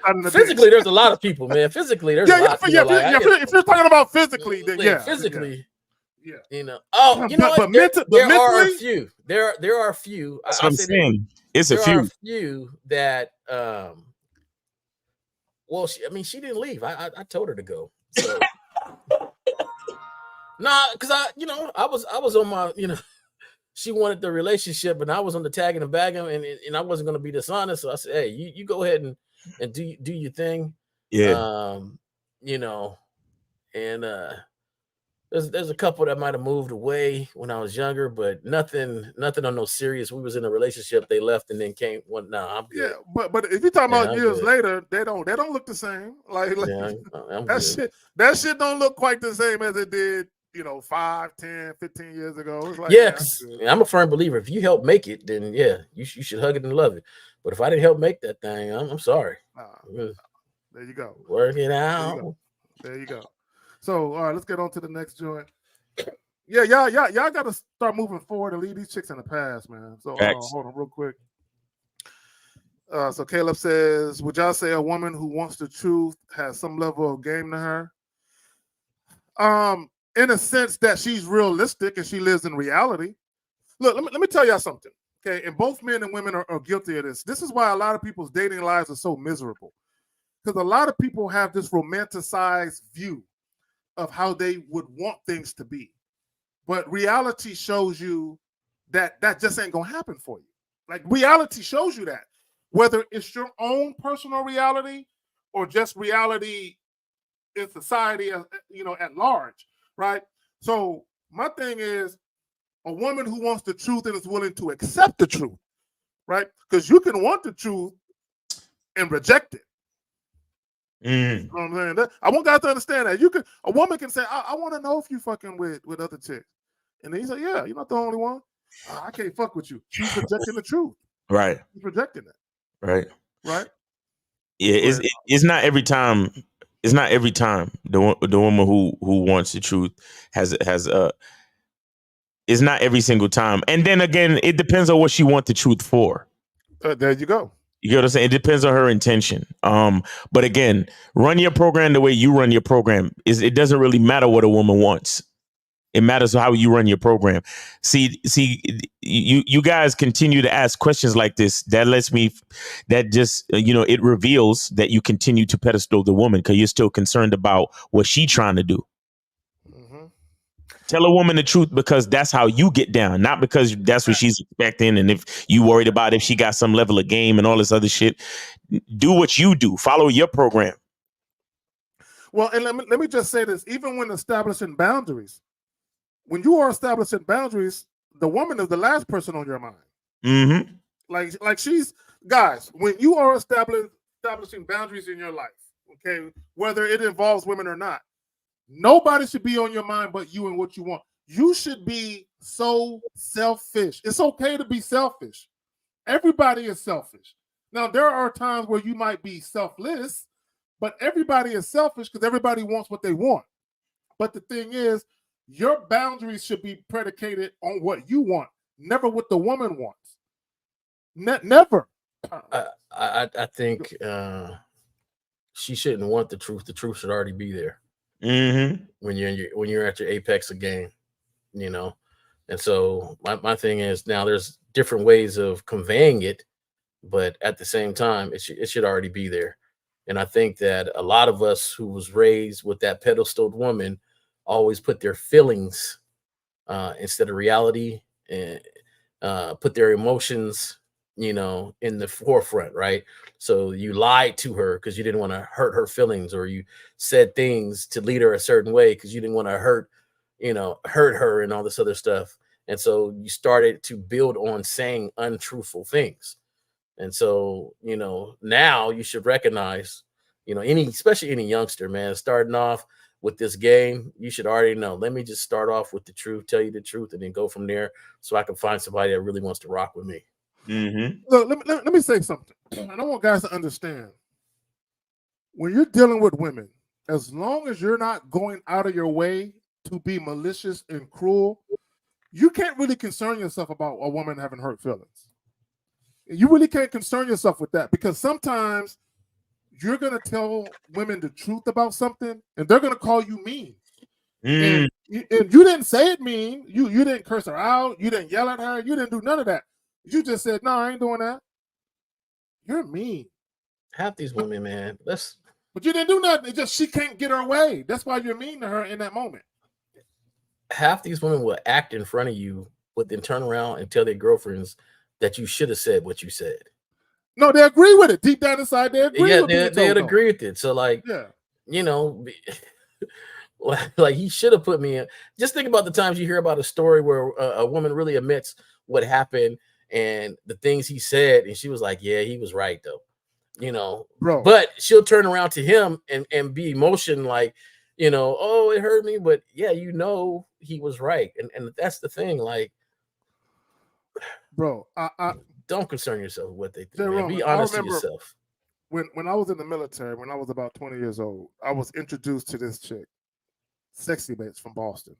there's a lot of people, man. Physically, there's a lot of people. If you're talking about physically, then physically, yeah. There are a few. There are a few. That's what I'm saying. It's a few. There are a few that, well, she didn't leave. I told her to go. So. Nah, because I was on my, she wanted the relationship and I was on the tagging and bagging and I wasn't going to be dishonest. So I said, hey, you go ahead and do your thing. Yeah. And there's a couple that might have moved away when I was younger, but nothing on no serious. We was in a relationship. They left and then came. Well, no, I'm good. Yeah, but if you're talking about years later, they don't look the same. Like that shit don't look quite the same as it did. 5, 10, 15 years ago. It's like, I'm a firm believer. If you help make it, then you should hug it and love it. But if I didn't help make that thing, I'm sorry. There you go. Work it out. There you go. So, all right, let's get on to the next joint. Yeah, y'all got to start moving forward and leave these chicks in the past, man. So, hold on real quick. So Caleb says, would y'all say a woman who wants the truth has some level of game to her? In a sense that she's realistic and she lives in reality. Look, let me tell y'all something. Okay, and both men and women are guilty of this. This is why a lot of people's dating lives are so miserable. Because a lot of people have this romanticized view of how they would want things to be. But reality shows you that just ain't gonna happen for you. Like reality shows you that. Whether it's your own personal reality or just reality in society, at large. Right. So my thing is a woman who wants the truth and is willing to accept the truth. Right. Because you can want the truth and reject it. You know what I'm saying? I want guys to understand that. A woman can say, I want to know if you fucking with other chicks. And then you say, yeah, you're not the only one. I can't fuck with you. She's rejecting the truth. Right. She's rejecting it. Right. Right. Yeah. It's not every time. It's not every time the woman who wants the truth has it's not every single time. And then again, it depends on what she wants the truth for. There you go. You get what I'm saying? It depends on her intention. But again, run your program the way you run your program. It doesn't really matter what a woman wants. It matters how you run your program. See, you guys continue to ask questions like this. That just it reveals that you continue to pedestal the woman because you're still concerned about what she's trying to do. Tell a woman the truth because that's how you get down, not because that's what she's expecting. And if you worried about if she got some level of game and all this other shit, do what you do. Follow your program. Well, and let me just say this: even when establishing boundaries, when you are establishing boundaries, the woman is the last person on your mind. Mm-hmm. Like she's guys. When you are establishing boundaries in your life, okay, whether it involves women or not. Nobody should be on your mind but you and what you want. You should be so selfish. It's okay to be selfish. Everybody is selfish. Now, there are times where you might be selfless, but everybody is selfish because everybody wants what they want. But the thing is, your boundaries should be predicated on what you want, never what the woman wants. Never. I think she shouldn't want the truth. The truth should already be there. Mm-hmm. When you're at your apex of game, you know. And so my thing is, now there's different ways of conveying it, but at the same time, it should already be there. And I think that a lot of us who was raised with that pedestaled woman always put their feelings instead of reality, and put their emotions, you know, in the forefront, right? So you lied to her because you didn't want to hurt her feelings, or you said things to lead her a certain way because you didn't want to hurt her and all this other stuff. And so you started to build on saying untruthful things. And so, you know, now you should recognize, you know, especially any youngster, man, starting off with this game, you should already know, let me just start off with the truth, tell you the truth, and then go from there so I can find somebody that really wants to rock with me. Mm-hmm. Look, let me say something. I want guys to understand. When you're dealing with women, as long as you're not going out of your way to be malicious and cruel, you can't really concern yourself about a woman having hurt feelings. You really can't concern yourself with that, because sometimes you're going to tell women the truth about something and they're going to call you mean. And you didn't say it mean. You didn't curse her out. You didn't yell at her. You didn't do none of that. You just said, no, I ain't doing that. You're mean. Half these women, man. But you didn't do nothing. It's just she can't get her way. That's why you're mean to her in that moment. Half these women will act in front of you, but then turn around and tell their girlfriends that you should have said what you said. No, they agree with it. Deep down inside, they agree with it. They'd agree with it. So, like, you know, like he should have put me in. Just think about the times you hear about a story where a woman really admits what happened and the things he said, and she was like, yeah, he was right, though. You know, bro. But she'll turn around to him and be emotion like, you know, oh, it hurt me, but yeah, you know, he was right, and that's the thing, like, bro, I don't concern yourself with what they think. Roman, be honest to yourself. When I was in the military, when I was about 20 years old, I was introduced to this chick, Sexy Bitch from Boston.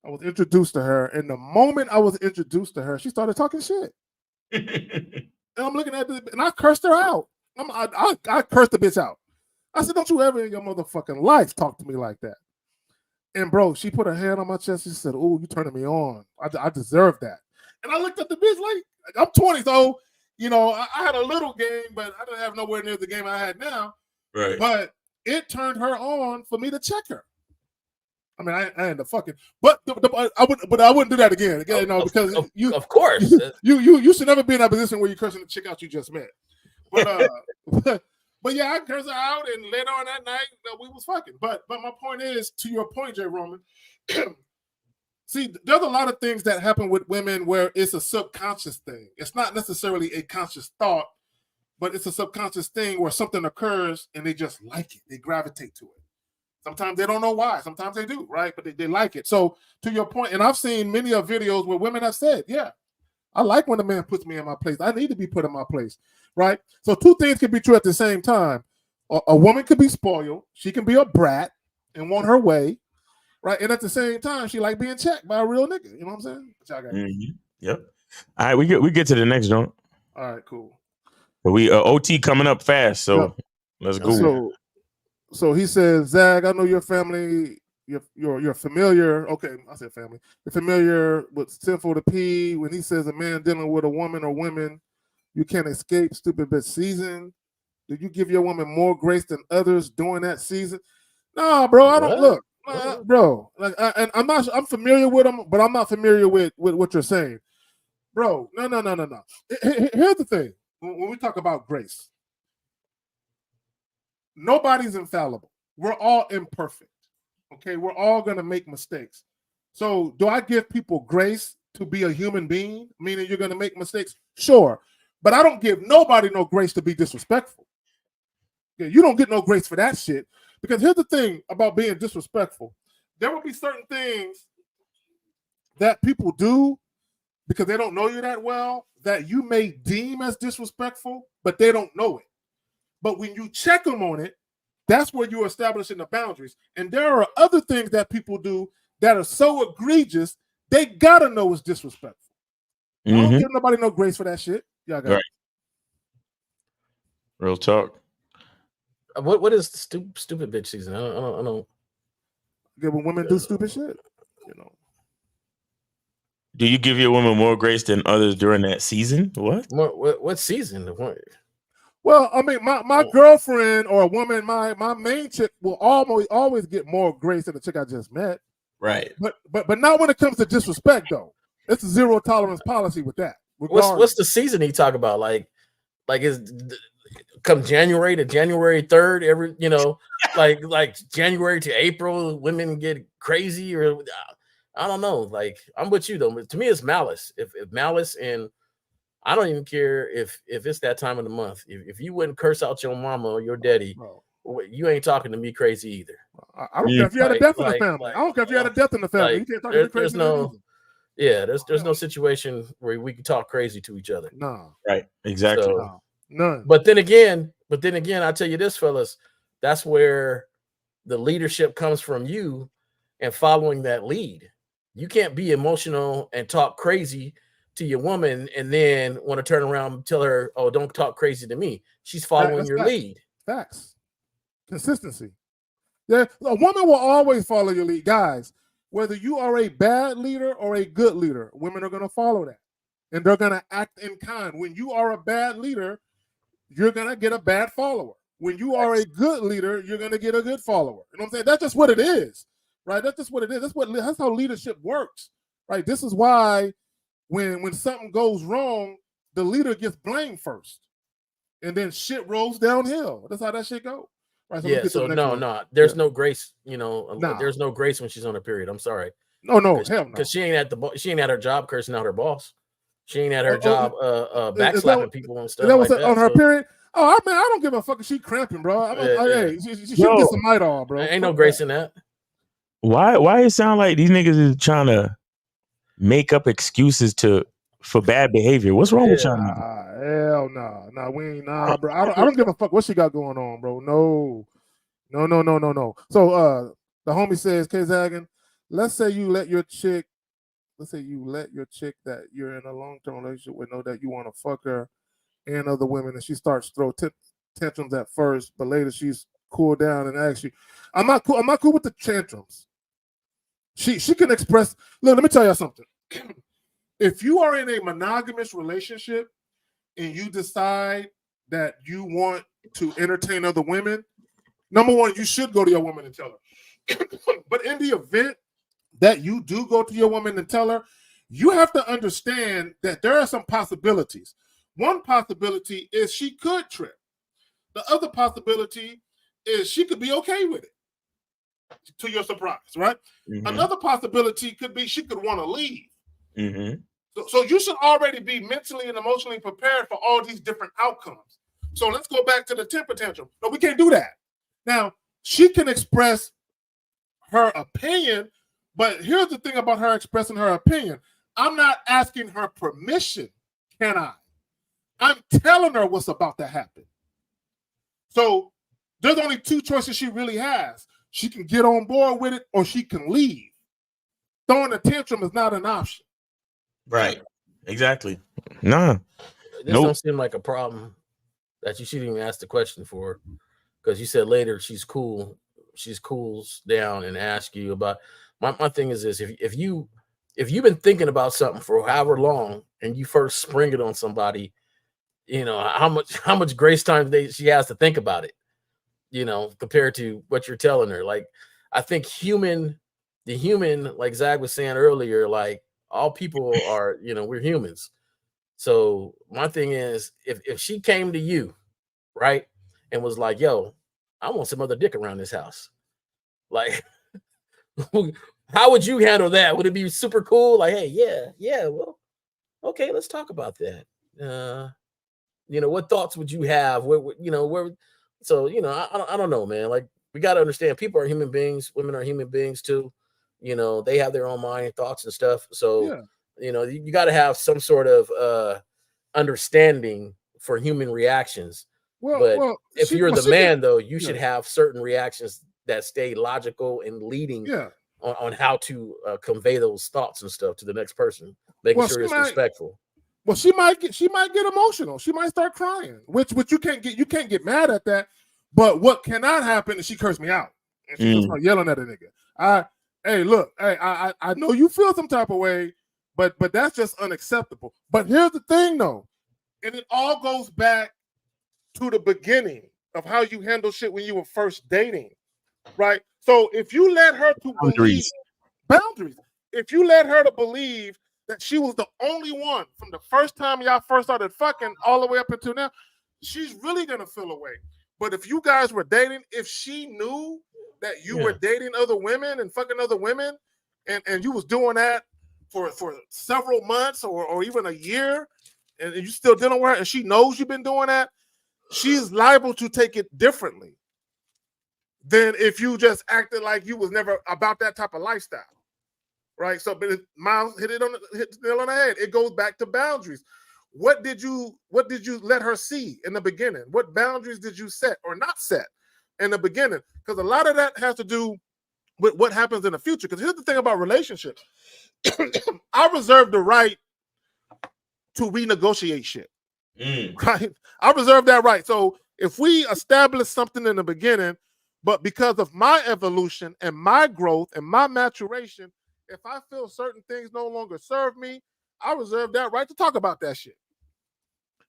I was introduced to her, and the moment I was introduced to her, she started talking shit. And I'm looking at it, and I cursed her out. I cursed the bitch out. I said, don't you ever in your motherfucking life talk to me like that. And bro, she put her hand on my chest. She said, oh, you turning me on. I deserve that. And I looked at the bitch like, I'm 20, so, you know, I had a little game, but I didn't have nowhere near the game I had now. Right. But it turned her on for me to check her. I mean, I ain't the fucking, but I wouldn't do that again. You know, because of course, you should never be in that position where you're cursing the chick out you just met. But but yeah, I cursed her out, and later on that night we was fucking. But my point is, to your point, Jay Roman. See, there's a lot of things that happen with women where it's a subconscious thing. It's not necessarily a conscious thought, but it's a subconscious thing where something occurs and they just like it. They gravitate to it. Sometimes they don't know why. Sometimes they do, right? But they like it. So to your point, and I've seen many of videos where women have said, yeah, I like when a man puts me in my place. I need to be put in my place, right? So two things can be true at the same time. A woman could be spoiled. She can be a brat and want her way, right? And at the same time, she like being checked by a real nigga. You know what I'm saying? Yep. All right, we get to the next joint. All right, cool. But we OT coming up fast, so let's go. So he says, Zag, I know your family, you're familiar. Okay, I said family. You're familiar with Sinful to P. When he says a man dealing with a woman or women, you can't escape stupid bitch season. Do you give your woman more grace than others during that season? No, bro, I don't. Look, Bro, like, and I'm familiar with them, but I'm not familiar with what you're saying, bro. No. Here's the thing: when we talk about grace, nobody's infallible. We're all imperfect. Okay, we're all gonna make mistakes. So, do I give people grace to be a human being? Meaning you're gonna make mistakes, sure, but I don't give nobody no grace to be disrespectful. Yeah, you don't get no grace for that shit. Because here's the thing about being disrespectful. There will be certain things that people do because they don't know you that well that you may deem as disrespectful, but they don't know it. But when you check them on it, that's where you're establishing the boundaries. And there are other things that people do that are so egregious, they gotta know it's disrespectful. I don't give nobody no grace for that shit. Y'all got right. Real talk. What is stupid bitch season? I don't. Yeah, when women do stupid shit, you know. Do you give your woman more grace than others during that season? What season? Well, I mean, my girlfriend or a woman, my main chick will always get more grace than the chick I just met. Right. But not when it comes to disrespect though. It's a zero tolerance policy with that. What's the season he talk about? Like is come January to January 3rd, every like January to April, women get crazy, or I don't know. Like, I'm with you though. But to me, it's malice. If malice, and I don't even care if it's that time of the month. If you wouldn't curse out your mama or your daddy, you ain't talking to me crazy either. I don't care if you had a death in the family. I don't care if you had a death in the family. You can't talk to me crazy. There's no situation where we can talk crazy to each other. No. Right. Exactly. So, none. But then again, I tell you this, fellas, that's where the leadership comes from you and following that lead. You can't be emotional and talk crazy to your woman and then want to turn around and tell her, oh, don't talk crazy to me. She's following your lead. Facts. Consistency. Yeah, a woman will always follow your lead. Guys, whether you are a bad leader or a good leader, women are going to follow that. And they're going to act in kind. When you are a bad leader, you're going to get a bad follower. When you are a good leader, you're going to get a good follower. You know what I'm saying? That's just what it is, right? That's just what it is. That's how leadership works, right? This is why when something goes wrong, the leader gets blamed first. And then shit rolls downhill. That's how that shit goes. Right, so there's no grace, there's no grace when she's on her period. I'm sorry. No, hell no. Because she ain't at her job cursing out her boss. She ain't at her job backslapping people and stuff like that. On her period? Oh, man, I don't give a fuck if she cramping, bro. Hey, she should get some Midol, bro. Ain't no grace in that. Why it sound like these niggas is trying to make up excuses for bad behavior? What's wrong with y'all? Hell no. No, we ain't bro. I don't give a fuck what she got going on, bro. No. So the homie says, K Zaggin, let's say you let your chick that you're in a long-term relationship with know that you want to fuck her and other women, and she starts to throw tantrums at first, but later she's cooled down and asks you. I'm not cool with the tantrums. She can express. Look, let me tell you something. If you are in a monogamous relationship and you decide that you want to entertain other women, number one, you should go to your woman and tell her. But in the event that you do go to your woman and tell her, you have to understand that there are some possibilities. One possibility is she could trip. The other possibility is she could be okay with it, to your surprise, right? Mm-hmm. Another possibility could be she could want to leave. Mm-hmm. So you should already be mentally and emotionally prepared for all these different outcomes. So let's go back to the temper tantrum. No, we can't do that. Now, she can express her opinion, but here's the thing about her expressing her opinion. I'm not asking her permission, can I? I'm telling her what's about to happen. So there's only two choices she really has. She can get on board with it or she can leave. Throwing a tantrum is not an option. Right. Exactly. No. This don't seem like a problem that you shouldn't even ask the question for, because you said later she cools down and asks you about. My thing is this: if you've been thinking about something for however long and you first spring it on somebody, how much grace time she has to think about it, compared to what you're telling her. Like, I think the human, like Zach was saying earlier, like all people are, we're humans. So my thing is, if she came to you, right, and was like, "Yo, I want some other dick around this house," like, how would you handle that? Would it be super cool? Like, hey, yeah, well, okay, let's talk about that. What thoughts would you have? Where? So, I don't know, man. Like, we got to understand, people are human beings. Women are human beings too. They have their own mind and thoughts and stuff. So, you got to have some sort of understanding for human reactions. But if you're the man, though, you should have certain reactions that stay logical and leading on how to convey those thoughts and stuff to the next person, making sure it's respectful. Well, she might get emotional. She might start crying, which you can't get mad at that. But what cannot happen is she cursed me out and she just start yelling at a nigga. Hey, look, I know you feel some type of way, but that's just unacceptable. But here's the thing, though, and it all goes back to the beginning of how you handle shit when you were first dating, right? So if you let her to believe boundaries, if you let her to believe that she was the only one from the first time y'all first started fucking all the way up until now, she's really gonna feel away. But if you guys were dating, if she knew that you were dating other women and fucking other women, and you was doing that for several months or even a year, and you still dealing with her, and she knows you've been doing that, she's liable to take it differently than if you just acted like you was never about that type of lifestyle. Right, so but Miles hit the nail on the head. It goes back to boundaries. What did you let her see in the beginning? What boundaries did you set or not set in the beginning? Because a lot of that has to do with what happens in the future. Because here's the thing about relationships: I reserve the right to renegotiate shit. Right, I reserve that right. So if we establish something in the beginning, but because of my evolution and my growth and my maturation, if I feel certain things no longer serve me, I reserve that right to talk about that shit.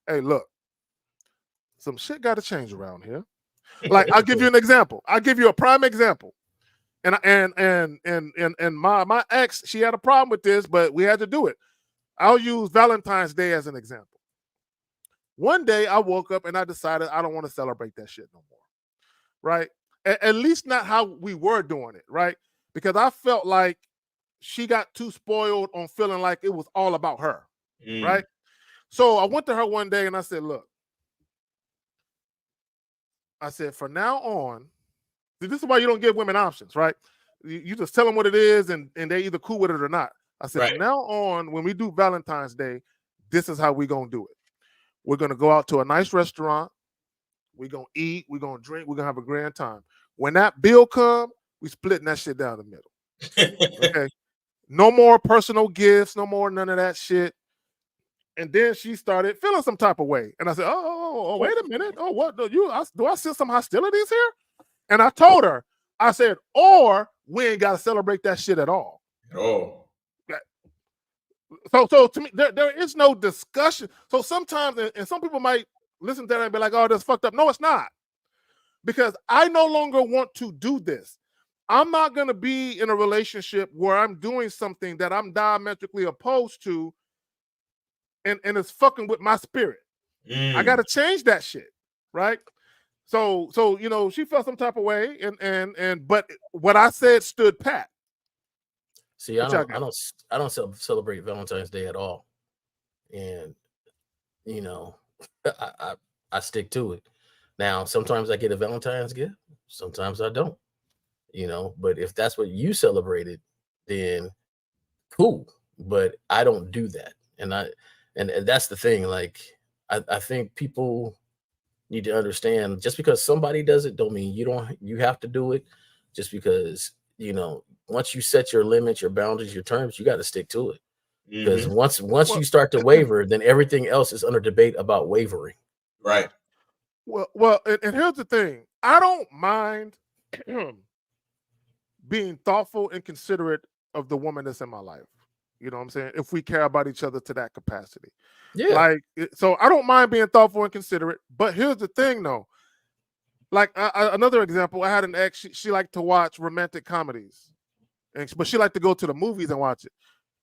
Hey, look, some shit got to change around here. Like, I'll give you an example. I'll give you a prime example. And my ex, she had a problem with this, but we had to do it. I'll use Valentine's Day as an example. One day I woke up and I decided I don't want to celebrate that shit no more. Right? At least not how we were doing it, right? Because I felt like she got too spoiled on feeling like it was all about her, right? So I went to her one day and I said, look, I said, from now on, this is why you don't give women options, right? You just tell them what it is and they either cool with it or not. I said, from now on, when we do Valentine's Day, this is how we going to do it. We're going to go out to a nice restaurant. We're going to eat. We're going to drink. We're going to have a grand time. When that bill comes, we splitting that shit down the middle. Okay? No more personal gifts, no more none of that shit. And then she started feeling some type of way. And I said, oh wait a minute. Oh, what? Do I see some hostilities here? And I told her, I said, or we ain't got to celebrate that shit at all. So to me, there is no discussion. So sometimes, and some people might listen to that and be like, oh, that's fucked up. No, it's not. Because I no longer want to do this. I'm not going to be in a relationship where I'm doing something that I'm diametrically opposed to and it's fucking with my spirit. I got to change that shit, right? So she felt some type of way but what I said stood pat. See, I don't celebrate Valentine's Day at all. And I stick to it. Now, sometimes I get a Valentine's gift, sometimes I don't. But if that's what you celebrated, then cool. But I don't do that. And that's the thing. Like, I think people need to understand, just because somebody does it don't mean you have to do it. Just because, once you set your limits, your boundaries, your terms, you got to stick to it. Because once you start to waver, then everything else is under debate about wavering. Right. Well, and here's the thing. I don't mind being thoughtful and considerate of the woman that's in my life. You know what I'm saying? If we care about each other to that capacity. Yeah. So I don't mind being thoughtful and considerate. But here's the thing, though. Like another example, I had an ex. She liked to watch romantic comedies, but she liked to go to the movies and watch it.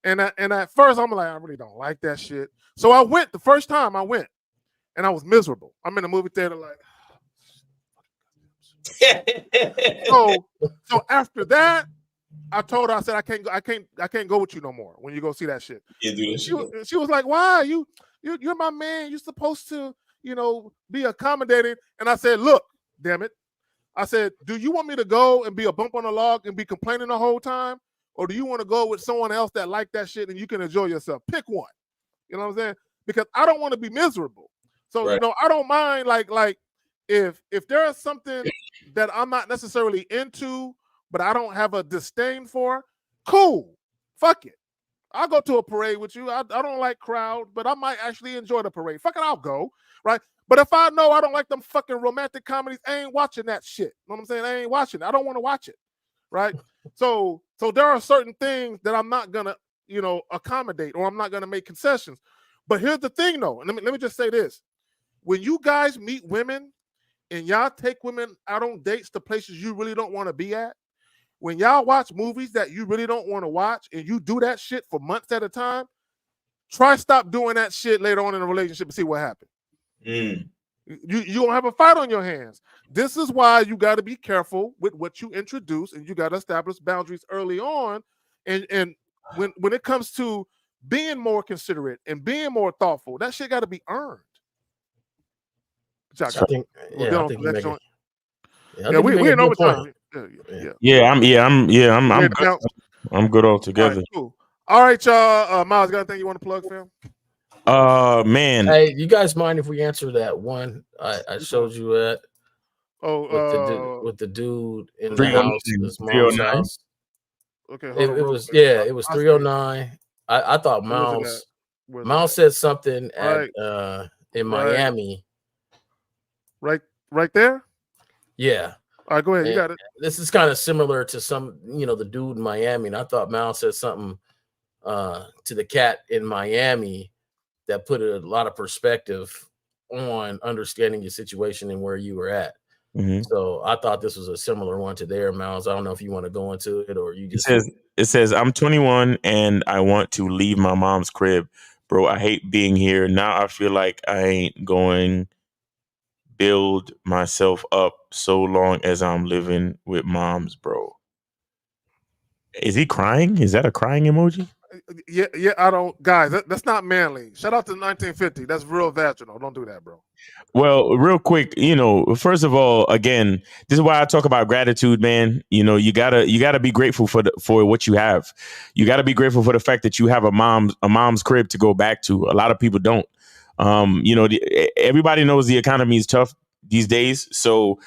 And at first, I'm like, I really don't like that shit. So I went the first time I went, and I was miserable. I'm in the movie theater like. So after that, I told her, I said, I can't go with you no more when you go see that shit. She was like, why? You're my man. You're supposed to, be accommodating. And I said, look, damn it. I said, do you want me to go and be a bump on the log and be complaining the whole time? Or do you want to go with someone else that like that shit and you can enjoy yourself? Pick one. You know what I'm saying? Because I don't want to be miserable. So, Right. I don't mind like if there is something that I'm not necessarily into, but I don't have a disdain for, cool. Fuck it. I'll go to a parade with you. I don't like crowd, but I might actually enjoy the parade. Fuck it, I'll go. Right? But if I know I don't like them fucking romantic comedies, I ain't watching that shit. You know what I'm saying? I ain't watching it. I don't want to watch it. Right? So there are certain things that I'm not gonna, accommodate, or I'm not gonna make concessions. But here's the thing though, and let me just say this. When you guys meet women and y'all take women out on dates to places you really don't want to be at, when y'all watch movies that you really don't want to watch and you do that shit for months at a time, try stop doing that shit later on in a relationship and see what happens. You don't have a fight on your hands. This is why you got to be careful with what you introduce, and you got to establish boundaries early on. And when it comes to being more considerate and being more thoughtful, that shit got to be earned. I think you make it. We in overtime. I'm good. I'm good altogether. All right, cool. All right, y'all. Miles, got anything you want to plug, fam? Man. Hey, you guys mind if we answer that one I showed you at? With the dude in the house, his mom's house. Okay, it was 309. I thought Miles said something at in Miami. Right there? Yeah. All right, go ahead. You got it. This is kind of similar to some, the dude in Miami. And I thought Miles said something to the cat in Miami that put a lot of perspective on understanding your situation and where you were at. Mm-hmm. So I thought this was a similar one to there, Miles. I don't know if you want to go into it or you just. It says I'm 21 and I want to leave my mom's crib, bro. I hate being here. Now I feel like I ain't going build myself up so long as I'm living with moms, bro. Is he crying? Is that a crying emoji? Yeah. I don't, guys. That's not manly. Shout out to 1950. That's real vaginal. Don't do that, bro. Well, real quick, first of all, again, this is why I talk about gratitude, man. You gotta be grateful for what you have. You gotta be grateful for the fact that you have a mom's crib to go back to. A lot of people don't. Everybody knows the economy is tough these days, so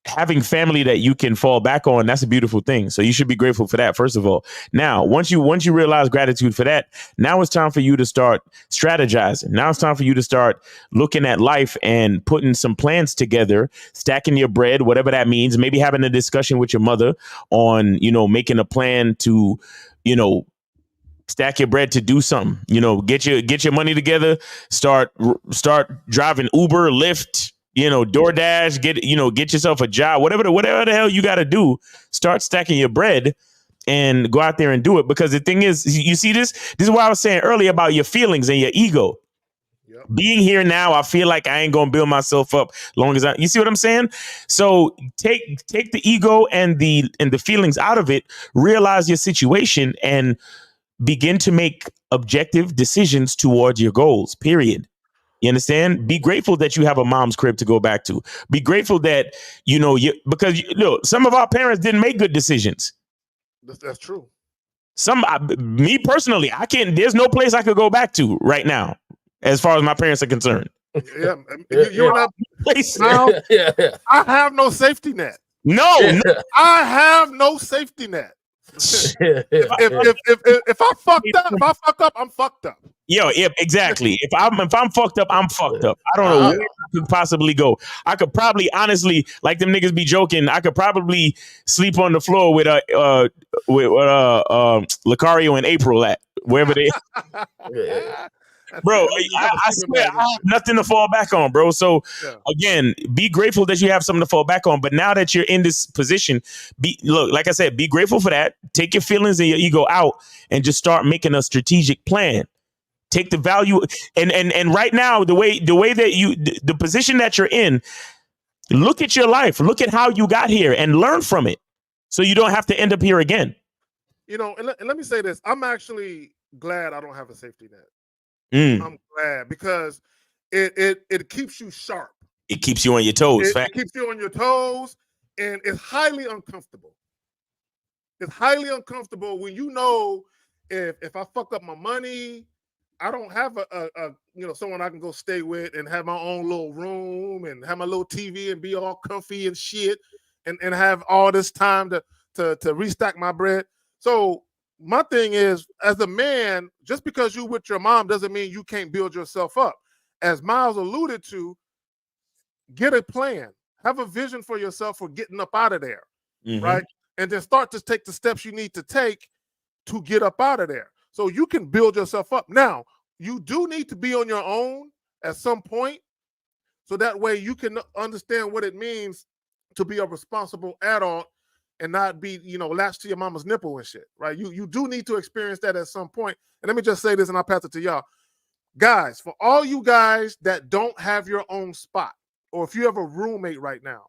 having family that you can fall back on, that's a beautiful thing. So you should be grateful for that, first of all. Now, once you realize gratitude for that, now it's time for you to start strategizing. Now it's time for you to start looking at life and putting some plans together, stacking your bread, whatever that means, maybe having a discussion with your mother on, making a plan to, stack your bread to do something, get your money together, start driving Uber, Lyft, DoorDash, get yourself a job, whatever the hell you got to do, start stacking your bread and go out there and do it. Because the thing is, you see this is what I was saying earlier about your feelings and your ego. Yep. Being here now, I feel like I ain't going to build myself up long as you see what I'm saying? So take the ego and the feelings out of it, realize your situation and begin to make objective decisions towards your goals, period. You understand? Be grateful that you have a mom's crib to go back to. Be grateful that, because some of our parents didn't make good decisions. That's true. Me personally, there's no place I could go back to right now, as far as my parents are concerned. Yeah. You're not place. Now, I have no safety net. No. I have no safety net. If I fuck up, I'm fucked up. Yo, yeah, exactly. If I'm fucked up, I'm fucked up. I don't know where I could possibly go. I could probably, honestly, like them niggas be joking, I could probably sleep on the floor with Lucario and April at wherever they. Bro, You I have a sleeping swear bag I have nothing to fall back on, bro. So Yeah. again, be grateful that you have something to fall back on. But now that you're in this position, look, like I said, be grateful for that. Take your feelings and your ego out and just start making a strategic plan. Take the value and right now, the way that the position that you're in, look at your life, look at how you got here and learn from it. So you don't have to end up here again. You know, and let me say this. I'm actually glad I don't have a safety net. I'm glad because it keeps you sharp. It keeps you on your toes. It keeps you on your toes, and it's highly uncomfortable. It's highly uncomfortable when you know if I fuck up my money, I don't have a someone I can go stay with and have my own little room and have my little TV and be all comfy and shit and have all this time to restock my bread. So my thing is, as a man, just because you with your mom doesn't mean you can't build yourself up. As Miles alluded to, get a plan, have a vision for yourself for getting up out of there, right? And then start to take the steps you need to take to get up out of there. So you can build yourself up. Now, you do need to be on your own at some point, so that way you can understand what it means to be a responsible adult and not be, latched to your mama's nipple and shit, right? You do need to experience that at some point. And let me just say this, and I'll pass it to y'all. Guys, for all you guys that don't have your own spot, or if you have a roommate right now,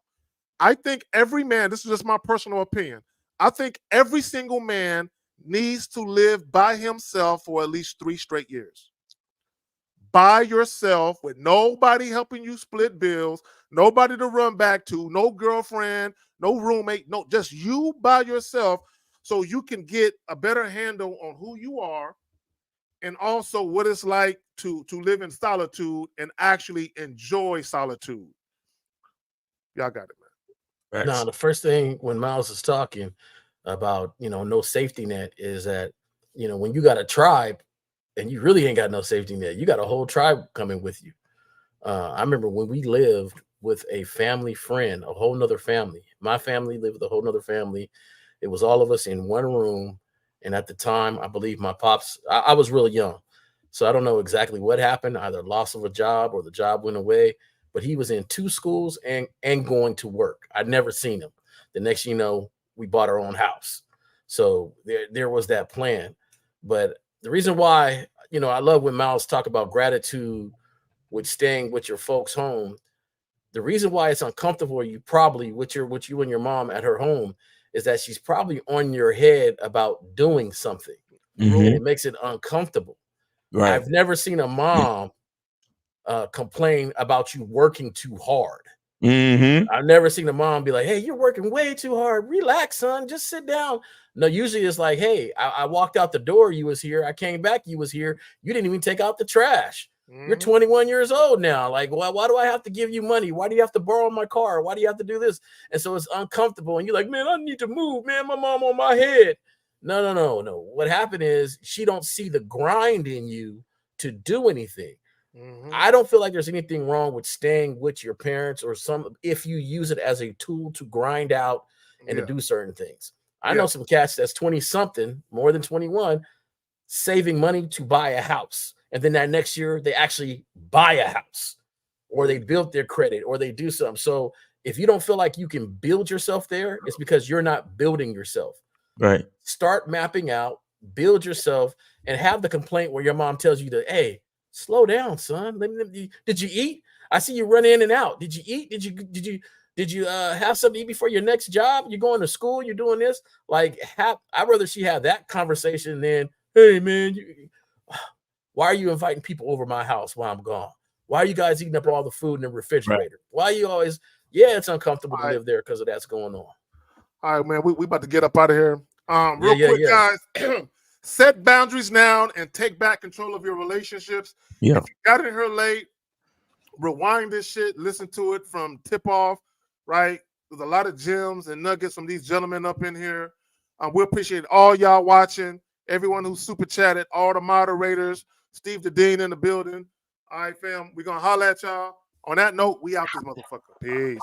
I think every man, this is just my personal opinion, I think every single man needs to live by himself for at least 3 straight years. By yourself, with nobody helping you split bills, nobody to run back to, no girlfriend, no roommate, no, just you by yourself, so you can get a better handle on who you are and also what it's like to live in solitude and actually enjoy solitude. Y'all got it, man. Now, the first thing when Miles is talking about, no safety net is that, when you got a tribe and you really ain't got no safety net, you got a whole tribe coming with you. I remember when we lived with a family friend, a whole nother family. My family lived with a whole nother family. It was all of us in one room. And at the time, I believe my pops, I was really young. So I don't know exactly what happened, either loss of a job or the job went away. But he was in 2 schools and going to work. I'd never seen him. The next thing you know, we bought our own house. So there was that plan. But the reason why, I love when Miles talk about gratitude with staying with your folks home. The reason why it's uncomfortable, you probably with you and your mom at her home, is that she's probably on your head about doing something. And it makes it uncomfortable. Right. I've never seen a mom complain about you working too hard. I've never seen a mom be like, hey, you're working way too hard. Relax, son. Just sit down. No, usually it's like, hey, I walked out the door. You was here. I came back. You was here. You didn't even take out the trash. You're 21 years old now. Like, why do I have to give you money? Why do you have to borrow my car? Why do you have to do this? And so it's uncomfortable. And you're like, man, I need to move, man. My mom on my head. No. What happened is she don't see the grind in you to do anything. I don't feel like there's anything wrong with staying with your parents or if you use it as a tool to grind out and to do certain things. I know some cats that's 20 something, more than 21, saving money to buy a house. And then that next year they actually buy a house or they built their credit or they do something. So if you don't feel like you can build yourself there, it's because you're not building yourself. Right. Start mapping out, build yourself, and have the complaint where your mom tells you to, hey, slow down, son. Did you eat? I see you run in and out. Did you eat? Did you have something to eat before your next job? You're going to school. You're doing this. Like, I'd rather she have that conversation than, hey, man, why are you inviting people over my house while I'm gone? Why are you guys eating up all the food in the refrigerator? Right. Why are you always? Yeah, it's uncomfortable to live there because of that's going on. All right, man. We about to get up out of here. Real quick, guys. Set boundaries now and take back control of your relationships. Yeah. If you got in here late, rewind this shit, listen to it from tip off, right? There's a lot of gems and nuggets from these gentlemen up in here. We appreciate all y'all watching, everyone who super chatted, all the moderators, Steve the Dean in the building. All right, fam, we're going to holler at y'all. On that note, we out this motherfucker. Peace.